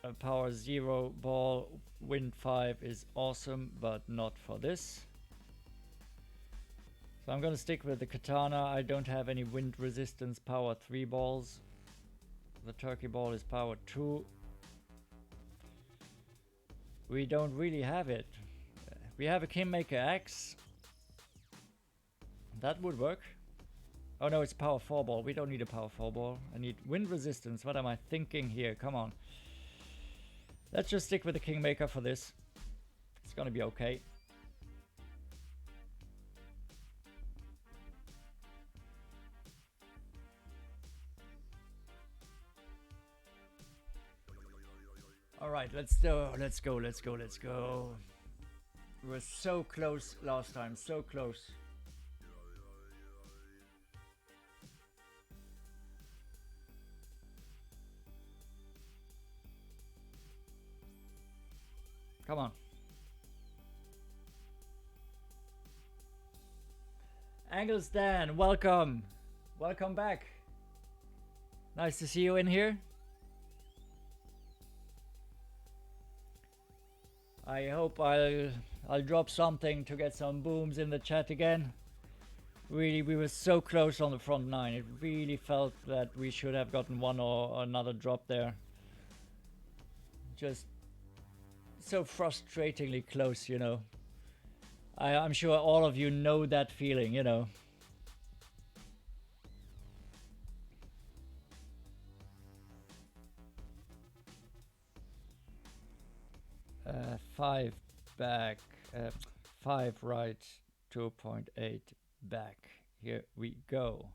A power 0 ball. Wind 5 is awesome, but not for this. So I'm gonna stick with the Katana. I don't have any wind resistance power 3 balls. The Turkey ball is power 2. We don't really have it. We have a Kingmaker Axe. That would work. Oh no, it's power 4 ball. We don't need a power 4 ball. I need wind resistance. What am I thinking here? Come on. Let's just stick with the Kingmaker for this. It's gonna be okay. Alright, let's go. We were so close last time, so close. Come on. Angles Dan, welcome. Welcome back. Nice to see you in here. I hope I'll drop something to get some booms in the chat again. Really, we were so close on the front nine. It really felt that we should have gotten one or another drop there. Just so frustratingly close, you know. I'm sure all of you know that feeling, you know. Five back, 5 right, 2.8 back. Here we go.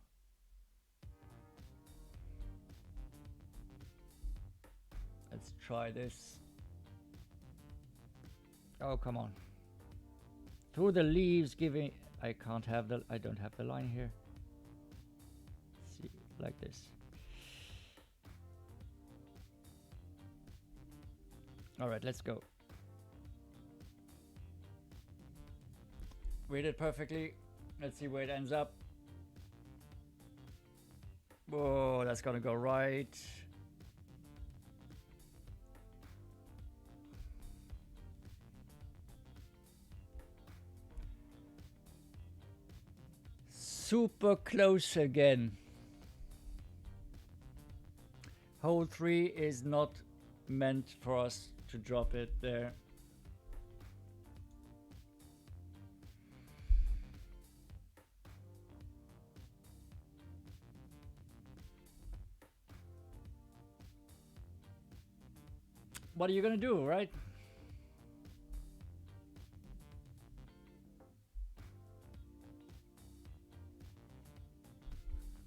Let's try this. Oh, come on. Through the leaves, giving. I don't have the line here. Let's see, like this. All right, let's go. Read it perfectly. Let's see where it ends up. Whoa, that's gonna go right. Super close again. Hole 3 is not meant for us to drop it there. What are you gonna do, right?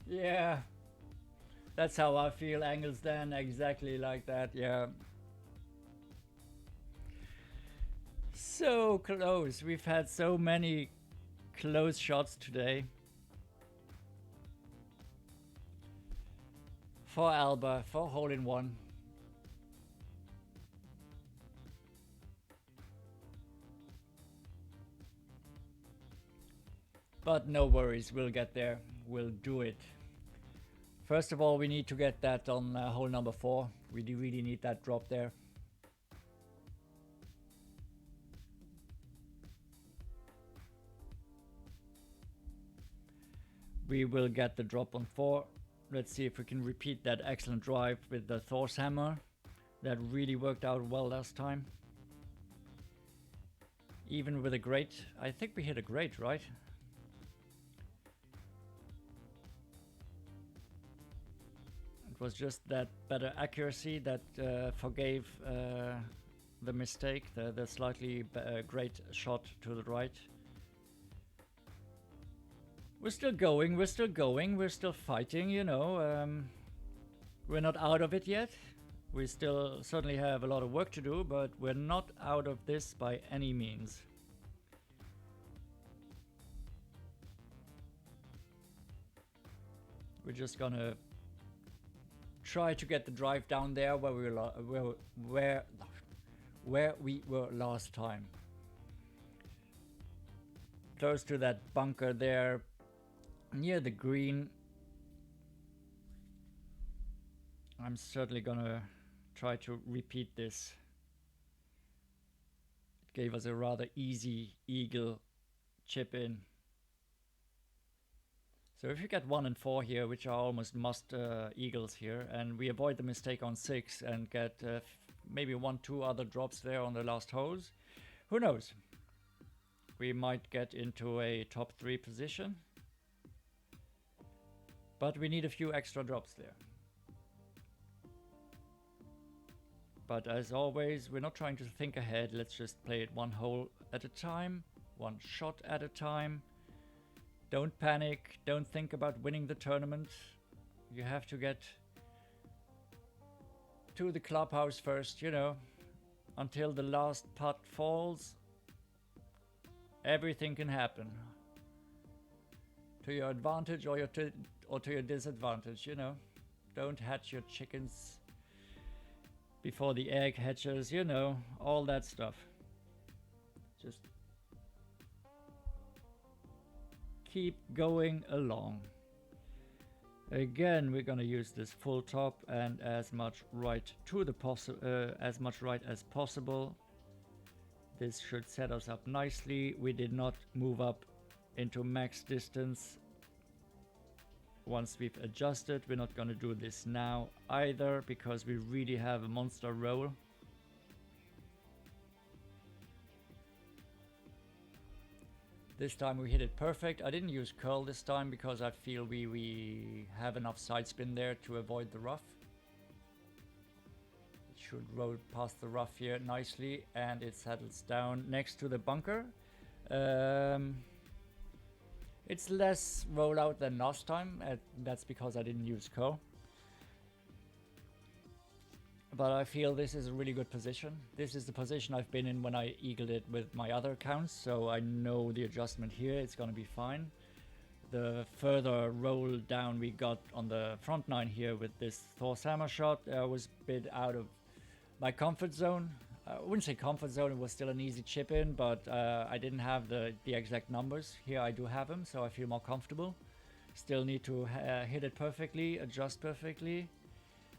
Yeah, that's how I feel, Angles Dan, exactly like that, yeah. So close, we've had so many close shots today. For Alba, for hole in one. But no worries, we'll get there, we'll do it. First of all, we need to get that on hole number 4. We do really need that drop there. We will get the drop on 4. Let's see if we can repeat that excellent drive with the Thor's hammer. That really worked out well last time. Even with a great, I think we hit a great, right? It was just that better accuracy that forgave the mistake, the slightly great shot to the right. We're still going, we're still fighting, you know. We're not out of it yet. We still certainly have a lot of work to do, but we're not out of this by any means. We're just gonna try to get the drive down there where we were last time. Close to that bunker there, near the green. I'm certainly gonna try to repeat this. It gave us a rather easy eagle chip in. So if you get 1 and 4 here, which are almost must eagles here, and we avoid the mistake on 6 and get maybe 1-2 other drops there on the last holes, who knows? We might get into a top 3 position, but we need a few extra drops there. But as always, we're not trying to think ahead. Let's just play it 1 hole at a time, 1 shot at a time. Don't panic. Don't think about winning the tournament. You have to get to the clubhouse first, you know. Until the last putt falls, everything can happen. To your advantage or to your disadvantage, you know. Don't hatch your chickens before the egg hatches, you know, all that stuff. Just keep going along. Again, we're gonna use this full top and as much right to the as much right as possible. This should set us up nicely. We did not move up into max distance once we've adjusted. We're not gonna do this now either because we really have a monster roll. This time we hit it perfect. I didn't use curl this time because I feel we have enough side spin there to avoid the rough. It should roll past the rough here nicely and it settles down next to the bunker. It's less rollout than last time. That's because I didn't use curl. But I feel this is a really good position. This is the position I've been in when I eagled it with my other accounts, so I know the adjustment here, it's gonna be fine. The further roll down we got on the front nine here with this Thor's hammer shot was a bit out of my comfort zone. I wouldn't say comfort zone, it was still an easy chip in, but I didn't have the exact numbers. Here I do have them, so I feel more comfortable. Still need to hit it perfectly, adjust perfectly.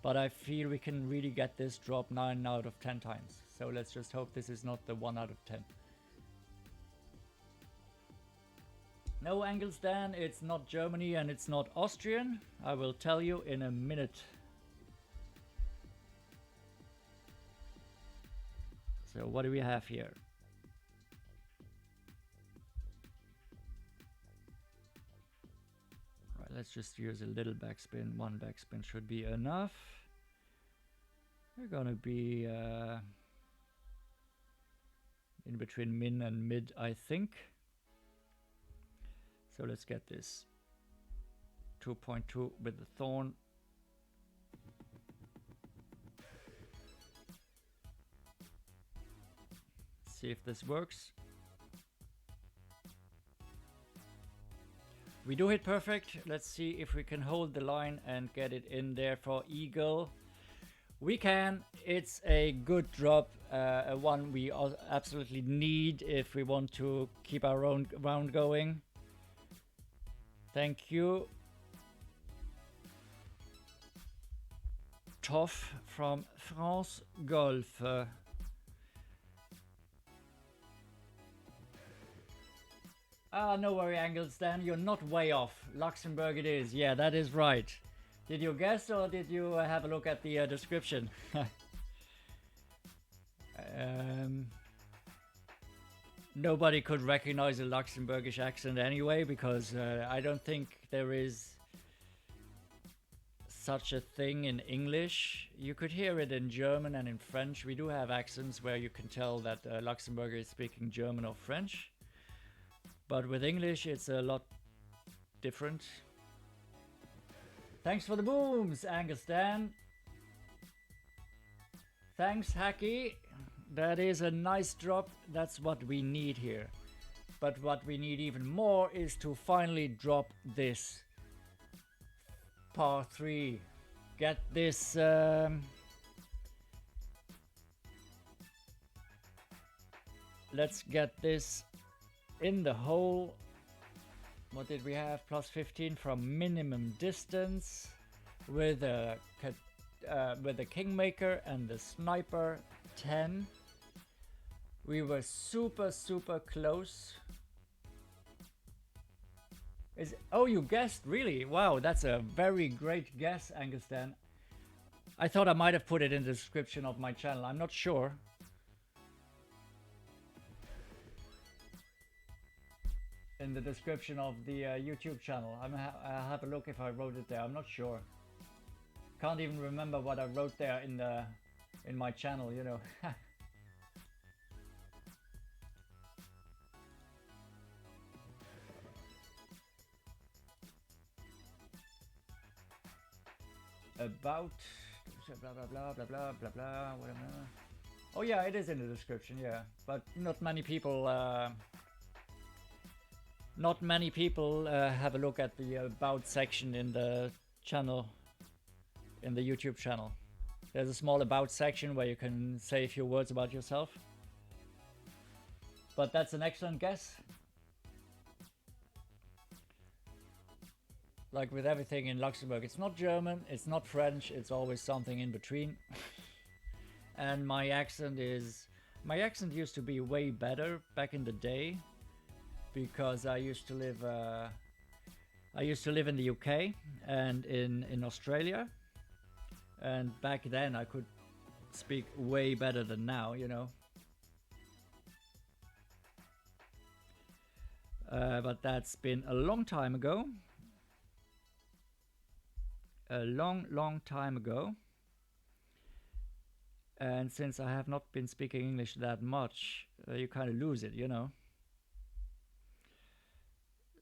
But I feel we can really get this drop 9 out of 10 times. So let's just hope this is not the 1 out of 10. No angles then, it's not Germany and it's not Austrian. I will tell you in a minute. So what do we have here? Right, let's just use a little backspin. One backspin should be enough. We're gonna be in between min and mid, I think. So let's get this 2.2 with the thorn. See if this works. We do hit perfect. Let's see if we can hold the line and get it in there for eagle. We can. It's a good drop, one we absolutely need if we want to keep our own round going. Thank you. Toff from France Golf. No worry, Angles, Dan. You're not way off. Luxembourg it is. Yeah, that is right. Did you guess or did you have a look at the description? Nobody could recognize a Luxembourgish accent anyway, because I don't think there is such a thing in English. You could hear it in German and in French. We do have accents where you can tell that Luxembourger is speaking German or French. But with English, it's a lot different. Thanks for the booms, Angus Dan. Thanks, Hacky. That is a nice drop. That's what we need here. But what we need even more is to finally drop this par 3. Get this... let's get this in the hole. What did we have? Plus 15 from minimum distance with a Kingmaker and the Sniper 10. We were super close. Oh, you guessed, really? Wow, that's a very great guess, Angus Dan. I thought I might have put it in the description of my channel. I'm not sure. In the description of the YouTube channel. I'll have a look if I wrote it there. I'm not sure. Can't even remember what I wrote there in my channel, you know. About blah blah blah blah blah blah blah whatever. Oh yeah, it is in the description, yeah. But not many people have a look at the about section in the channel, in the YouTube channel. There's a small about section where you can say a few words about yourself. But that's an excellent guess. Like with everything in Luxembourg, it's not German, it's not French, it's always something in between. And my accent used to be way better back in the day, because I used to live in the UK and in Australia, and back then I could speak way better than now, you know. But that's been a long time ago. A long time ago. And since I have not been speaking English that much, you kind of lose it, you know.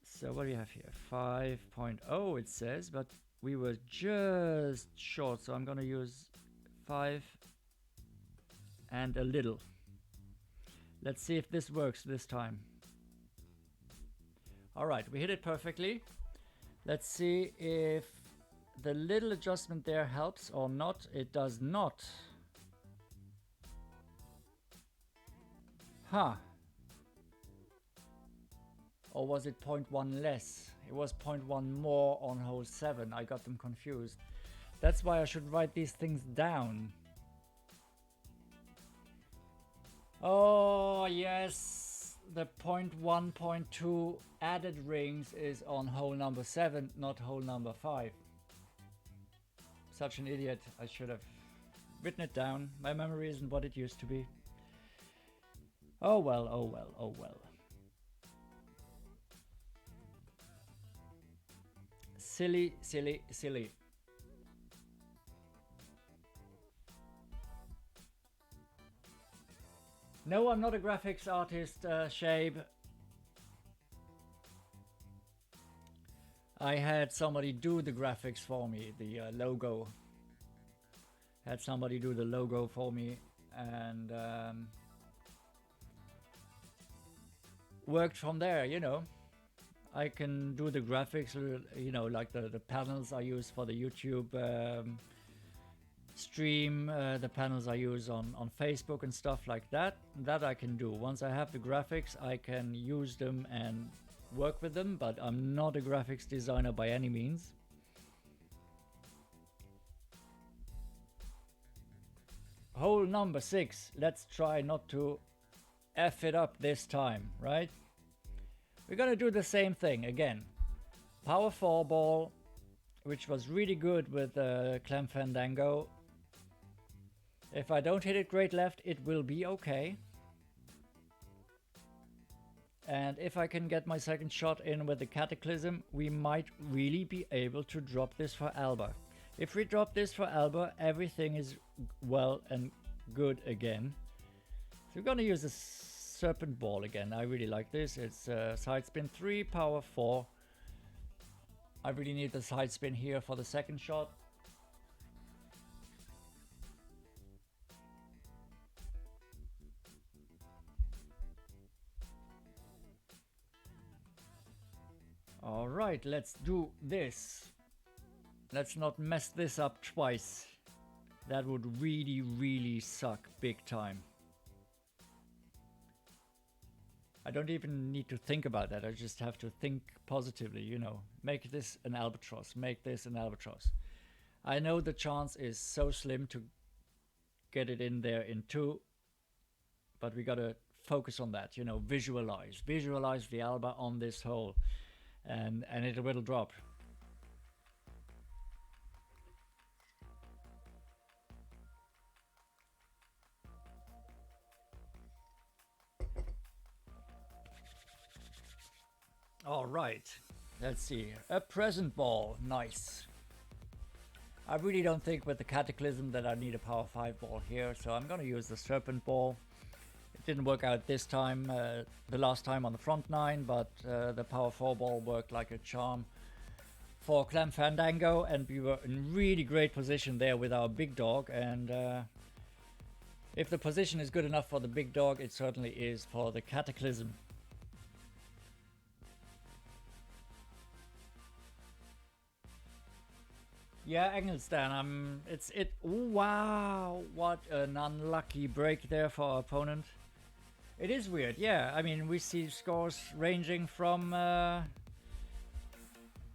So what do you have here? 5.0 it says, but we were just short, so I'm gonna use 5 and a little. Let's see if this works this time. Alright, we hit it perfectly. Let's see if the little adjustment there helps or not. It does not. Huh. Or was it 0.1 less? It was 0.1 more on hole 7. I got them confused. That's why I should write these things down. Oh, yes. The 0.1, 0.2 added rings is on hole number 7, not hole number 5. Such an idiot. I should have written it down. My memory isn't what it used to be. Oh well, oh well, oh well. Silly, silly, silly. No, I'm not a graphics artist, Shabe. I had somebody do the graphics for me, the logo. Had somebody do the logo for me, and worked from there, you know. I can do the graphics, you know, like the panels I use for the YouTube stream, the panels I use on Facebook and stuff like that. That I can do. Once I have the graphics, I can use them and work with them, but I'm not a graphics designer by any means. Hole number 6. Let's try not to F it up this time, right? We're gonna do the same thing again. Power 4 ball, which was really good with Clem Fandango. If I don't hit it great left, it will be okay. And if I can get my second shot in with the Cataclysm, we might really be able to drop this for Alba. If we drop this for Alba, everything is well and good again. So we're gonna use the Serpent Ball again. I really like this. It's side spin 3, power 4. I really need the side spin here for the second shot. Alright, let's do this. Let's not mess this up twice. That would really, really suck big time. I don't even need to think about that. I just have to think positively, you know. Make this an albatross. Make this an albatross. I know the chance is so slim to get it in there in 2. But we gotta focus on that, you know. Visualize. Visualize the alba on this hole. And it will drop. All right, let's see. A present ball, nice. I really don't think with the Cataclysm that I need a power 5 ball here, so I'm gonna use the Serpent Ball. It didn't work out this time, the last time on the front 9, but the power 4 ball worked like a charm for Clem Fandango, and we were in really great position there with our big dog, and if the position is good enough for the big dog, it certainly is for the Cataclysm. Yeah, Engelstan, wow, what an unlucky break there for our opponent. It is weird, yeah. I mean, we see scores ranging from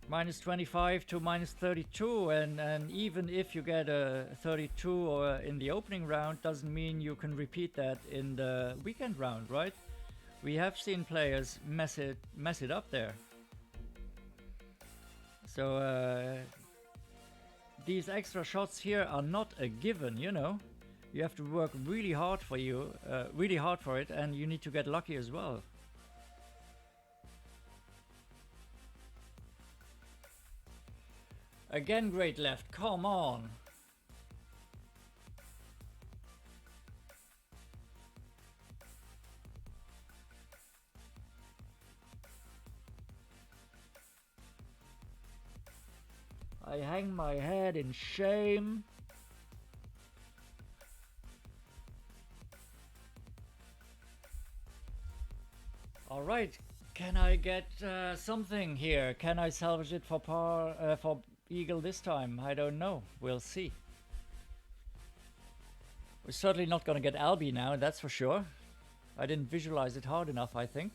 minus 25 to minus 32, and even if you get a 32 or in the opening round, doesn't mean you can repeat that in the weekend round, right? We have seen players mess it up there. So these extra shots here are not a given, you know. You have to work really hard for it, and you need to get lucky as well. Again, great left. Come on. I hang my head in shame. All right. Can I get something here? Can I salvage it for par for eagle this time? I don't know. We'll see. We're certainly not going to get Albi now, that's for sure. I didn't visualize it hard enough, I think.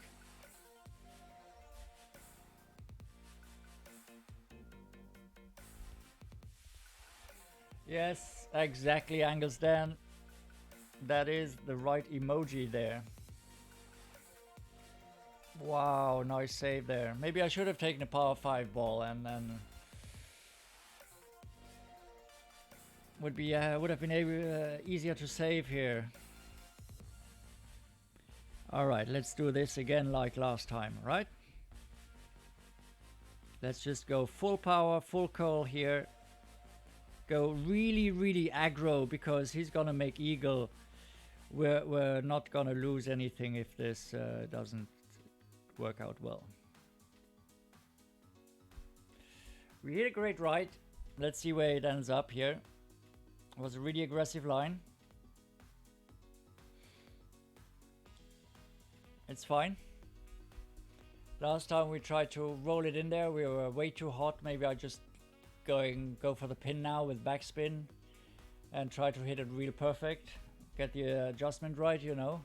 Yes, exactly, Angles Dan. That is the right emoji there. Wow, nice save there. Maybe I should have taken a power 5 ball and then would have been easier to save here. All right, let's do this again like last time, right? Let's just go full power, full curl here. Go really, really aggro because he's gonna make eagle. We're not gonna lose anything if this doesn't work out well. We hit a great right. Let's see where it ends up here. It was a really aggressive line. It's fine. Last time we tried to roll it in there, we were way too hot. Maybe I just go for the pin now with backspin and try to hit it real perfect. Get the adjustment right, you know.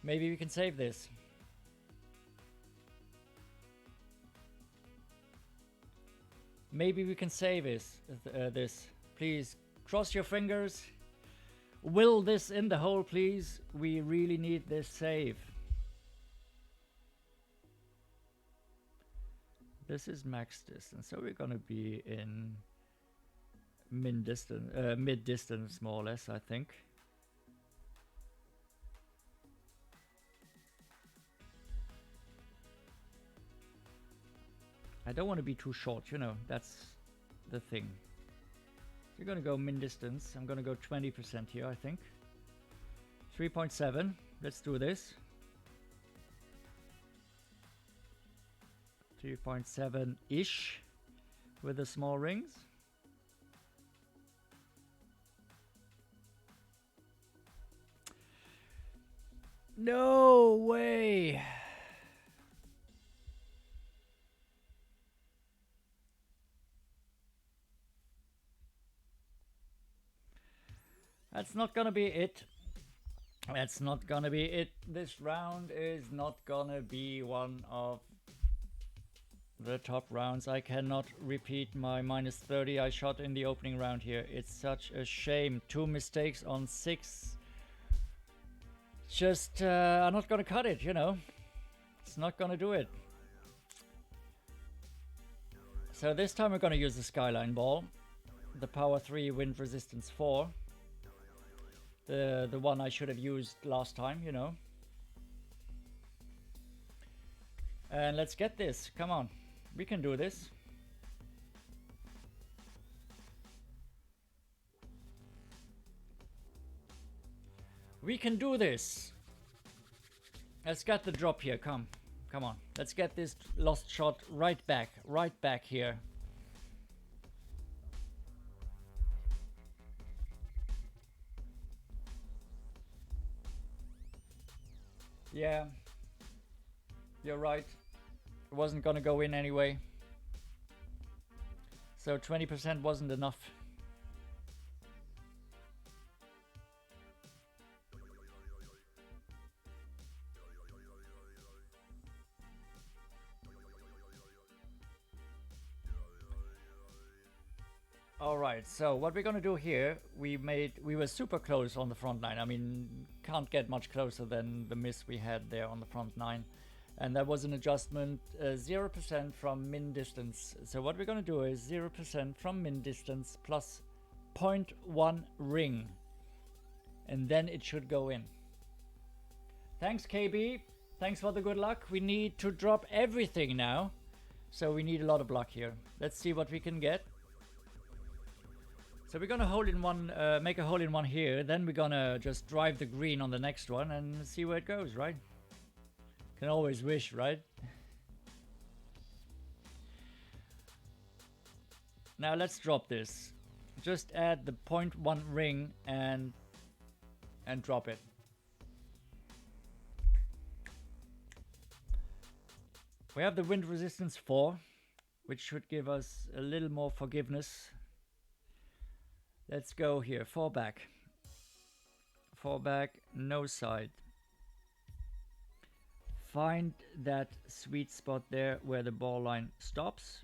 Maybe we can save this. Maybe we can save this. Please cross your fingers. Will this in the hole, please? We really need this save. This is max distance, so we're gonna be in mid distance more or less, I think. I don't want to be too short, you know, that's the thing. We're gonna go min distance. I'm gonna go 20% here, I think. 3.7. Let's do this. 3.7-ish with the small rings. No way! That's not gonna be it. That's not gonna be it. This round is not gonna be one of the top rounds. I cannot repeat my minus 30 I shot in the opening round here. It's such a shame. 2 mistakes on 6. Just, I'm not gonna cut it, you know. It's not gonna do it. So this time we're gonna use the Skyline ball. The power 3 wind resistance 4. The one I should have used last time, you know. And let's get this. Come on. We can do this. We can do this. Let's get the drop here. Come on. Let's get this lost shot right back here. Yeah, you're right. It wasn't gonna go in anyway. So 20% wasn't enough. All right, so what we're gonna do here, we were super close on the front nine. I mean, can't get much closer than the miss we had there on the front nine. And that was an adjustment 0% from min distance. So what we're gonna do is 0% from min distance plus 0.1 ring. And then it should go in. Thanks, KB. Thanks for the good luck. We need to drop everything now. So we need a lot of luck here. Let's see what we can get. So we're gonna make a hole in one here. Then we're gonna just drive the green on the next one and see where it goes, right? Can always wish, right? Now let's drop this. Just add the 0.1 ring and drop it. We have the wind resistance 4, which should give us a little more forgiveness. Let's go here, 4 back. 4 back, no side. Find that sweet spot there where the ball line stops.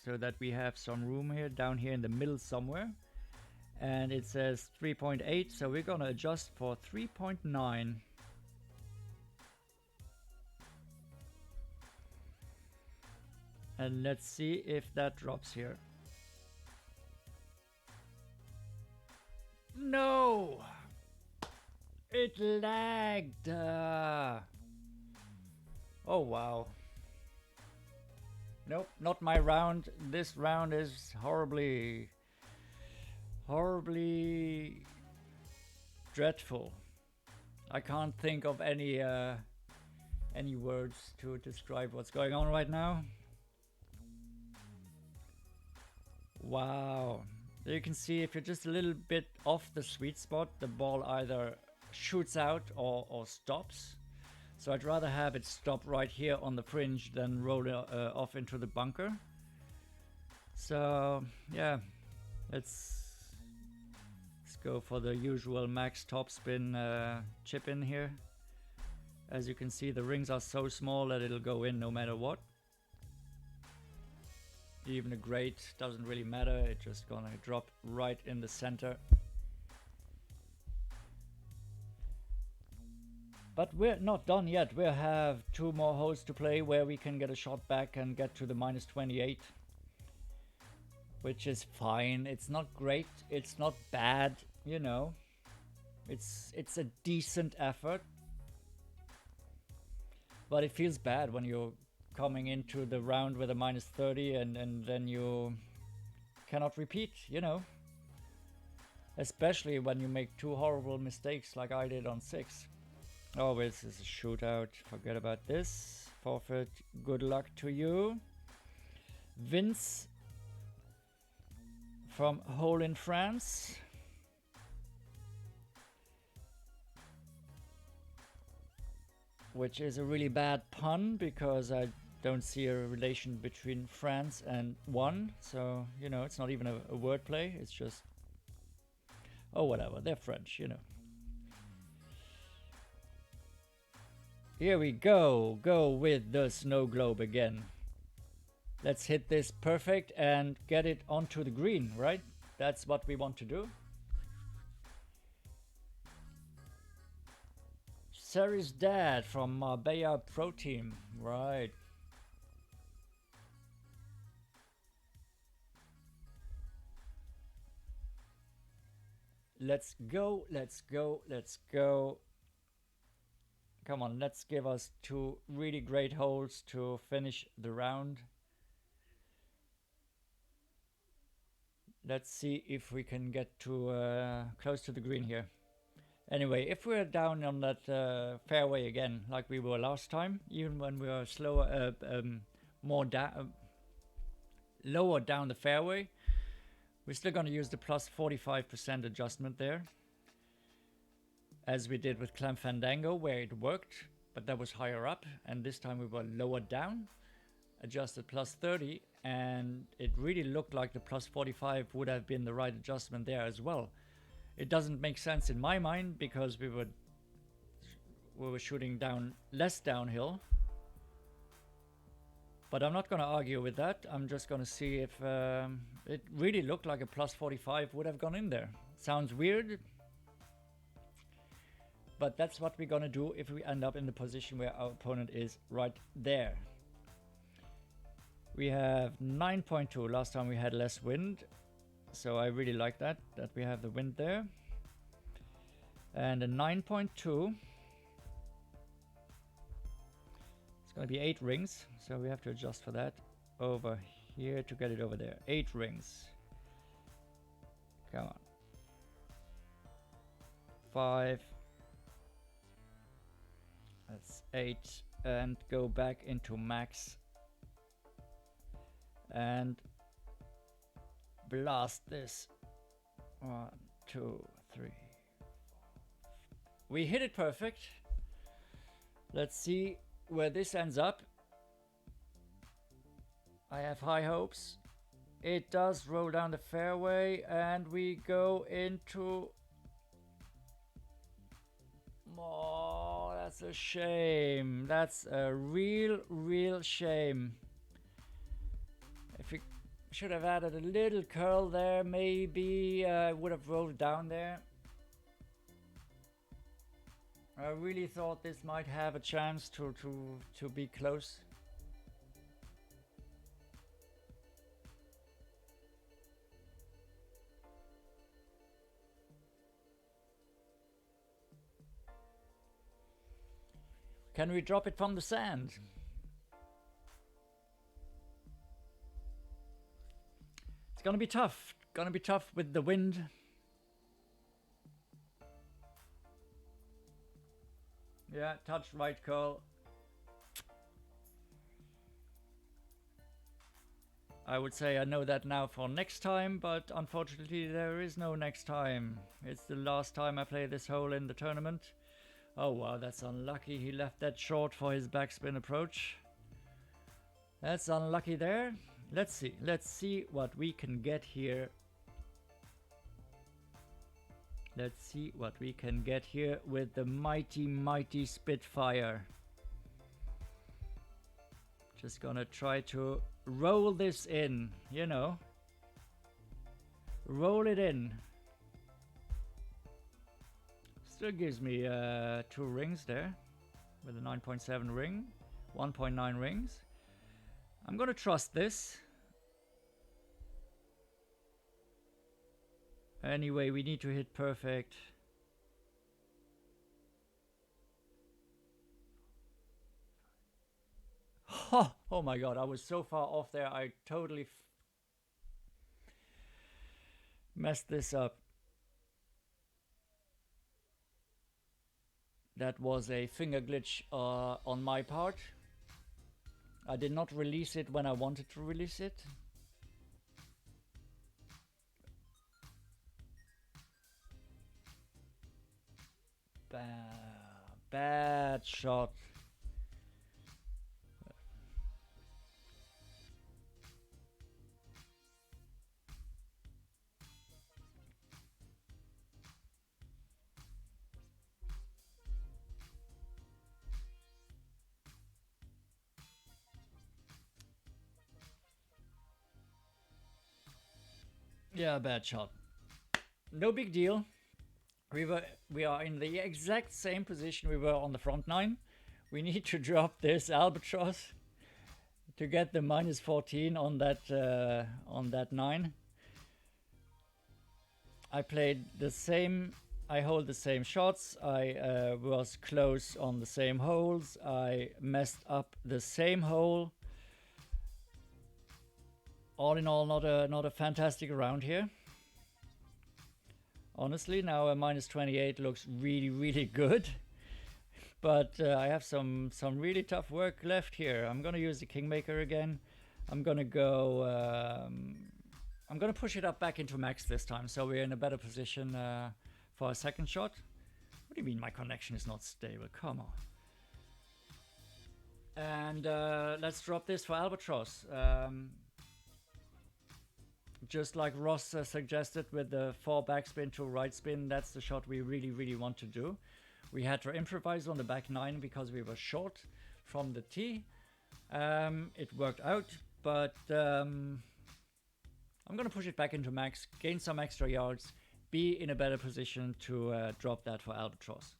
So that we have some room here, down here in the middle somewhere. And it says 3.8, so we're gonna adjust for 3.9. And let's see if that drops here. No! It lagged! Oh wow. Nope, not my round. This round is horribly dreadful. I can't think of any words to describe what's going on right now. Wow. There you can see if you're just a little bit off the sweet spot, the ball either shoots out or stops. So I'd rather have it stop right here on the fringe than roll off into the bunker. So yeah, let's go for the usual max topspin chip in here. As you can see, the rings are so small that it'll go in no matter what. Even a grate doesn't really matter, it's just gonna drop right in the center. But we're not done yet. We have 2 more holes to play where we can get a shot back and get to the minus 28. Which is fine. It's not great, it's not bad, you know. It's a decent effort. But it feels bad when you're coming into the round with a minus 30 and then you cannot repeat, you know. Especially when you make 2 horrible mistakes like I did on 6. Oh, this is a shootout. Forget about this. Forfeit. Good luck to you. Vince from Hole in France. Which is a really bad pun because I don't see a relation between France and 1. So, you know, it's not even a wordplay. It's just... oh, whatever. They're French, you know. Here we go. Go with the snow globe again. Let's hit this perfect and get it onto the green, right? That's what we want to do. Sari's dad from Marbella Pro Team. Right. Let's go, let's go, let's go. Come on, let's give us 2 really great holes to finish the round. Let's see if we can get to close to the green here. Anyway, if we're down on that fairway again, like we were last time, even when we were slower, lower down the fairway, we're still going to use the plus 45% adjustment there. As we did with Clem Fandango, where it worked, but that was higher up, and this time we were lower down, adjusted plus 30, and it really looked like the plus 45 would have been the right adjustment there as well. It doesn't make sense in my mind because we were shooting down less downhill. But I'm not going to argue with that. I'm just going to see if it really looked like a plus 45 would have gone in there. Sounds weird, but that's what we're going to do if we end up in the position where our opponent is right there. We have 9.2. Last time we had less wind, so I really like that we have the wind there. And a 9.2. It's going to be 8 rings, so we have to adjust for that over here to get it over there. 8 rings. Come on. 5. That's 8. And go back into max. And blast this. 1, 2, 3. 4. We hit it perfect. Let's see where this ends up. I have high hopes. It does roll down the fairway, and we go into... Oh, that's a shame. That's a real shame. If we should have added a little curl there, maybe would have rolled down there. I really thought this might have a chance to be close. Can we drop it from the sand? It's gonna be tough. Gonna be tough with the wind. Yeah, touch right curl. I would say I know that now for next time, but unfortunately there is no next time. It's the last time I play this hole in the tournament. Oh wow, that's unlucky. He left that short for his backspin approach. That's unlucky there. Let's see what we can get here. Let's see what we can get here with the mighty Spitfire. Just gonna try to roll this in, you know. Roll it in. Still gives me 2 rings there with a 9.7 ring, 1.9 rings. I'm gonna trust this. Anyway, we need to hit perfect. Oh my god, I was so far off there. I totally messed this up. That was a finger glitch on my part. I did not release it when I wanted to release it. Bad shot. Yeah, bad shot. No big deal. We are in the exact same position we were on the front nine. We need to drop this albatross to get the minus 14 on that 9. I played the same. I hold the same shots. I was close on the same holes. I messed up the same hole. All in all, not a fantastic round here. Honestly, now a minus 28 looks really good. But I have some really tough work left here. I'm gonna use the Kingmaker again. I'm gonna go. I'm gonna push it up back into max this time, so we're in a better position for a second shot. What do you mean my connection is not stable? Come on. And let's drop this for albatross. Just like Ross suggested with the 4 backspin to right spin, that's the shot we really want to do. We had to improvise on the back 9 because we were short from the tee, It worked out, but I'm gonna push it back into max, gain some extra yards, be in a better position to drop that for Albatross.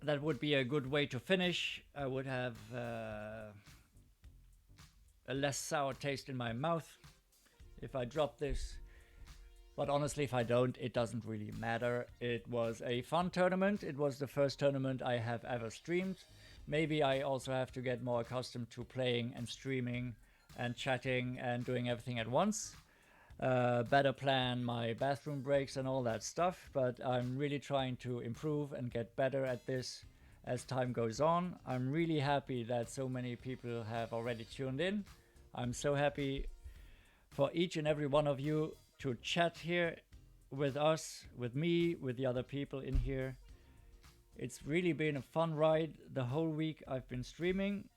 That would be a good way to finish. I would have a less sour taste in my mouth if I drop this. But honestly, if I don't, it doesn't really matter. It was a fun tournament. It was the first tournament I have ever streamed. Maybe I also have to get more accustomed to playing and streaming and chatting and doing everything at once. Better plan my bathroom breaks and all that stuff, but I'm really trying to improve and get better at this as time goes on. I'm really happy that so many people have already tuned in. I'm so happy for each and every one of you to chat here with us, with me, with the other people in here. It's really been a fun ride the whole week I've been streaming.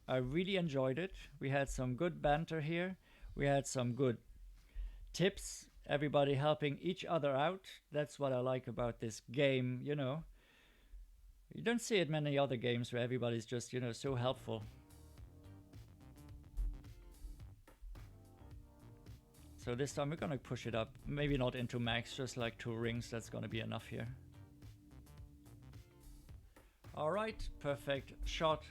I really enjoyed it. We had some good banter here. We had some good tips, everybody helping each other out. That's what I like about this game, you know. You don't see it many other games where everybody's just, you know, so helpful. So this time we're gonna push it up, maybe not into max, just like 2 rings, that's gonna be enough here. Alright, perfect shot.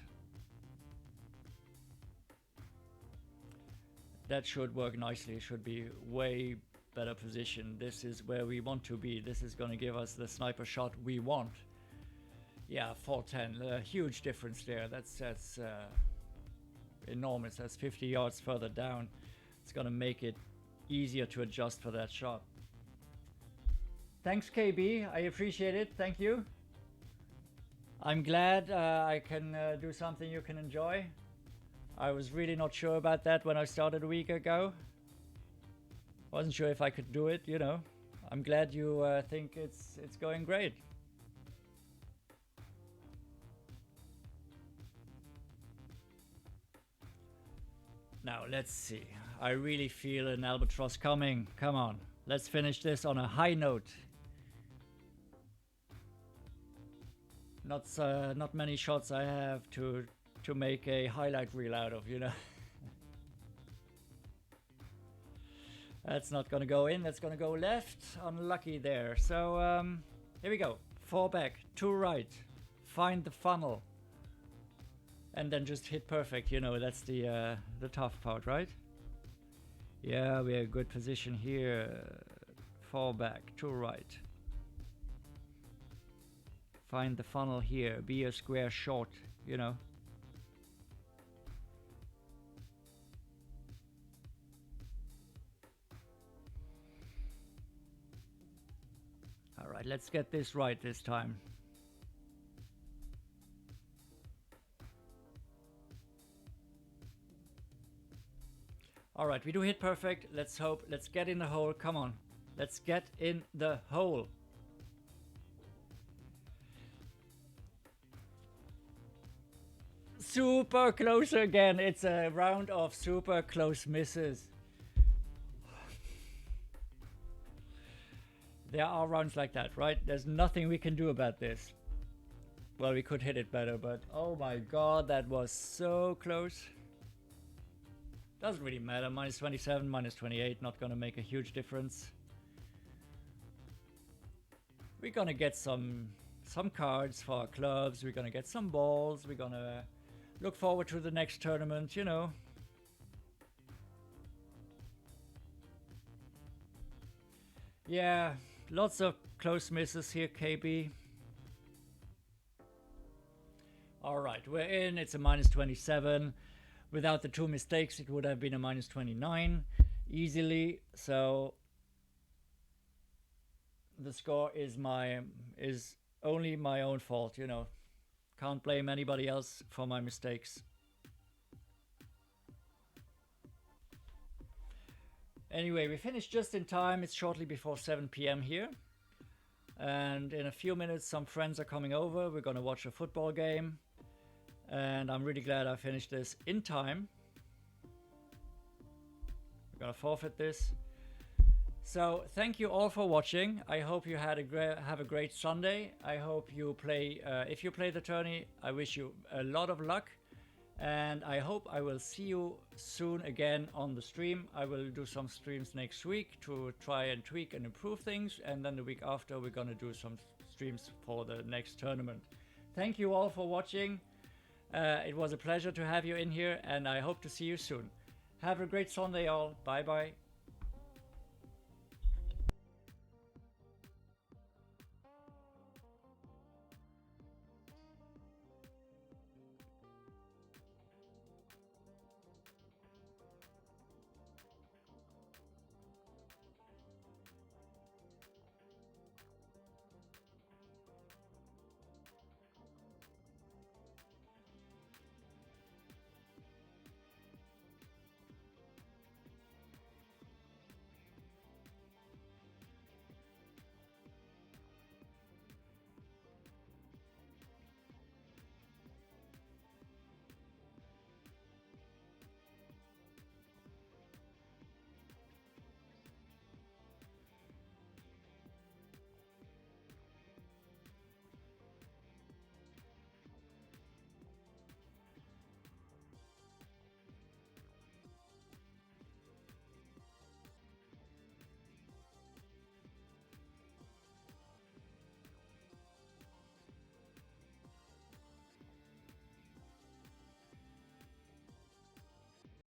That should work nicely, it should be way better position. This is where we want to be. This is gonna give us the sniper shot we want. Yeah, 410, a huge difference there. That's enormous. That's 50 yards further down. It's gonna make it easier to adjust for that shot. Thanks, KB. I appreciate it. Thank you. I'm glad I can do something you can enjoy. I was really not sure about that when I started a week ago. Wasn't sure if I could do it, you know. I'm glad you think it's going great. Now, let's see. I really feel an albatross coming. Come on. Let's finish this on a high note. Not many shots I have to make a highlight reel out of, you know. That's not gonna go in, that's gonna go left. Unlucky there. So here we go. 4 back, 2 right. Find the funnel. And then just hit perfect, you know, that's the tough part, right? Yeah, we're in a good position here. 4 back, 2 right. Find the funnel here, be a square short, you know. Alright, let's get this right this time. Alright, we do hit perfect. Let's hope. Let's get in the hole. Come on. Let's get in the hole. Super close again. It's a round of super close misses. There are rounds like that, right? There's nothing we can do about this. Well, we could hit it better, but oh my god, that was so close. Doesn't really matter. Minus 27, minus 28, not gonna make a huge difference. We're gonna get some cards for our clubs. We're gonna get some balls. We're gonna look forward to the next tournament, you know. Yeah, lots of close misses here, KB. Alright, we're in. It's a minus 27. Without the 2 mistakes, it would have been a minus 29 easily. So the score is only my own fault, you know. Can't blame anybody else for my mistakes. Anyway, we finished just in time. It's shortly before 7 p.m. here. And in a few minutes, some friends are coming over. We're gonna watch a football game. And I'm really glad I finished this in time. We're gonna forfeit this. So thank you all for watching. I hope you had have a great Sunday. I hope you play. If you play the tourney, I wish you a lot of luck, and I hope I will see you soon again on the stream. I will do some streams next week to try and tweak and improve things, and then the week after we're gonna do some streams for the next tournament. Thank you all for watching. It was a pleasure to have you in here, and I hope to see you soon. Have a great Sunday, all. Bye bye.